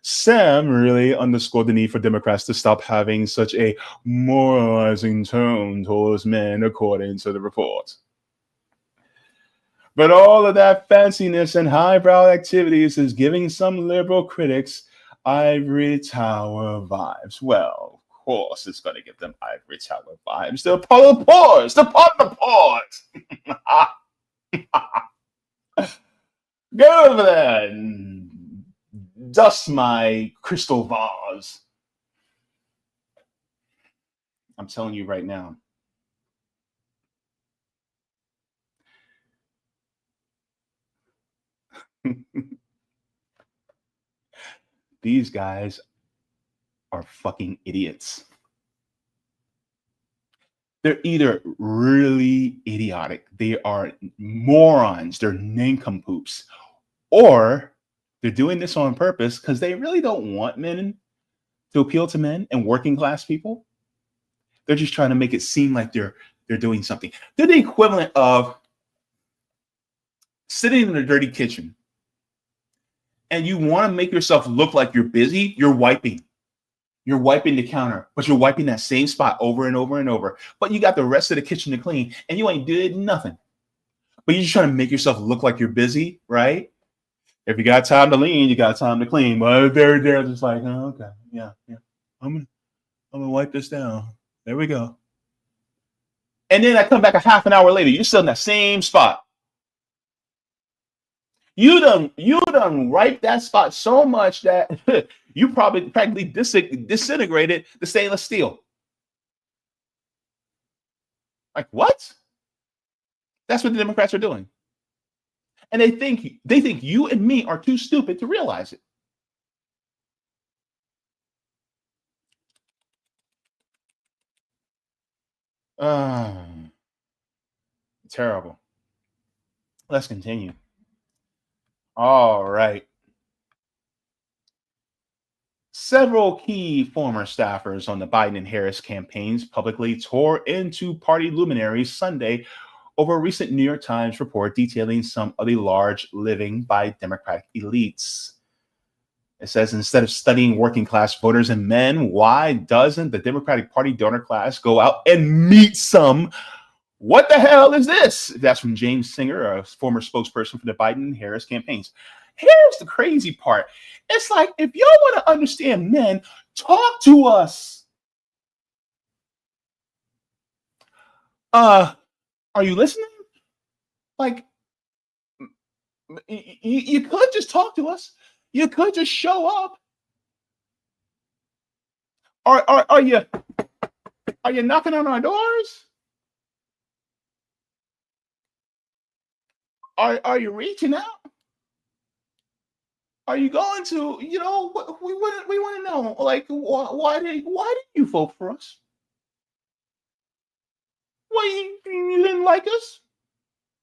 Sam really underscored the need for Democrats to stop having such a moralizing tone towards men, according to the report. But all of that fanciness and highbrow activities is giving some liberal critics ivory tower vibes. Well, of course, it's going to give them ivory tower vibes. They're part of the pores. They're part of the pores. Go over there and dust my crystal vase. I'm telling you right now. These guys are fucking idiots. They're either really idiotic, they are morons, they're nincompoops, or they're doing this on purpose because they really don't want men to appeal to men and working class people. They're just trying to make it seem like they're doing something. They're the equivalent of sitting in a dirty kitchen, and you want to make yourself look like you're busy, you're wiping. You're wiping the counter, but you're wiping that same spot over and over and over. But you got the rest of the kitchen to clean, and you ain't did nothing. But you're just trying to make yourself look like you're busy, right? If you got time to lean, you got time to clean. But they're just like, oh, okay, yeah. I'm gonna wipe this down. There we go. And then I come back a half an hour later, you're still in that same spot. You done wiped that spot so much that you probably practically disintegrated the stainless steel. Like, what? That's what the Democrats are doing. And they think you and me are too stupid to realize it. Terrible. Let's continue. All right. Several key former staffers on the Biden and Harris campaigns publicly tore into party luminaries Sunday over a recent New York Times report detailing some of the large living by Democratic elites. It says, instead of studying working class voters and men, why doesn't the Democratic Party donor class go out and meet some? What the hell is this? That's from James Singer, a former spokesperson for the Biden and Harris campaigns. Here's the crazy part. It's like, if y'all want to understand men, talk to us. Are you listening? Like, you could just talk to us. You could just show up. Are you knocking on our doors? Are you reaching out? Are you going to, we want to know, like, why did you vote for us? Why you didn't like us?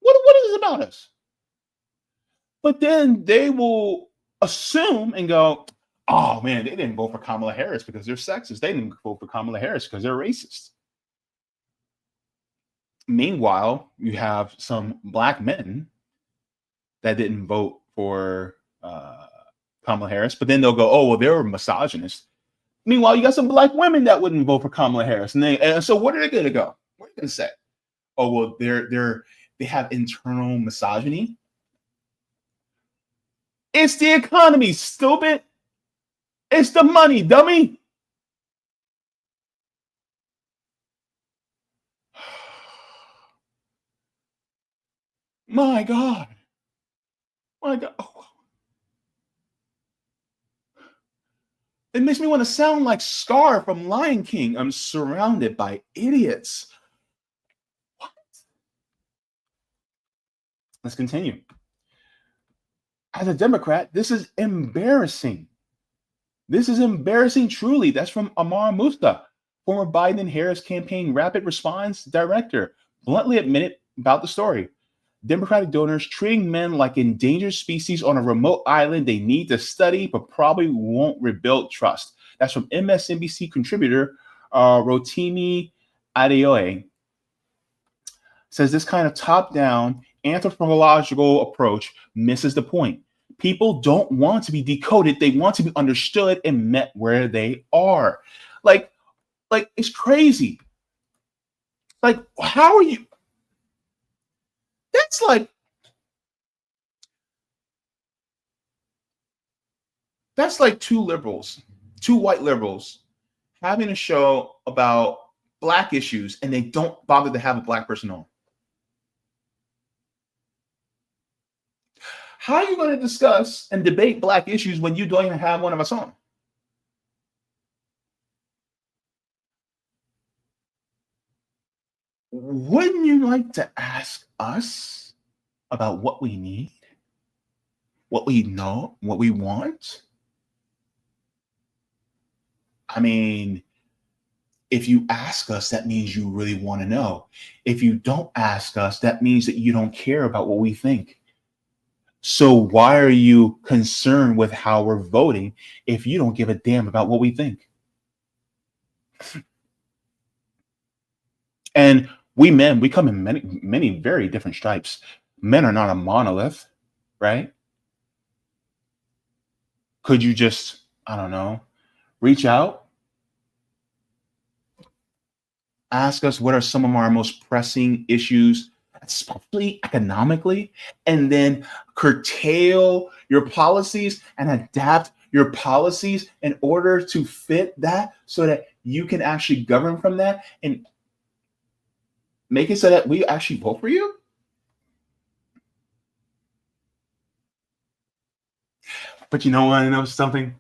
What is it about us? But then they will assume and go, oh man, they didn't vote for Kamala Harris because they're sexist. They didn't vote for Kamala Harris because they're racist. Meanwhile, you have some black men that didn't vote for Kamala Harris, but then they'll go, oh, well, they're misogynist. Meanwhile, you got some black women that wouldn't vote for Kamala Harris. And so what are they going to go? What are they going to say? Oh, well, they have internal misogyny. It's the economy, stupid. It's the money, dummy. My God. My God. It makes me want to sound like Scar from Lion King. I'm surrounded by idiots. What? Let's continue. As a Democrat, this is embarrassing. This is embarrassing, truly. That's from Amar Musta, former Biden and Harris campaign rapid response director, bluntly admitted about the story. Democratic donors treating men like endangered species on a remote island they need to study, but probably won't rebuild trust. That's from MSNBC contributor Rotimi Adeoye. Says this kind of top-down anthropological approach misses the point. People don't want to be decoded. They want to be understood and met where they are. Like it's crazy. Like, how are you? That's like two white liberals having a show about black issues, and they don't bother to have a black person on. How are you going to discuss and debate black issues when you don't even have one of us on? Wouldn't you like to ask us about what we need, what we know, what we want? I mean, if you ask us, that means you really want to know. If you don't ask us, that means that you don't care about what we think. So why are you concerned with how we're voting if you don't give a damn about what we think? And we men, we come in many very different stripes. men are not a monolith, right? Could you just, I don't know, reach out, ask us what are some of our most pressing issues, especially economically, and then curtail your policies and adapt your policies in order to fit that so that you can actually govern from that and make it so that we actually vote for you? But you know what? I know something.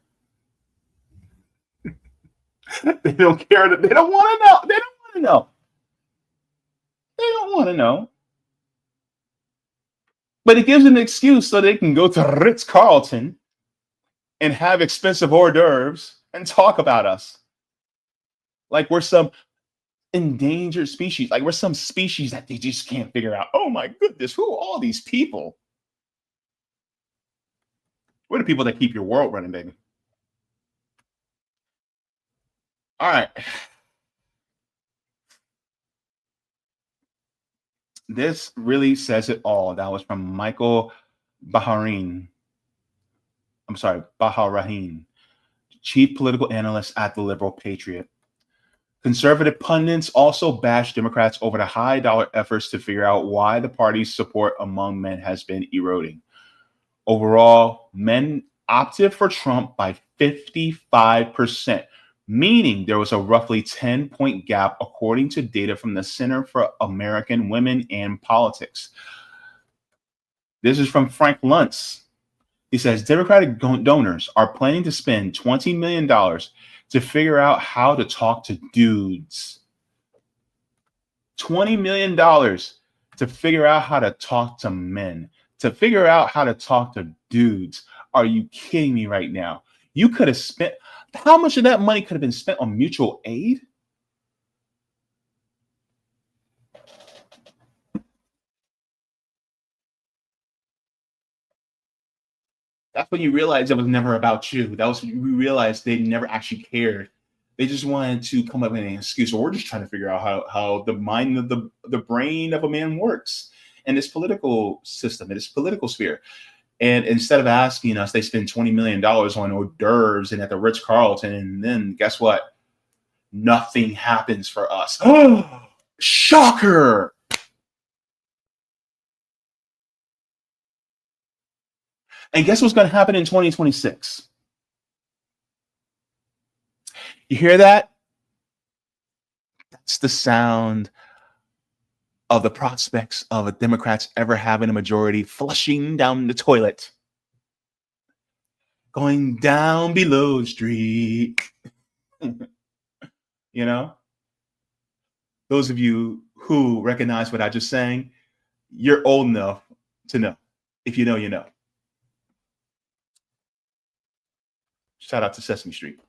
They don't care. They don't want to know. They don't want to know. They don't want to know. But it gives them an excuse so they can go to Ritz Carlton and have expensive hors d'oeuvres and talk about us like we're some endangered species, like we're some species that they just can't figure out. Oh my goodness, who are all these people? We're the people that keep your world running, baby. All right. This really says it all. That was from Michael Bahrain. I'm sorry, Bahrain, chief political analyst at the Liberal Patriot. Conservative pundits also bash Democrats over the high dollar efforts to figure out why the party's support among men has been eroding. Overall, men opted for Trump by 55%, meaning there was a roughly 10-point gap according to data from the Center for American Women and Politics. This is from Frank Luntz. He says Democratic donors are planning to spend $20 million to figure out how to talk to dudes. $20 million to figure out how to talk to men, to figure out how to talk to dudes. Are you kidding me right now? You could have spent, how much of that money could have been spent on mutual aid? That's when you realize it was never about you. That was when you realized they never actually cared. They just wanted to come up with an excuse. Or we're just trying to figure out how the mind of the brain of a man works in this political system, in this political sphere. And instead of asking us, they spend $20 million on hors d'oeuvres and at the Ritz Carlton. And then guess what? Nothing happens for us. Oh, shocker. And guess what's going to happen in 2026? You hear that? That's the sound of the prospects of a Democrats ever having a majority flushing down the toilet. Going down below the street. You know? Those of you who recognize what I just sang, you're old enough to know. If you know, you know. Shout out to Sesame Street.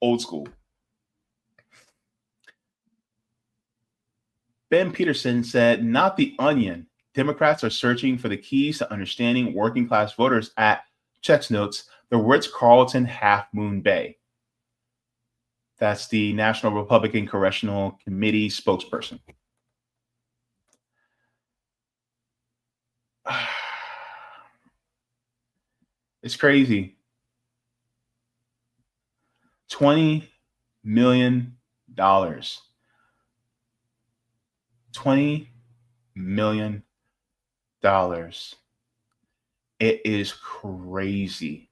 Old school. Ben Peterson said, not the Onion. Democrats are searching for the keys to understanding working class voters at, checks notes, the Ritz-Carlton Half Moon Bay. That's the National Republican Congressional Committee spokesperson. It's crazy. $20 million. $20 million. It is crazy.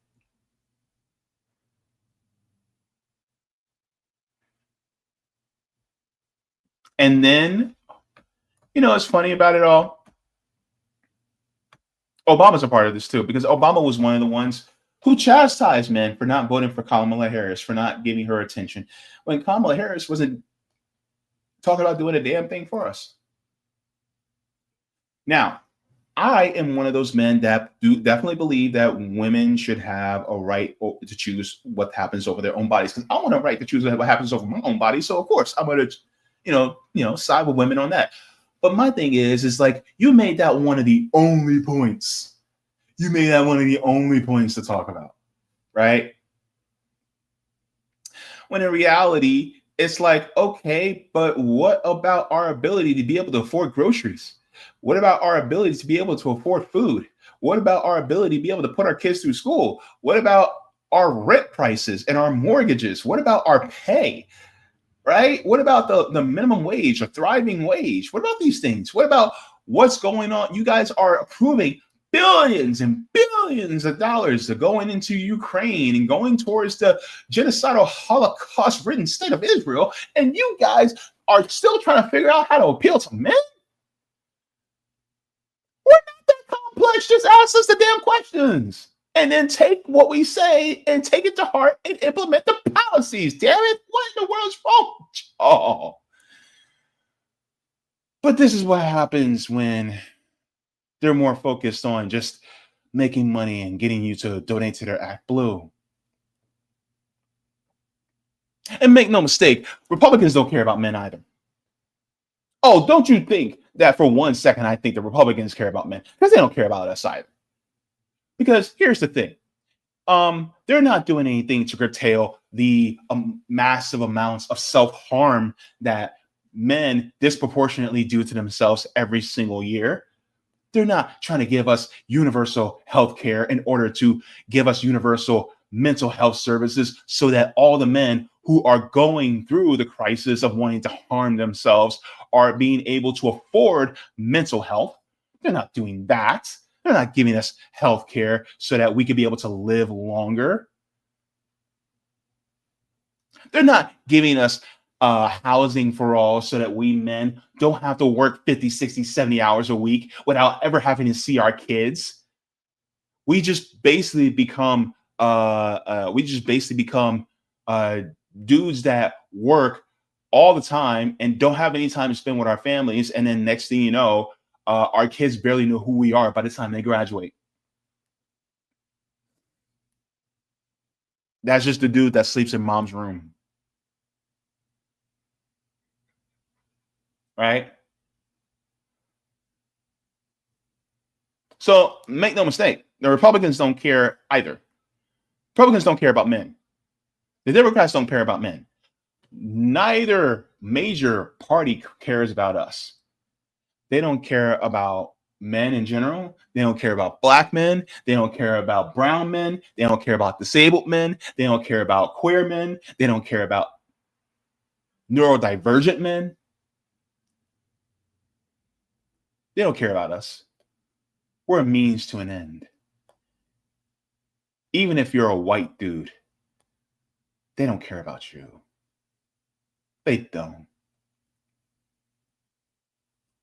And then, you know, what's funny about it all? Obama's a part of this too, because Obama was one of the ones who chastised men for not voting for Kamala Harris, for not giving her attention, when Kamala Harris wasn't talking about doing a damn thing for us. Now, I am one of those men that do definitely believe that women should have a right to choose what happens over their own bodies, because I want a right to choose what happens over my own body. So of course I'm going to, side with women on that. But my thing is like, you made that one of the only points. You made that one of the only points to talk about, right? When in reality, it's like, okay, but what about our ability to be able to afford groceries? What about our ability to be able to afford food? What about our ability to be able to put our kids through school? What about our rent prices and our mortgages? What about our pay? Right? What about the minimum wage, a thriving wage? What about these things? What about what's going on? You guys are approving billions and billions of dollars to going into Ukraine and going towards the genocidal Holocaust-ridden state of Israel, and you guys are still trying to figure out how to appeal to men? We're not that complex. Just ask us the damn questions. And then take what we say and take it to heart and implement the policies. Damn it. What in the world's wrong with y'all? But this is what happens when they're more focused on just making money and getting you to donate to their Act Blue. And make no mistake, Republicans don't care about men either. Oh, don't you think that for 1 second I think the Republicans care about men? Because they don't care about us either. Because here's the thing. They're not doing anything to curtail the massive amounts of self-harm that men disproportionately do to themselves every single year. They're not trying to give us universal health care in order to give us universal mental health services so that all the men who are going through the crisis of wanting to harm themselves are being able to afford mental health. They're not doing that. They're not giving us health care so that we can be able to live longer. They're not giving us housing for all so that we men don't have to work 50, 60, 70 hours a week without ever having to see our kids. We just basically become dudes that work all the time and don't have any time to spend with our families. And then next thing you know, our kids barely know who we are by the time they graduate. That's just the dude that sleeps in mom's room. Right? So make no mistake, the Republicans don't care either. Republicans don't care about men. The Democrats don't care about men. Neither major party cares about us. They don't care about men in general. They don't care about black men. They don't care about brown men. They don't care about disabled men. They don't care about queer men. They don't care about neurodivergent men. They don't care about us. We're a means to an end. Even if you're a white dude, they don't care about you. They don't.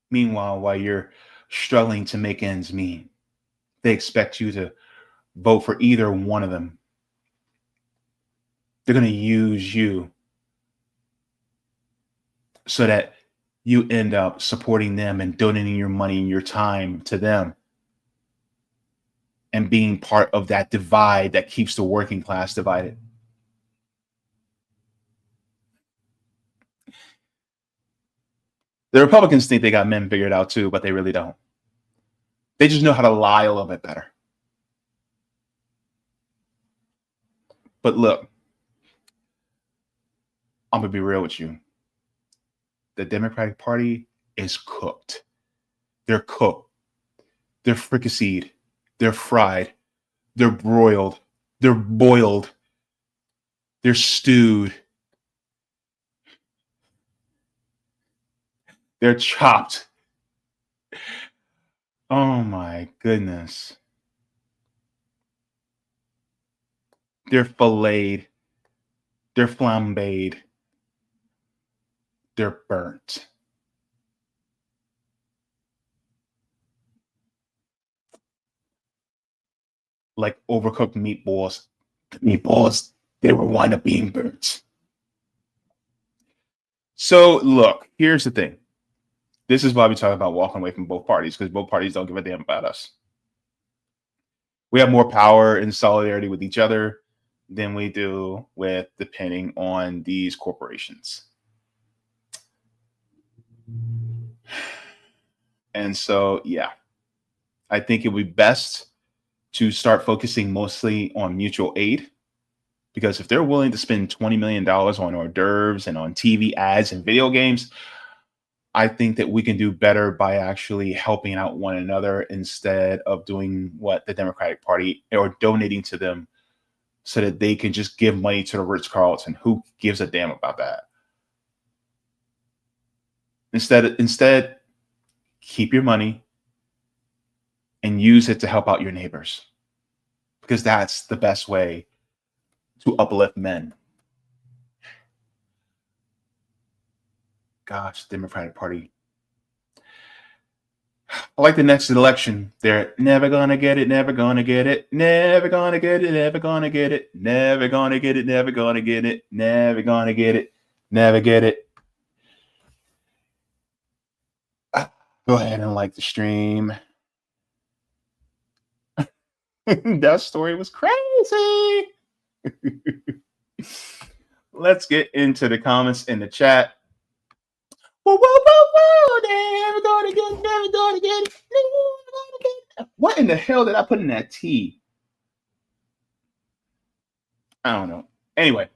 Meanwhile, while you're struggling to make ends meet, they expect you to vote for either one of them. They're going to use you so that you end up supporting them and donating your money and your time to them and being part of that divide that keeps the working class divided. The Republicans think they got men figured out too, but they really don't. They just know how to lie a little bit better. But look, I'm going to be real with you. The Democratic Party is cooked. They're cooked. They're fricasseed. They're fried. They're broiled. They're boiled. They're stewed. They're chopped. Oh my goodness. They're filleted. They're flambéed. They're burnt. Like overcooked meatballs. Meatballs, they were wind up being burnt. So look, here's the thing. This is why we talk about walking away from both parties, because both parties don't give a damn about us. We have more power and solidarity with each other than we do with depending on these corporations. And so, yeah, I think it would be best to start focusing mostly on mutual aid, because if they're willing to spend $20 million on hors d'oeuvres and on TV ads and video games, I think that we can do better by actually helping out one another instead of doing what the Democratic Party or donating to them so that they can just give money to the Ritz Carlton. Who gives a damn about that? Instead, keep your money and use it to help out your neighbors, because that's the best way to uplift men. Gosh, Democratic Party. I like the next election. They're never gonna get it, never gonna get it, never gonna get it, never gonna get it, never gonna get it, never gonna get it, never gonna get it, never get it. Go ahead and like the stream. That story was crazy. Let's get into the comments in the chat. Whoa, whoa, whoa, whoa, never gonna get it, never gonna get it, never gonna get it. What in the hell did I put in that tea? I don't know. Anyway,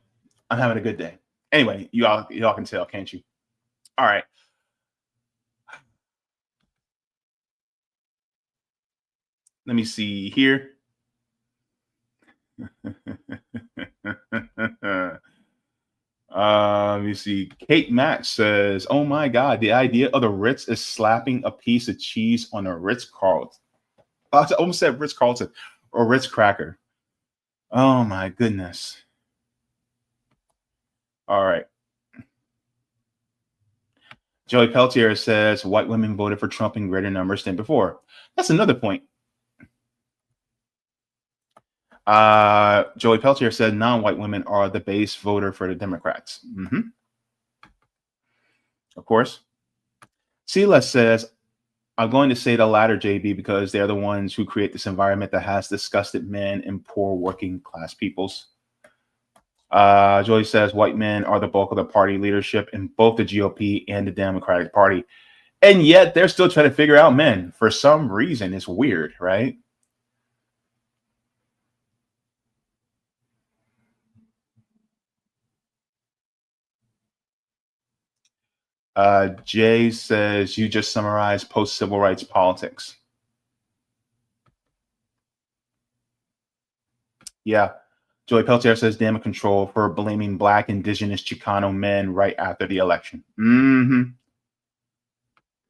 I'm having a good day. Anyway, y'all can tell, can't you? All right. Let me see here. Let me see. Kate Mack says, "Oh my God, the idea of the Ritz is slapping a piece of cheese on a Ritz Carlton." I almost said Ritz Carlton or Ritz cracker. Oh my goodness. All right. Joey Peltier says, "White women voted for Trump in greater numbers than before." That's another point. Joey Peltier said non-white women are the base voter for the Democrats. Of course. Silas says, "I'm going to say the latter, JB, because they're the ones who create this environment that has disgusted men and poor working class peoples." Joey says, "White men are the bulk of the party leadership in both the GOP and the Democratic Party. And yet they're still trying to figure out men for some reason." It's weird, right? Jay says, "You just summarized post-civil rights politics." Yeah. Joey Peltier says, "Damage control for blaming Black, Indigenous, Chicano men right after the election."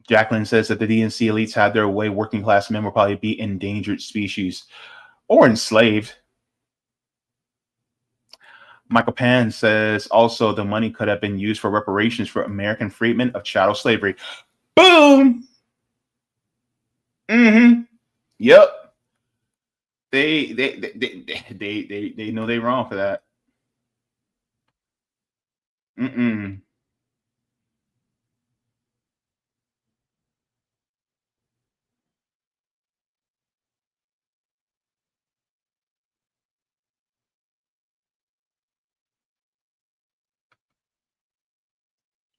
Jacqueline says that the DNC elites had their way. Working class men will probably be endangered species or enslaved. Michael Pan says, "Also, the money could have been used for reparations for American freedmen of chattel slavery." Boom. Yep. They know they're wrong for that.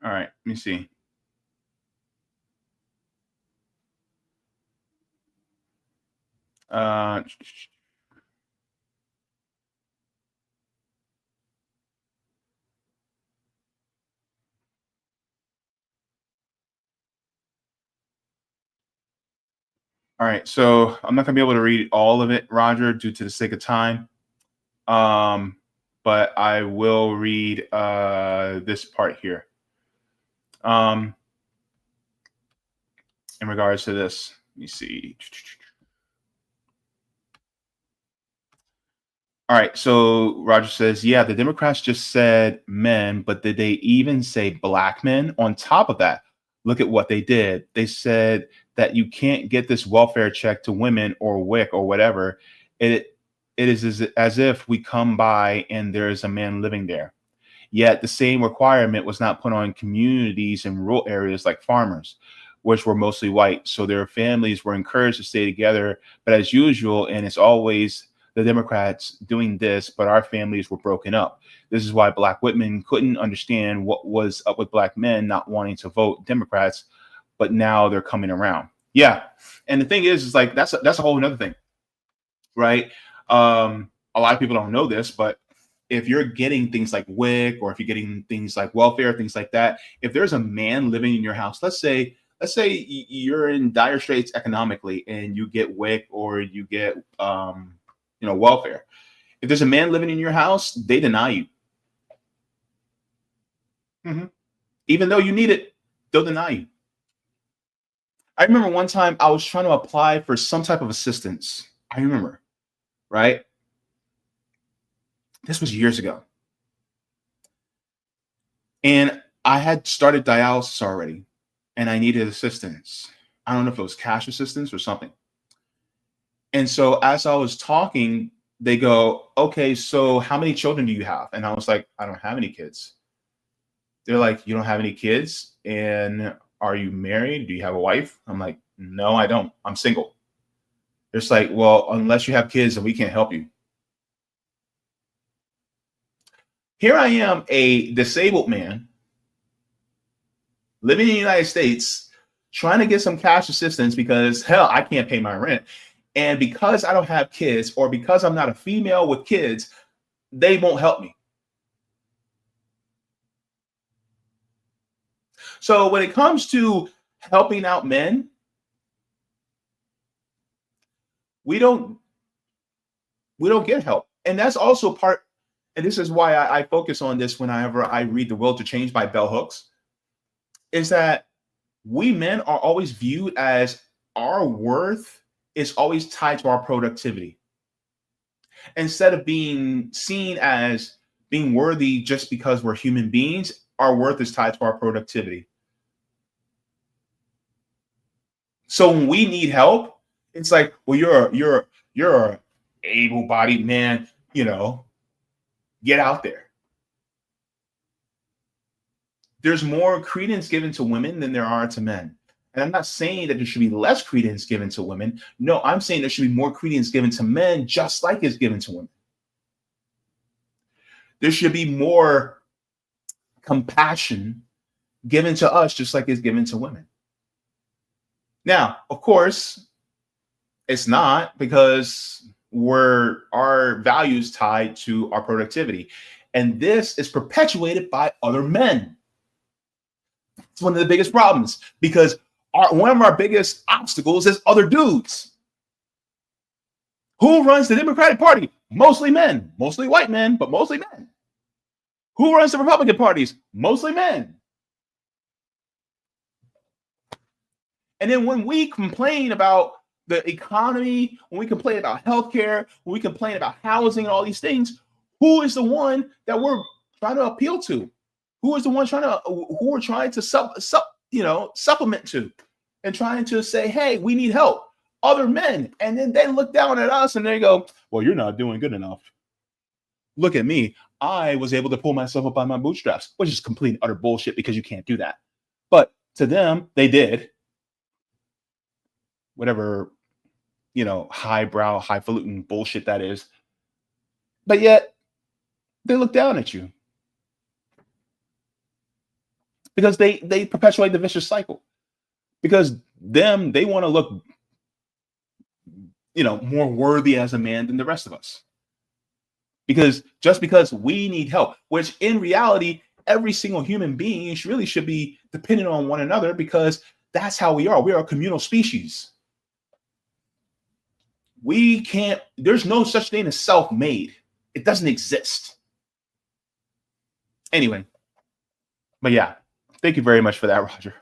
All right, let me see. All right, so I'm not gonna be able to read all of it, Roger, due to the sake of time. But I will read this part here. In regards to this, let me see. All right, so Roger says, "Yeah, the Democrats just said men, but did they even say Black men? On top of that, look at what they did. They said that you can't get this welfare check to women or WIC or whatever. It is as if we come by and there is a man living there. Yet the same requirement was not put on communities in rural areas like farmers, which were mostly white. So their families were encouraged to stay together. But as usual, and it's always the Democrats doing this, but our families were broken up. This is why Black women couldn't understand what was up with Black men not wanting to vote Democrats, but now they're coming around." Yeah, and the thing is like that's a whole another thing, right? A lot of people don't know this, but if you're getting things like WIC, or if you're getting things like welfare, things like that, if there's a man living in your house, let's say you're in dire straits economically and you get WIC or you get welfare. If there's a man living in your house, they deny you. Even though you need it, they'll deny you. I remember one time I was trying to apply for some type of assistance. I remember, right? This was years ago. And I had started dialysis already, and I needed assistance. I don't know if it was cash assistance or something. And so as I was talking, they go, okay, so how many children do you have? And I was like, I don't have any kids. They're like, you don't have any kids? And are you married? Do you have a wife? I'm like, no, I don't. I'm single. It's like, well, unless you have kids, then we can't help you. Here I am, a disabled man living in the United States, trying to get some cash assistance because, hell, I can't pay my rent. And because I don't have kids, or because I'm not a female with kids, they won't help me. So when it comes to helping out men, we don't get help. And that's also part, and this is why I focus on this whenever I read The Will to Change by Bell Hooks, is that we men are always viewed as, our worth is always tied to our productivity. Instead of being seen as being worthy just because we're human beings, our worth is tied to our productivity. So when we need help, it's like, well, you're a able-bodied man, get out there. There's more credence given to women than there are to men. And I'm not saying that there should be less credence given to women. No, I'm saying there should be more credence given to men, just like it's given to women. There should be more compassion given to us, just like it's given to women. Now, of course, it's not, because our values tied to our productivity. And this is perpetuated by other men. It's one of the biggest problems, because one of our biggest obstacles is other dudes. Who runs the Democratic Party? Mostly men, mostly white men, but mostly men. Who runs the Republican parties? Mostly men. And then when we complain about the economy, when we complain about healthcare, when we complain about housing and all these things, who is the one that we're trying to appeal to? Who is the one who we're trying to supplement to, and trying to say, hey, we need help? Other men. And then they look down at us and they go, well, you're not doing good enough. Look at me. I was able to pull myself up by my bootstraps, which is complete utter bullshit, because you can't do that. But to them, they did. Whatever, highbrow, highfalutin bullshit that is. But yet, they look down at you. Because they perpetuate the vicious cycle. Because they want to look, more worthy as a man than the rest of us. Because just because we need help, which in reality, every single human being really should be dependent on one another, because that's how we are. We are a communal species. There's no such thing as self-made. It doesn't exist. Anyway, but yeah, thank you very much for that, Roger.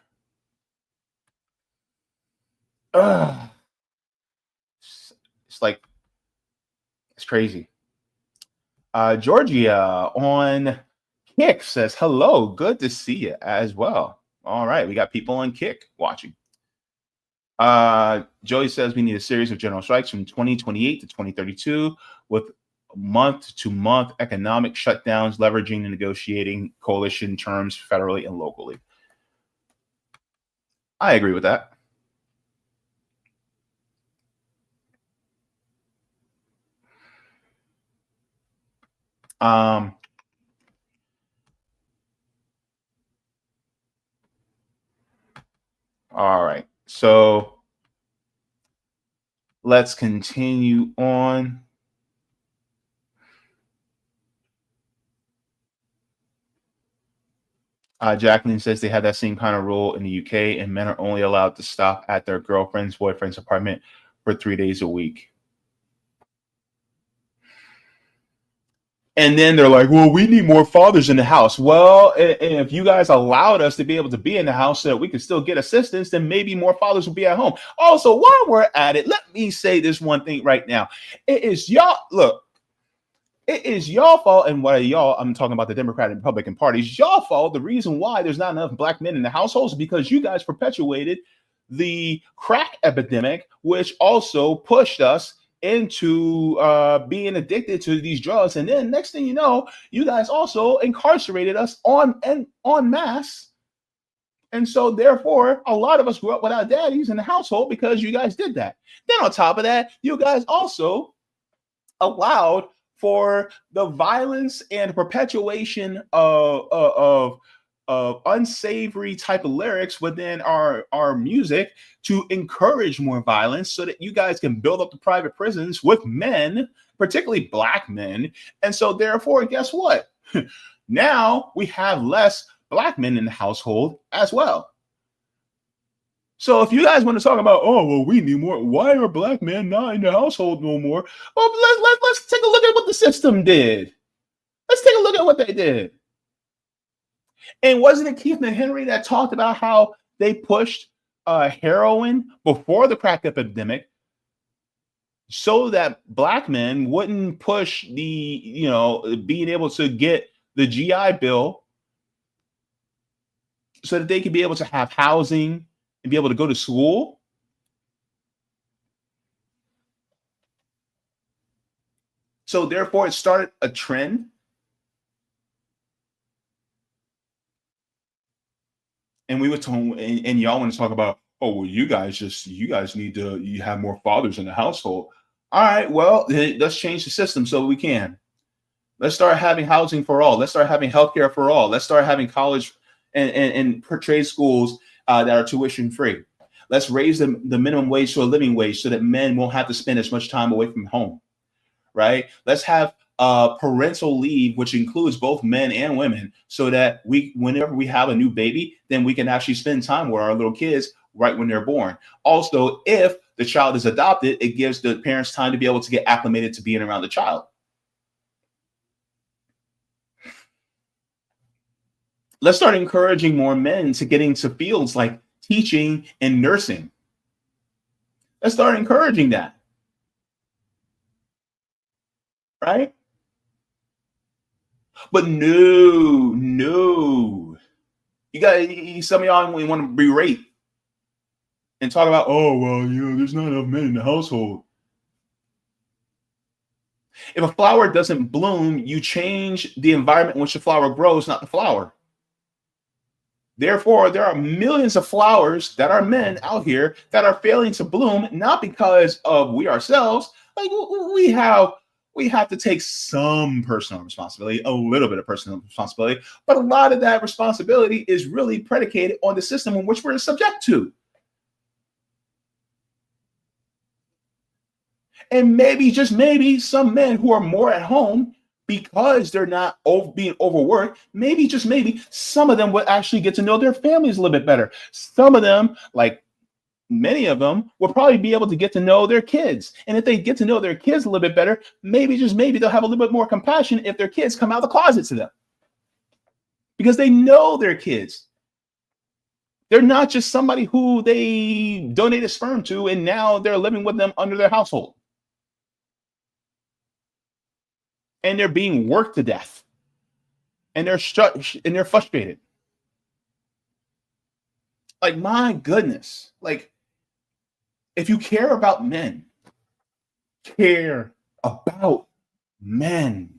It's crazy. Georgia on Kick says, hello, good to see you as well. All right, we got people on Kick watching. Joey says we need a series of general strikes from 2028 to 2032 with month-to-month economic shutdowns, leveraging and negotiating coalition terms federally and locally. I agree with that. All right, so let's continue on. Jacqueline says they have that same kind of rule in the UK, and men are only allowed to stop at their girlfriend's, boyfriend's apartment for 3 days a week. And then they're like, well, we need more fathers in the house. Well, and if you guys allowed us to be able to be in the house so that we could still get assistance, then maybe more fathers will be at home. Also, while we're at it, let me say this one thing right now. It is y'all, look, it is y'all fault, and what y'all, I'm talking about the Democratic and Republican parties, y'all fault. The reason why there's not enough black men in the households is because you guys perpetuated the crack epidemic, which also pushed us into being addicted to these drugs. And then next thing you know, you guys also incarcerated us en masse. And so therefore, a lot of us grew up without daddies in the household because you guys did that. Then on top of that, you guys also allowed for the violence and perpetuation of unsavory type of lyrics within our music to encourage more violence so that you guys can build up the private prisons with men, particularly black men. And so therefore, guess what? Now we have less black men in the household as well. So if you guys want to talk about, oh, well, we need more, why are black men not in the household no more? Well, let's take a look at what the system did. Let's take a look at what they did. And wasn't it Keith and Henry that talked about how they pushed heroin before the crack epidemic so that black men wouldn't push the, being able to get the GI Bill so that they could be able to have housing and be able to go to school? So therefore, it started a trend. And we were talking, and y'all want to talk about, oh, well, you guys need to, you have more fathers in the household. All right, well, let's change the system so we can. Let's start having housing for all. Let's start having healthcare for all. Let's start having college and trade schools that are tuition free. Let's raise the minimum wage to a living wage so that men won't have to spend as much time away from home, right? Let's have parental leave, which includes both men and women, so that whenever we have a new baby, then we can actually spend time with our little kids right when they're born. Also, if the child is adopted, it gives the parents time to be able to get acclimated to being around the child. Let's start encouraging more men to get into fields like teaching and nursing. Let's start encouraging that. Right? But no. You got some of y'all want to berate and talk about, oh, well, there's not enough men in the household. If a flower doesn't bloom, you change the environment in which the flower grows, not the flower. Therefore, there are millions of flowers that are men out here that are failing to bloom, not because of we ourselves. Like we have to take some personal responsibility, a little bit of personal responsibility, but a lot of that responsibility is really predicated on the system in which we're subject to. And maybe, just maybe, some men who are more at home because they're not being overworked, maybe, just maybe, some of them will actually get to know their families a little bit better. Some of them, like many of them, will probably be able to get to know their kids. And if they get to know their kids a little bit better, maybe, just maybe, they'll have a little bit more compassion if their kids come out of the closet to them. Because they know their kids. They're not just somebody who they donated sperm to and now they're living with them under their household. And they're being worked to death. And they're frustrated. Like, my goodness. Like, if you care about men, care about men.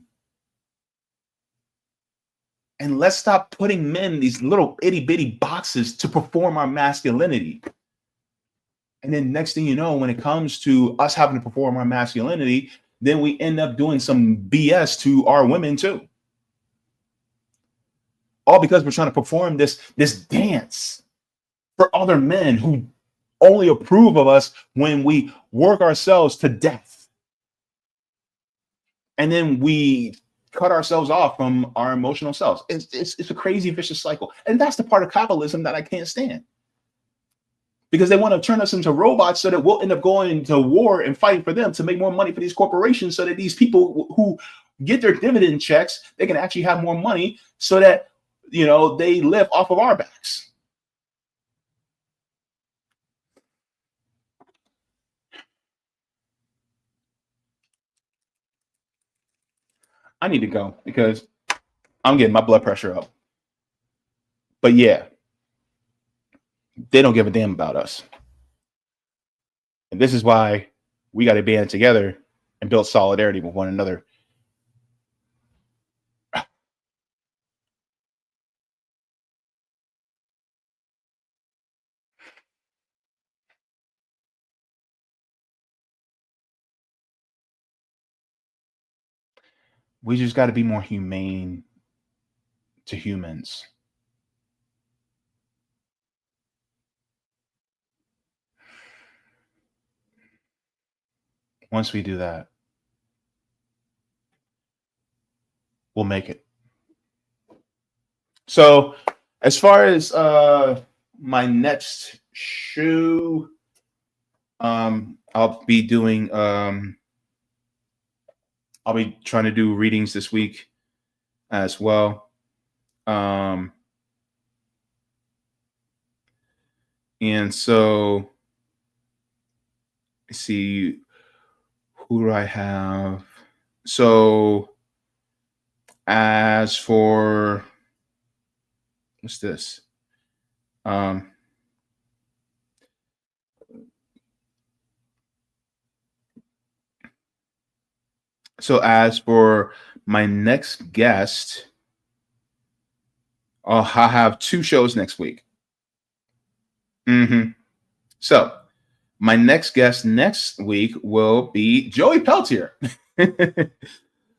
And let's stop putting men in these little itty bitty boxes to perform our masculinity. And then next thing you know, when it comes to us having to perform our masculinity, then we end up doing some BS to our women too. All because we're trying to perform this dance for other men who only approve of us when we work ourselves to death. And then we cut ourselves off from our emotional selves. It's a crazy vicious cycle. And that's the part of capitalism that I can't stand. Because they want to turn us into robots so that we'll end up going to war and fighting for them to make more money for these corporations, so that these people who get their dividend checks, they can actually have more money so that, you know, they live off of our backs. I need to go because I'm getting my blood pressure up. But yeah, they don't give a damn about us. And this is why we got to band together and build solidarity with one another. We just got to be more humane to humans. Once we do that, we'll make it. So as far as my next show, I'll be doing I'll be trying to do readings this week as well. And so let's see, who do I have? So as for what's this? So as for my next guest, I'll have 2 shows next week. So my next guest next week will be Joey Peltier.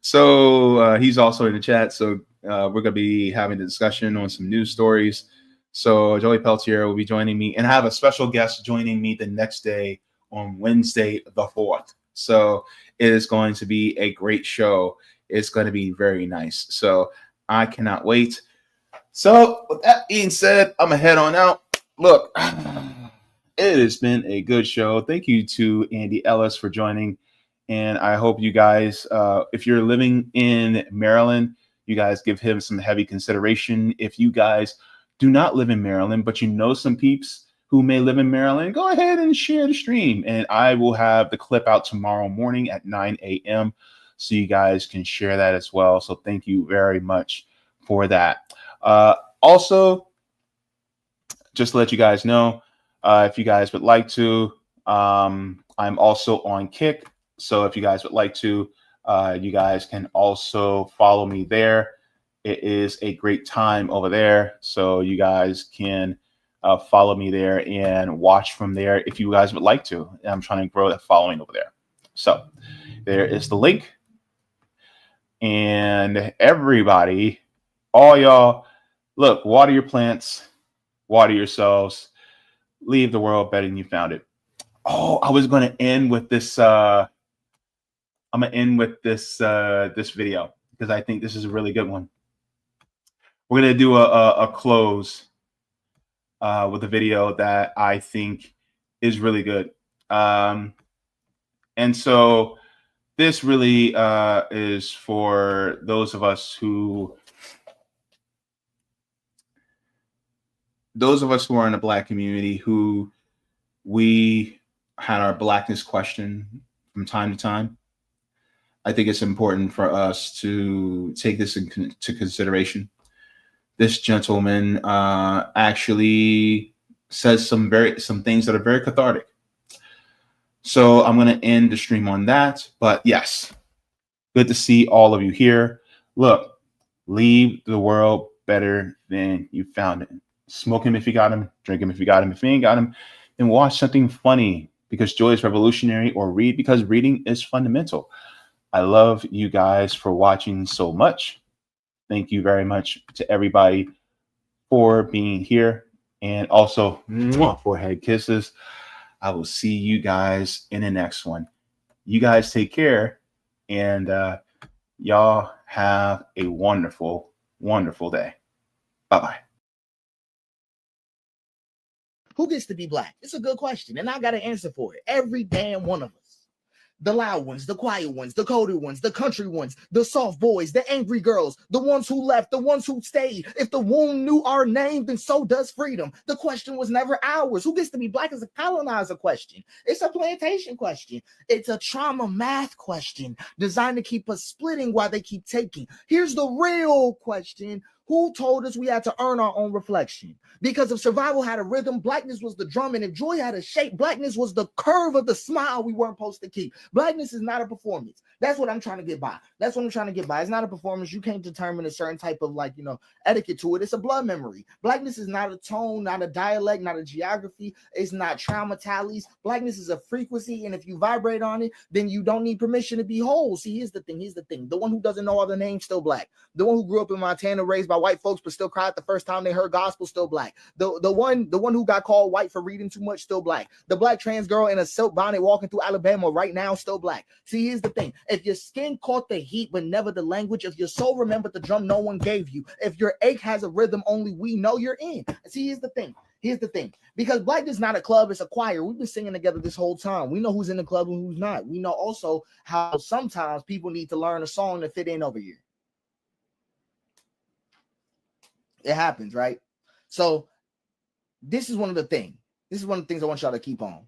So he's also in the chat. So we're going to be having a discussion on some news stories. So Joey Peltier will be joining me, and I have a special guest joining me the next day on Wednesday, the 4th. So it is going to be a great show. It's going to be very nice. So I cannot wait. So with that being said, I'm going to head on out. Look, it has been a good show. Thank you to Andy Ellis for joining. And I hope you guys, if you're living in Maryland, you guys give him some heavy consideration. If you guys do not live in Maryland, but you know some peeps who may live in Maryland, go ahead and share the stream. And I will have the clip out tomorrow morning at 9 a.m. so you guys can share that as well. So thank you very much for that. Also, just to let you guys know, if you guys would like to, I'm also on Kick. So if you guys would like to, you guys can also follow me there. It is a great time over there. So you guys can follow me there and watch from there if you guys would like to. I'm trying to grow that following over there. So there is the link. And everybody, all y'all, look, water your plants, water yourselves, leave the world better than you found it. Oh, I was going to end with this. I'm going to end with this video because I think this is a really good one. We're going to do a close with a video that I think is really good. And so this really is for those of us who are in the Black community, who we had our Blackness questioned from time to time. I think it's important for us to take this into consideration. This gentleman actually says some things that are very cathartic. So I'm going to end the stream on that. But yes, good to see all of you here. Look, leave the world better than you found it. Smoke him if you got him. Drink him if you got him. If you ain't got him, then watch something funny, because joy is revolutionary, or read because reading is fundamental. I love you guys for watching so much. Thank you very much to everybody for being here. And also, forehead kisses. I will see you guys in the next one. You guys take care, and y'all Have a wonderful, wonderful day. Bye-bye. Who gets to be black? It's a good question, and I got an answer for it. Every damn one of us. The loud ones, the quiet ones, the colder ones, the country ones, the soft boys, the angry girls, the ones who left, the ones who stayed. If the womb knew our name, then so does freedom. The question was never ours. Who gets to be black is a colonizer question. It's a plantation question. It's a trauma math question designed to keep us splitting while they keep taking. Here's the real question. Who told us we had to earn our own reflection? Because if survival had a rhythm, blackness was the drum, and if joy had a shape, blackness was the curve of the smile we weren't supposed to keep. Blackness is not a performance. That's what I'm trying to get by. That's what I'm trying to get by. It's not a performance. You can't determine a certain type of etiquette to it. It's a blood memory. Blackness is not a tone, not a dialect, not a geography. It's not trauma tallies. Blackness is a frequency, and if you vibrate on it, then you don't need permission to be whole. See, here's the thing. The one who doesn't know all the names, still black. The one who grew up in Montana, raised by white folks, but still cried the first time they heard gospel, still black. The one who got called white for reading too much, still black. The black trans girl in a silk bonnet walking through Alabama right now, still black. See, here's the thing. If your skin caught the heat but never the language, if your soul remembered the drum no one gave you, if your ache has a rhythm only we know, you're in. See, here's the thing. Because black is not a club, it's a choir. We've been singing together this whole time. We know who's in the club and who's not. We know also how sometimes people need to learn a song to fit in over here. It happens, right? So this is one of the things. This is one of the things I want y'all to keep on.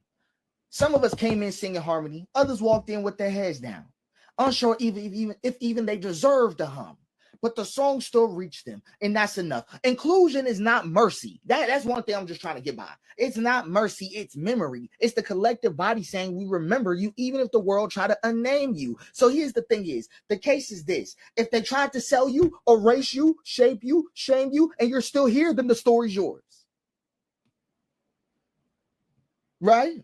Some of us came in singing harmony. Others walked in with their heads down, unsure if even they deserved to hum. But the song still reached them, and that's enough. Inclusion is not mercy. That's one thing I'm just trying to get by. It's not mercy, it's memory. It's the collective body saying we remember you, even if the world try to unname you. So here's the thing the case is this. If they tried to sell you, erase you, shape you, shame you, and you're still here, then the story's yours. Right?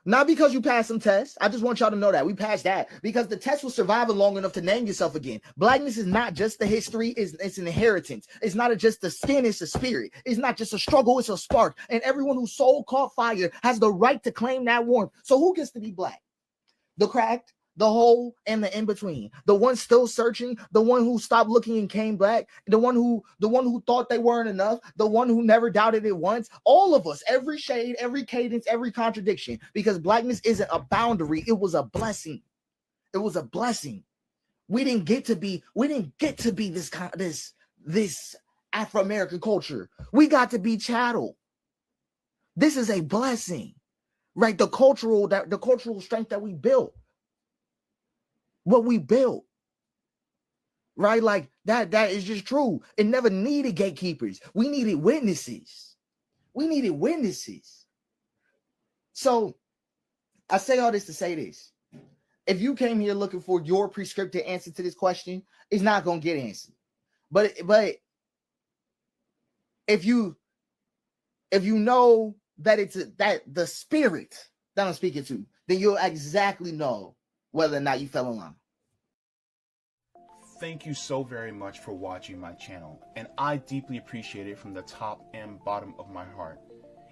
Not because you passed some tests. I just want y'all to know that we passed that because the test was surviving long enough to name yourself again. Blackness is not just the history, it's an inheritance. It's not just the skin, it's a spirit. It's not just a struggle, it's a spark. And everyone whose soul caught fire has the right to claim that warmth. So who gets to be black? The cracked, the whole, and the in-between. The one still searching, the one who stopped looking and came back, the one who thought they weren't enough, the one who never doubted it once. All of us, every shade, every cadence, every contradiction, because blackness isn't a boundary, it was a blessing. It was a blessing. We didn't get to be this Afro-American culture. We got to be chattel. This is a blessing, right? The cultural strength that we built. What we built, right? Like that is just true. It never needed gatekeepers. We needed witnesses. So I say all this to say this. If you came here looking for your prescriptive answer to this question, it's not going to get answered. But if you know that that the spirit that I'm speaking to, then you'll exactly know whether or not you fell in line. Thank you so very much for watching my channel, and I deeply appreciate it from the top and bottom of my heart.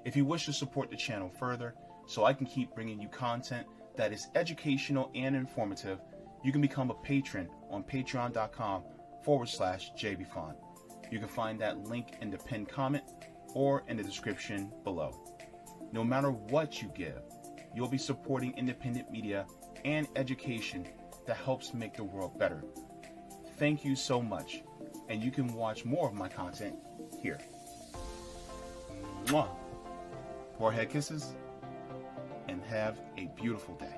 If you wish to support the channel further, so I can keep bringing you content that is educational and informative, you can become a patron on patreon.com/Jaybefaunt. You can find that link in the pinned comment or in the description below. No matter what you give, you'll be supporting independent media and education that helps make the world better. Thank you so much, and you can watch more of my content here. Mwah. Forehead kisses, and have a beautiful day.